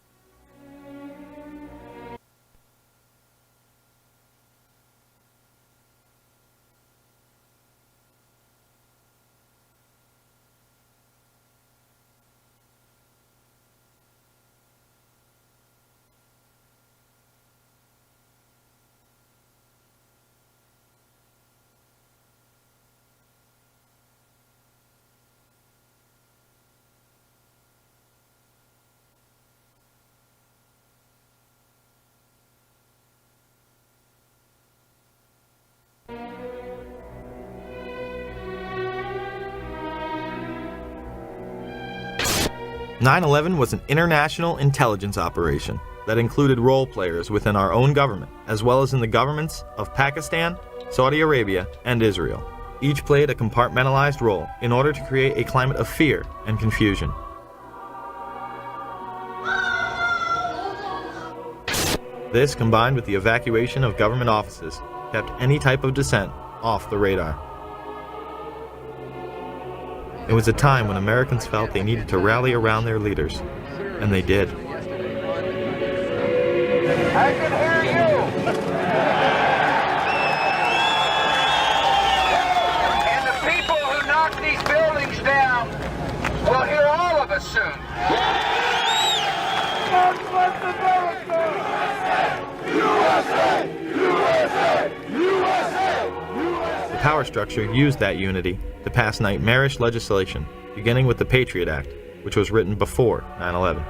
"9/11 was an international intelligence operation that included role players within our own government, as well as in the governments of Pakistan, Saudi Arabia, and Israel. Each played a compartmentalized role in order to create a climate of fear and confusion. This, combined with the evacuation of government offices, kept any type of dissent off the radar. It was a time when Americans felt they needed to rally around their leaders, and they did. I can hear you! And the people who knock these buildings down will hear all of us soon. God bless America! USA! USA! USA! The power structure used that unity to pass nightmarish legislation, beginning with the Patriot Act, which was written before 9/11.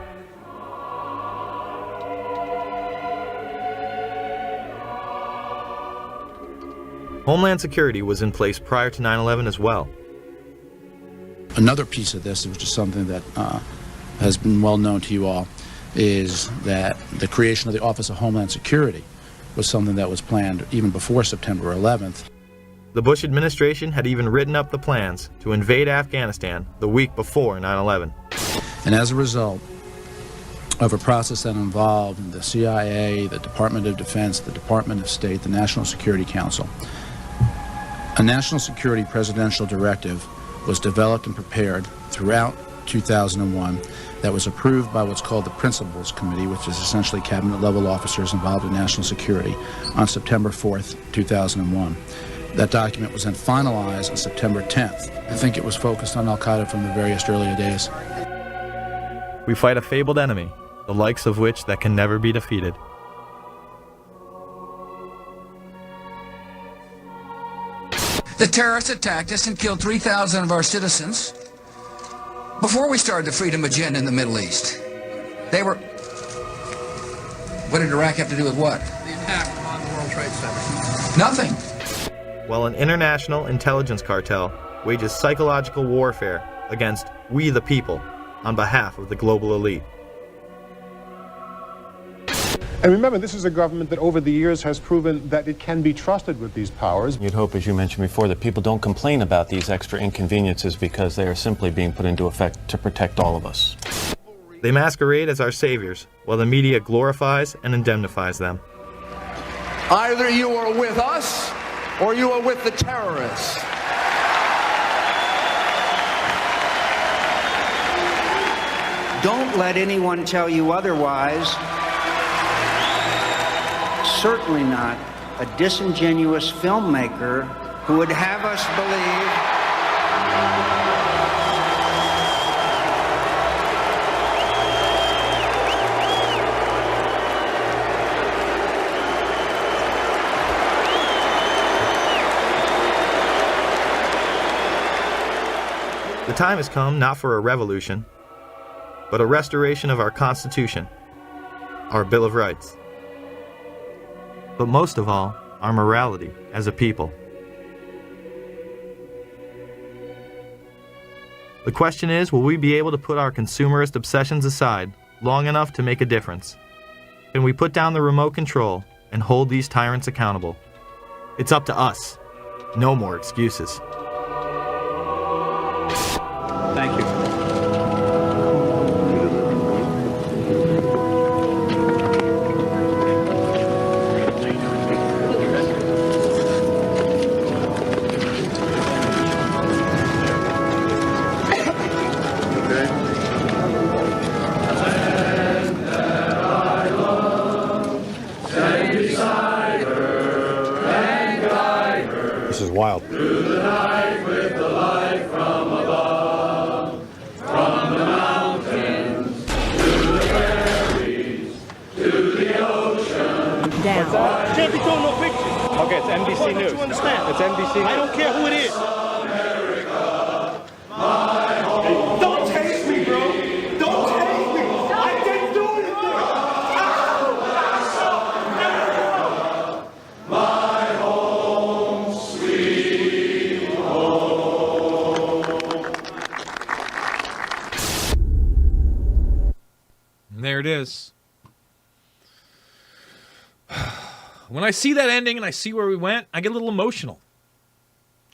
Homeland Security was in place prior to 9/11 as well. Another piece of this, which is something that has been well known to you all, is that the creation of the Office of Homeland Security was something that was planned even before September 11th. The Bush administration had even written up the plans to invade Afghanistan the week before 9/11. And as a result of a process that involved the CIA, the Department of Defense, the Department of State, the National Security Council, a national security presidential directive was developed and prepared throughout 2001 that was approved by what's called the Principals Committee, which is essentially cabinet-level officers involved in national security, on September 4th, 2001. That document was then finalized on September 10th. I think it was focused on al-Qaeda from the various earlier days. We fight a fabled enemy, the likes of which that can never be defeated. The terrorists attacked us and killed 3,000 of our citizens before we started the freedom agenda in the Middle East. They were... What did Iraq have to do with what? The attack on the World Trade Center. Nothing. While an international intelligence cartel wages psychological warfare against we the people on behalf of the global elite. And remember, this is a government that over the years has proven that it can be trusted with these powers. You'd hope, as you mentioned before, that people don't complain about these extra inconveniences because they are simply being put into effect to protect all of us. They masquerade as our saviors, while the media glorifies and indemnifies them. Either you are with us or you are with the terrorists. Don't let anyone tell you otherwise. Certainly not a disingenuous filmmaker who would have us believe The time has come not for a revolution, but a restoration of our Constitution, our Bill of Rights, but most of all, our morality as a people. The question is, will we be able to put our consumerist obsessions aside long enough to make a difference? Can we put down the remote control and hold these tyrants accountable? It's up to us. No more excuses. Thank you. This is wild. Through the night with the light from above, from the mountains, to the prairies, to the ocean. Down. Can't be doing no pictures. Okay, it's NBC News. You understand? It's NBC News. I don't care who it is. America, my home. Don't taste me, bro. Don't taste me. I didn't do anything. My home, sweet home. And there it is. When I see that ending and I see where we went, I get a little emotional.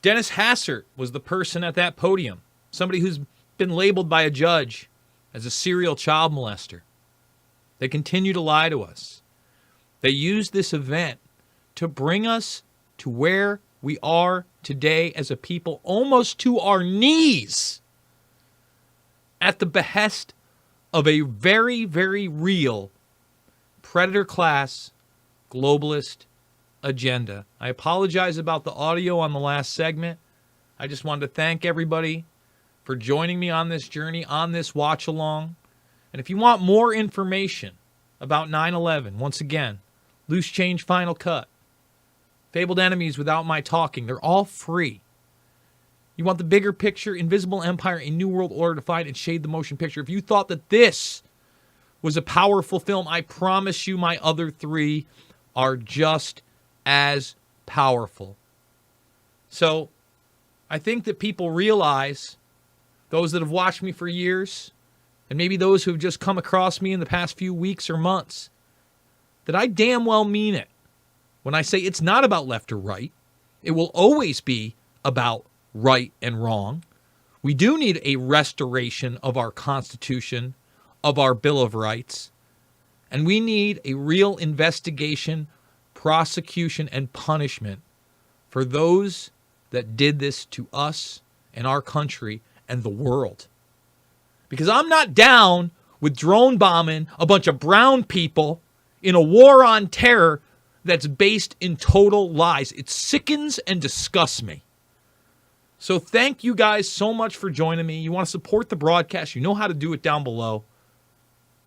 Dennis Hassert was the person at that podium, somebody who's been labeled by a judge as a serial child molester. They continue to lie to us. They use this event to bring us to where we are today as a people, almost to our knees, at the behest of a very, very real predator class globalist agenda. I apologize about the audio on the last segment. I just wanted to thank everybody for joining me on this journey, on this watch along. And if you want more information about 9/11, once again, Loose Change Final Cut, Fabled Enemies Without My Talking, they're all free. You want the bigger picture, Invisible Empire, A New World Order to Find and Shade the Motion Picture. If you thought that this was a powerful film, I promise you my other three are just as powerful. So I think that people realize, those that have watched me for years, and maybe those who have just come across me in the past few weeks or months, that I damn well mean it when I say it's not about left or right. It will always be about right and wrong. We do need a restoration of our Constitution, of our Bill of Rights, and we need a real investigation, prosecution, and punishment for those that did this to us and our country and the world. Because I'm not down with drone bombing a bunch of brown people in a war on terror that's based in total lies. It sickens and disgusts me. So thank you guys so much for joining me. You want to support the broadcast, you know how to do it down below.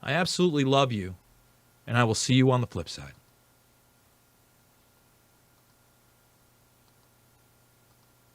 I absolutely love you, and I will see you on the flip side.